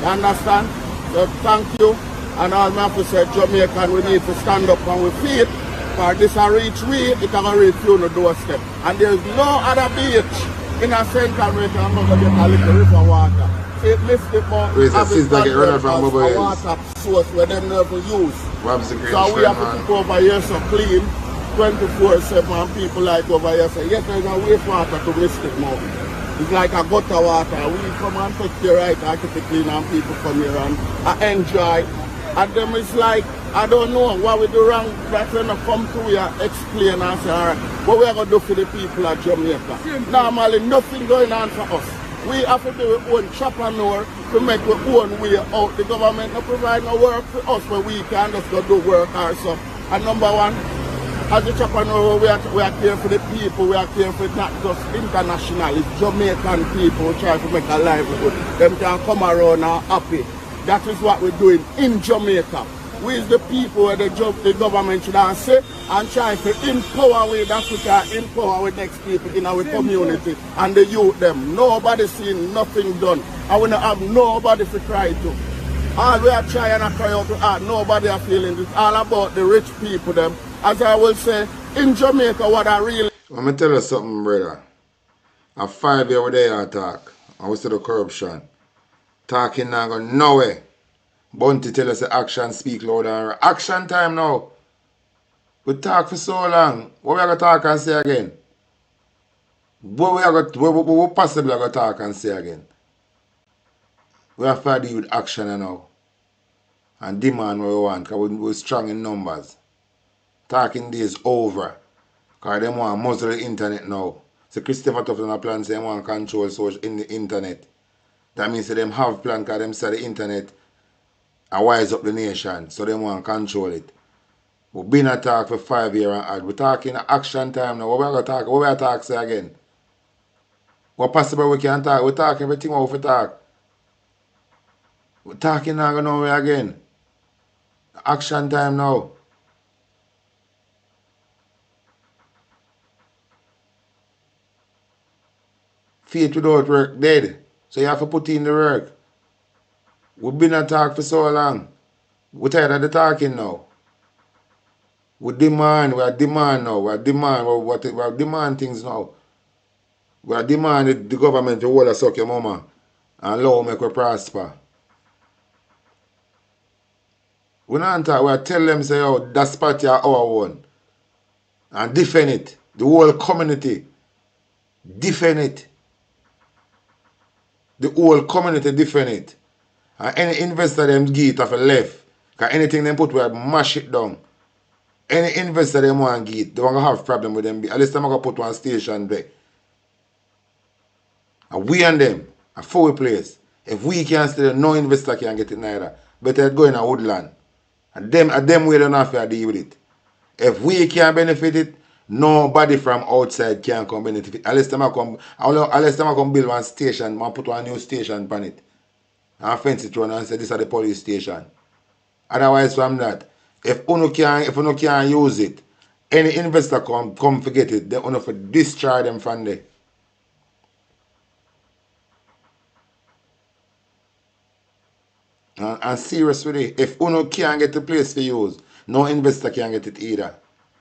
You understand? So thank you. And all my have to say, Jamaican, we need to stand up and we feet. For this a reach we, it can reach you on the doorstep. And there is no other beach in a Central America I'm going to get a little river water. See, it missed it, but a water source where them never use. So we have to keep over here so clean 24/7 and people like over here say, yes, there's a wastewater to Mystic Mountain. It's like a gutter water. We come and take care right and keep it clean and people come here and enjoy. And them it's like, I don't know what we do wrong. That's when I come to here, explain and say, all right, what we are going to do for the people of Jamaica. Normally, nothing going on for us. We have to do our own entrepreneur to make our own way out. The government not provide no work for us where we can just go do work ourselves. And number one, as a entrepreneur, we are care for the people, we are care for not just international, it's Jamaican people who try to make a livelihood. Them can come around and happy. That is what we're doing in Jamaica. We is the people where the government should say and try to empower with that we can empower with next people in our community and the youth them. Nobody seeing nothing done. And we don't have nobody to cry to. All we are trying to cry out to nobody are feeling this. All about the rich people them. As I will say, in Jamaica what I really... Let me tell you something, brother. A 5 year day I talk. I was to the corruption. Talking now go nowhere. Bunty tell us the action speak louder. Action time now. We talk for so long. What we are going to talk and say again? What possibly are going to talk and say again? We have to deal with action now. And demand what we want. Because we're strong in numbers. Talking days over. Because they want to muzzle the internet now. So Christopher Tufton plan say they want to control social in the internet. That means that them have plan because them say the internet and wise up the nation. So they want to control it. We've been a talk for 5 years and hard. We're talking action time now. What we are going to talk? What we are talk say again? What possible we can talk? We talk everything what we talk. We're talking now nowhere again. Action time now. Faith without work dead. So you have to put in the work. We've been a talk for so long. We're tired of the talking now. We are demand now. We are demand things now. We are demand the government to hold us suck your mama and allow make we prosper. We not talk, we tell them say, oh, that spot is our own. And defend it. The whole community. Defend it. The whole community defend it. And any investor them give it off a left. Because anything they put, we mash it down. Any investor they want to get, they want to have problem with them. At least they're going to put one station there. And we and them, a full place. If we can't stay there, no investor can get it neither. Better go in a woodland. And them we don't have to deal with it. If we can't benefit it, nobody from outside can come benefit it. Unless them come build one station, man put one new station on it. And fence it around and say this is the police station. Otherwise from that, if uno can't use it, any investor come forget it, they uno for destroy them from there. And serious with it. If uno can't get the place to use, no investor can get it either.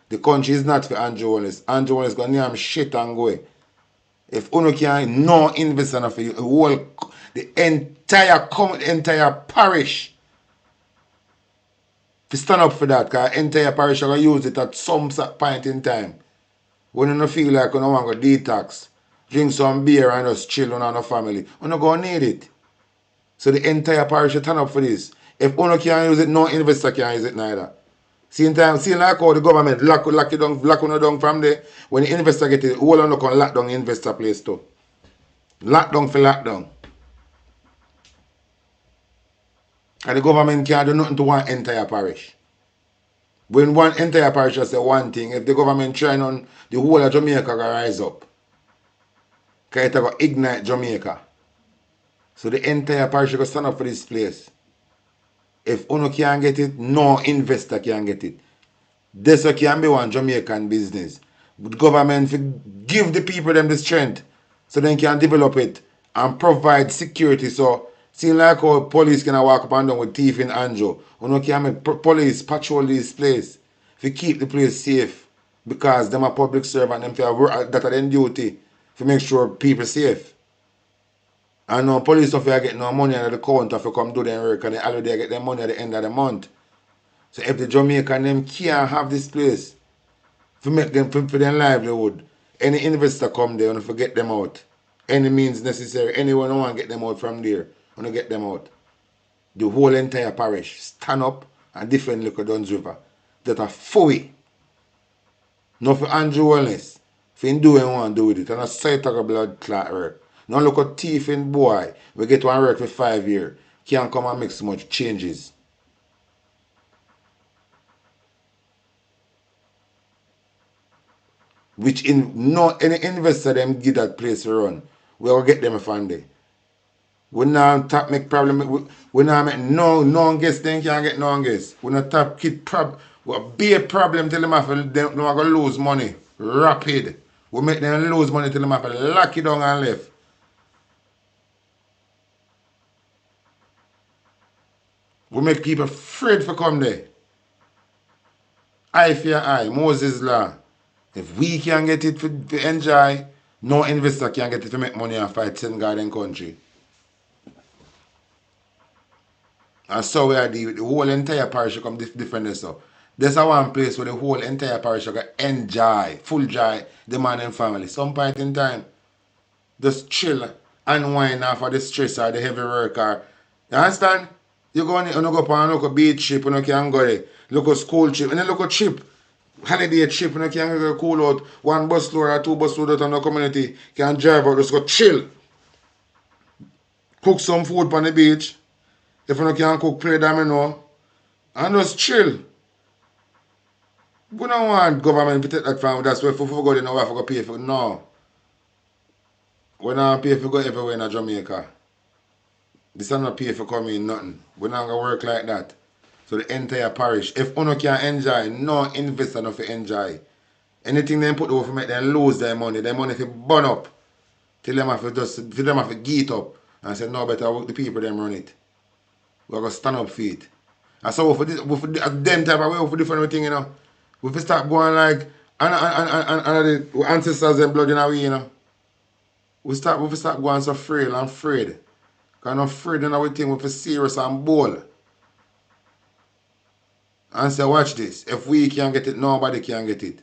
The country is not for Andrew Wallace. Andrew Wallace gonna name shit and go. If uno can't, no investor not for you. The entire parish to stand up for that, because the entire parish are gonna use it at some point in time. When you don't feel like you don't want to detox, drink some beer and just chill on a family, you don't gonna need it. So the entire parish should turn up for this. If uno can't use it, no investor can use it neither. See like how the government lock uno down from there. When the investor get it, all uno can lock down the investor place too. Lock down for lockdown. And the government can't do nothing to one entire parish. When one entire parish just say one thing, if the government trying on, the whole of Jamaica will rise up. Because it will ignite Jamaica. So the entire parish will stand up for this place. If uno can't get it, no investor can get it. This can be one Jamaican business. The government give the people them the strength so they can develop it and provide security. So, seeing like how police can walk up and down with teeth in Anjo, uno can make police patrol this place to keep the place safe because them are public servant and them that are their duty to make sure people safe. And no police don't get no money out of the counter to come do their work and they already get their money at the end of the month. So if the Jamaican them can't have this place to make them for their livelihood, any investor come there and forget them out. Any means necessary, anyone who want to get them out from there, want to get them out. The whole entire parish stand up and defend Local Duns River. That are fully. Not for Andrew Wellness. For him do what he want to do with it. And a sight of a blood clot work. Now look at thief in boy. We get one work for 5 years. Can't come and make so much changes. Which any investor them give that place to run. We will get them a fund there. We now make problem. We now make no guess then can't get no guess. We not tap kid be a problem till them have to gonna lose money. Rapid. We make them lose money till them have to lock it down and left. We make people afraid for come there. Eye for your eye, Moses law. If we can get it to enjoy, no investor can get it to make money and fight St. Garden country. And so we are the whole entire parish come defend us. So there's a one place where the whole entire parish can enjoy, full joy, the man and family. Some point in time, just chill, unwind off of the stress or the heavy work. You understand? You go on a look beach trip, you can go there. Look at school trip, and then look at trip. Holiday trip, you can go cool out. One bus load or two bus load out on the community. Can drive out, just go chill. Cook some food on the beach. If you can't cook, play domino. And just chill. We don't want government to take that from that's where if we go there, we have to pay for it. No. We don't pay for go everywhere in Jamaica. This is not pay for coming nothing. We're not going to work like that. So the entire parish, if uno can enjoy, no investor not to enjoy. Anything they put over to make them lose their money to burn up. Till them have to get up and say, no, better the people them run it. We're going to stand up for it. And so for them type of way, for different thing, you know. We have to start going like, and the ancestors and blood in our way, you know. We have to start going so frail and afraid. Because I'm afraid in our thing, we have to serious and bold. And say, watch this. If we can't get it, nobody can get it.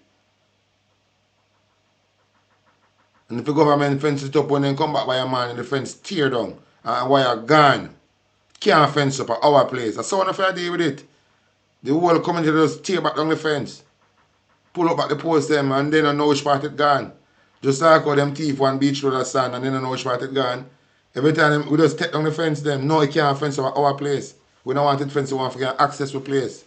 And if the government fence it up when they come back by a man and the fence tear down and wire gone, can't fence up at our place. That's how I deal with it. The whole community just tear back down the fence. Pull up at the post them and then I know which part it gone. Just like how them thief one beach road of sand and then I know which part it gone. Every time we just take down the fence them. No, it can't fence our place. We don't want it fence, we want to get access to the place.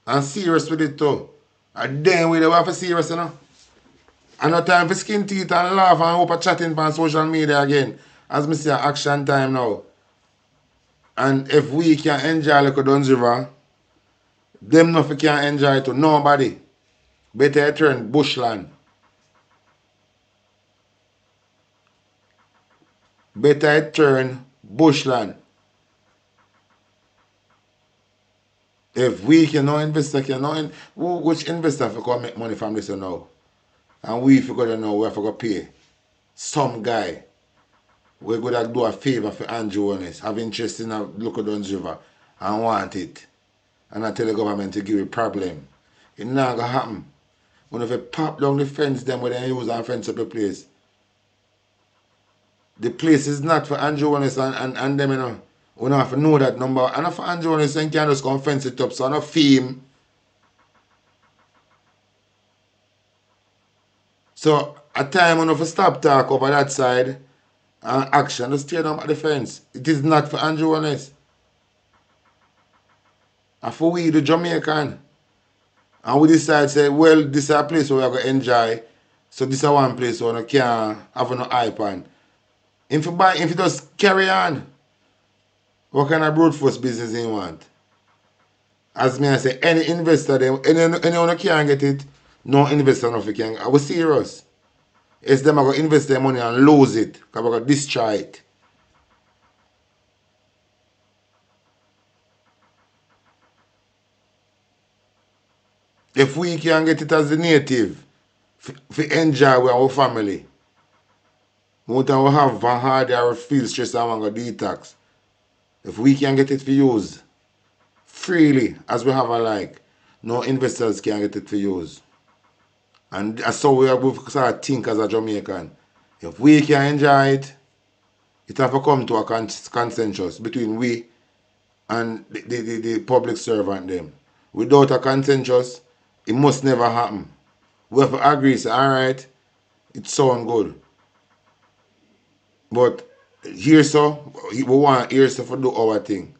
And serious with it too. And then we have to serious, you know. And no time for skin teeth and laugh and hope chatting on social media again. As me say, action time now. And if we can enjoy like a Duns River, them nothing can enjoy it to nobody. Better turn bushland. Better turn bushland. If we can no investor can no which investor for come make money from this now? And we forgot to know we have to pay some guy. We're going to do a favor for Andrew Honest, have interest in a local Duns River and want it. And I tell the government to give a problem. It not gonna happen. When if you pop down the fence them where they use and fence up the place. The place is not for Andrew Honest and them, you know. We don't have to know that number. And if Andrew Honest and can just come fence it up, so no fame. So at time when we stop talk over that side and action, just tear down at the fence. It is not for Andrew Honest. And for we the Jamaican. And we decide say, well, this is a place where we are going to enjoy. So this is one place where we can't have no hype on. If you just carry on, what kind of brute force business do you want? As me I say, any investor, anyone can't get it, no investor nothing can. Are we serious? It's them are going to invest their money and lose it. Because we're going to destroy it. If we can get it as the native, for enjoy with our family, we want to have a hard or feel stress and want to detox. If we can get it for use freely as we have a like, no investors can get it for use. And that's how we start to think as a Jamaican. If we can enjoy it, it have to come to a consensus between we and the public servant them. Without a consensus, it must never happen. We have to agree, say, alright, it sounds good. But here so, we want here so to do our thing.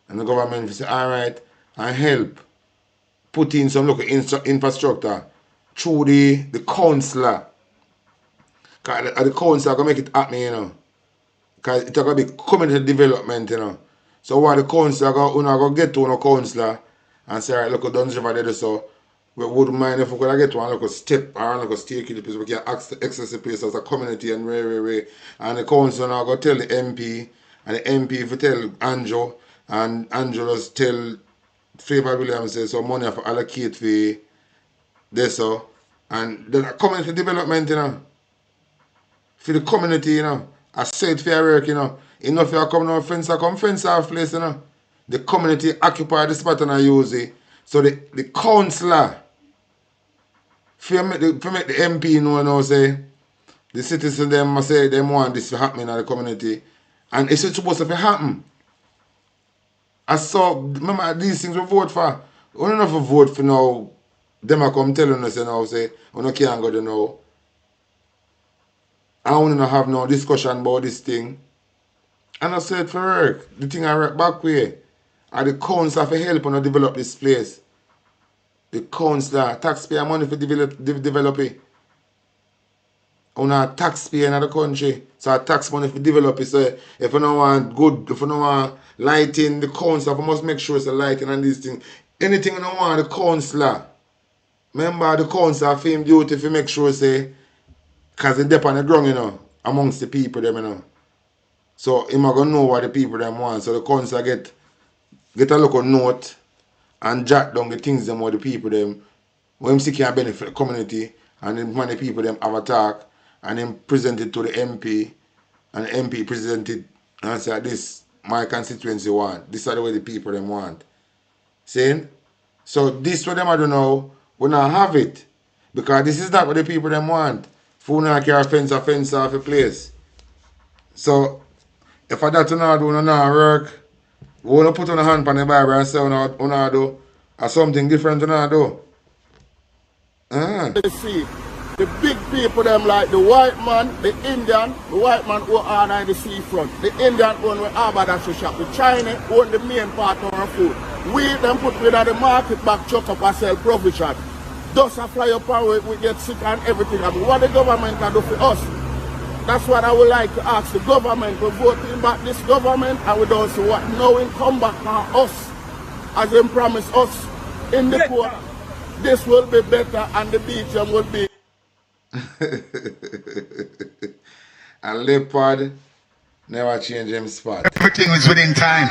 And the government will say, alright, and help put in some local infrastructure through the councillor. Because the councillor can make it happen, you know. Because it's going to be community development, you know. So what the councillor going to get to a councillor and say, alright, look, Duns River there, so we wouldn't mind if we could get to one local step or local stake in the place. We can access the place as a community and and the council now go tell the MP, and the MP if you tell Andrew, and Andrew just tell Favor Williams say so money for allocate for this so and the community development, you know. For the community, you know. I said for work, you know. Enough you come no fence, I come fence off place, you know. The community occupy the spot and I use it. So the councillor for make the MP know now say the citizens them must say they want this to happen in the community. And it's supposed to happen. I saw remember these things we vote for. We don't have to vote for now. Them are come telling us now say we no can't go there now. I want to have no discussion about this thing. And I said for work, the thing I work back way. And the council have to help to develop this place. The council, taxpayer money for develop it. On a taxpayer in the country. So a tax money for develop it. So if you don't want good, if you don't want lighting, the council must make sure it's a lighting and these things. Anything you don't want, the councillor. Remember the council have fame duty to make sure say, because it's dep on the ground, you know, amongst the people them, you know. So him gonna know what the people them want. So the council get a look of note and jot down the things them what the people them when him see can benefit the community and then when the people them have a talk and then present it to the MP and the MP present it and say this my constituency want. This is the way the people them want. Saying? So this what them I don't know, we not have it. Because this is not what the people them want. For not carry fence off a place. So if I that not do not work, we want to put on a hand on the Bible and say we not do something different to not do. Eh? They see the big people them like the white man, the white man who are on the seafront, the Indian one with haberdashery shop, the China own the main part of our food. We them put with the market back chuck up and sell provision. Dust a fly up and we get sick and everything. I mean, what the government can do for us? That's what I would like to ask the government. We're voting back this government and we don't see what knowing come back on us. As they promise us in the court, this will be better and the beach will be. A leopard never change him spot. Everything is within time.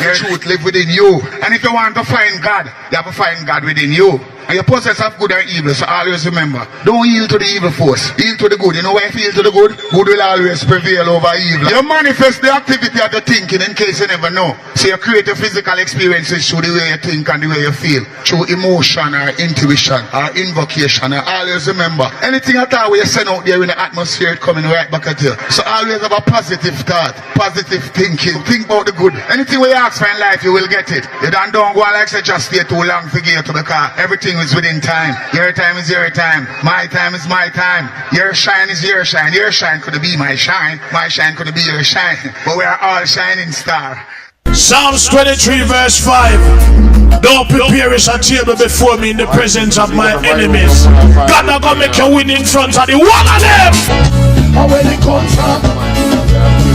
Your truth live within you. And if you want to find God, you have to find God within you. And you possess of good or evil, so always remember, don't yield to the evil force, yield to the good. You know why if you yield to the good? Good will always prevail over evil. You manifest the activity of the thinking in case you never know. So you create your physical experiences through the way you think and the way you feel. Through emotion or intuition or invocation. And always remember, anything at all we send out there in the atmosphere coming right back at you. So always have a positive thought, positive thinking. Think about the good. Anything we ask for in life, you will get it. You don't go like say just stay too long to get to the car. Everything is within time. Your time is your time. My time is my time. Your shine is your shine. Your shine could be my shine. My shine could be your shine. But we are all shining star. Psalms 23 verse 5. Don't prepare a table before me in the presence of my enemies. God not gonna make you win in front of the one of them. And where they come from,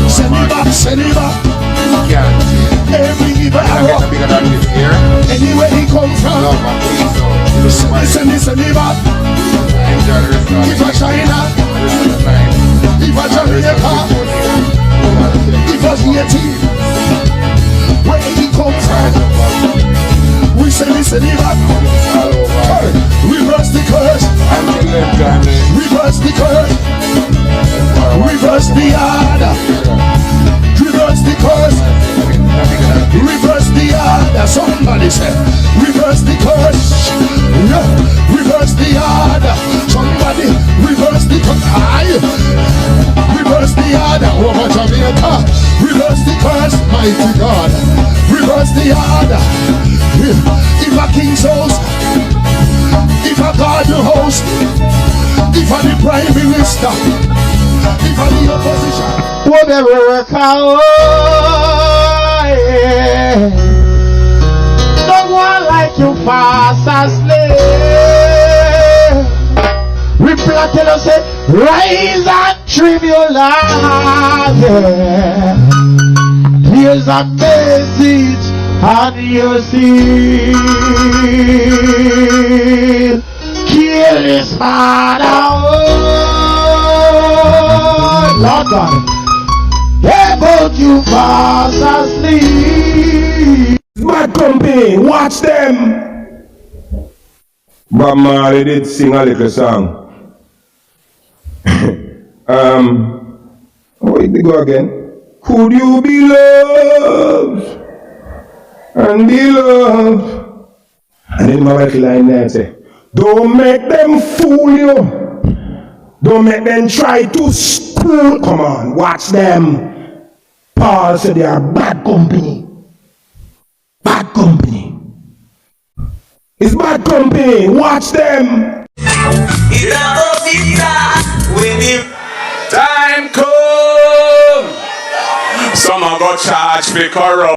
send it back, send it back. Every evil arrow, anywhere he come from, send it back. If a China, if a Jamaica, if a Haiti, where he come from, we send it back. Reverse the curse, reverse the curse, reverse the order, reverse the curse, reverse the order. Somebody say, reverse the curse, reverse the order. Somebody reverse the curse, reverse the order over Jamaica. Reverse the curse, mighty God. Reverse the order. If a king's house, if a God the host, if a the prime minister, if a the opposition, whatever work out, yeah. No one like you fast asleep. We plant tell us say, rise and trim your life, yeah. Here's a message and you see, kill his father, oh, Lord God, yeah, but you fast asleep. Bad company, watch them. Bob Marley did sing a little song. How did they go again? Could you be loved and be loved? And then my wife line there and say, don't make them fool you. Don't make them try to school. Come on, watch them. Paul said they are bad company. Bad company. It's bad company. Watch them. Time come. Some are go charge for corrupt.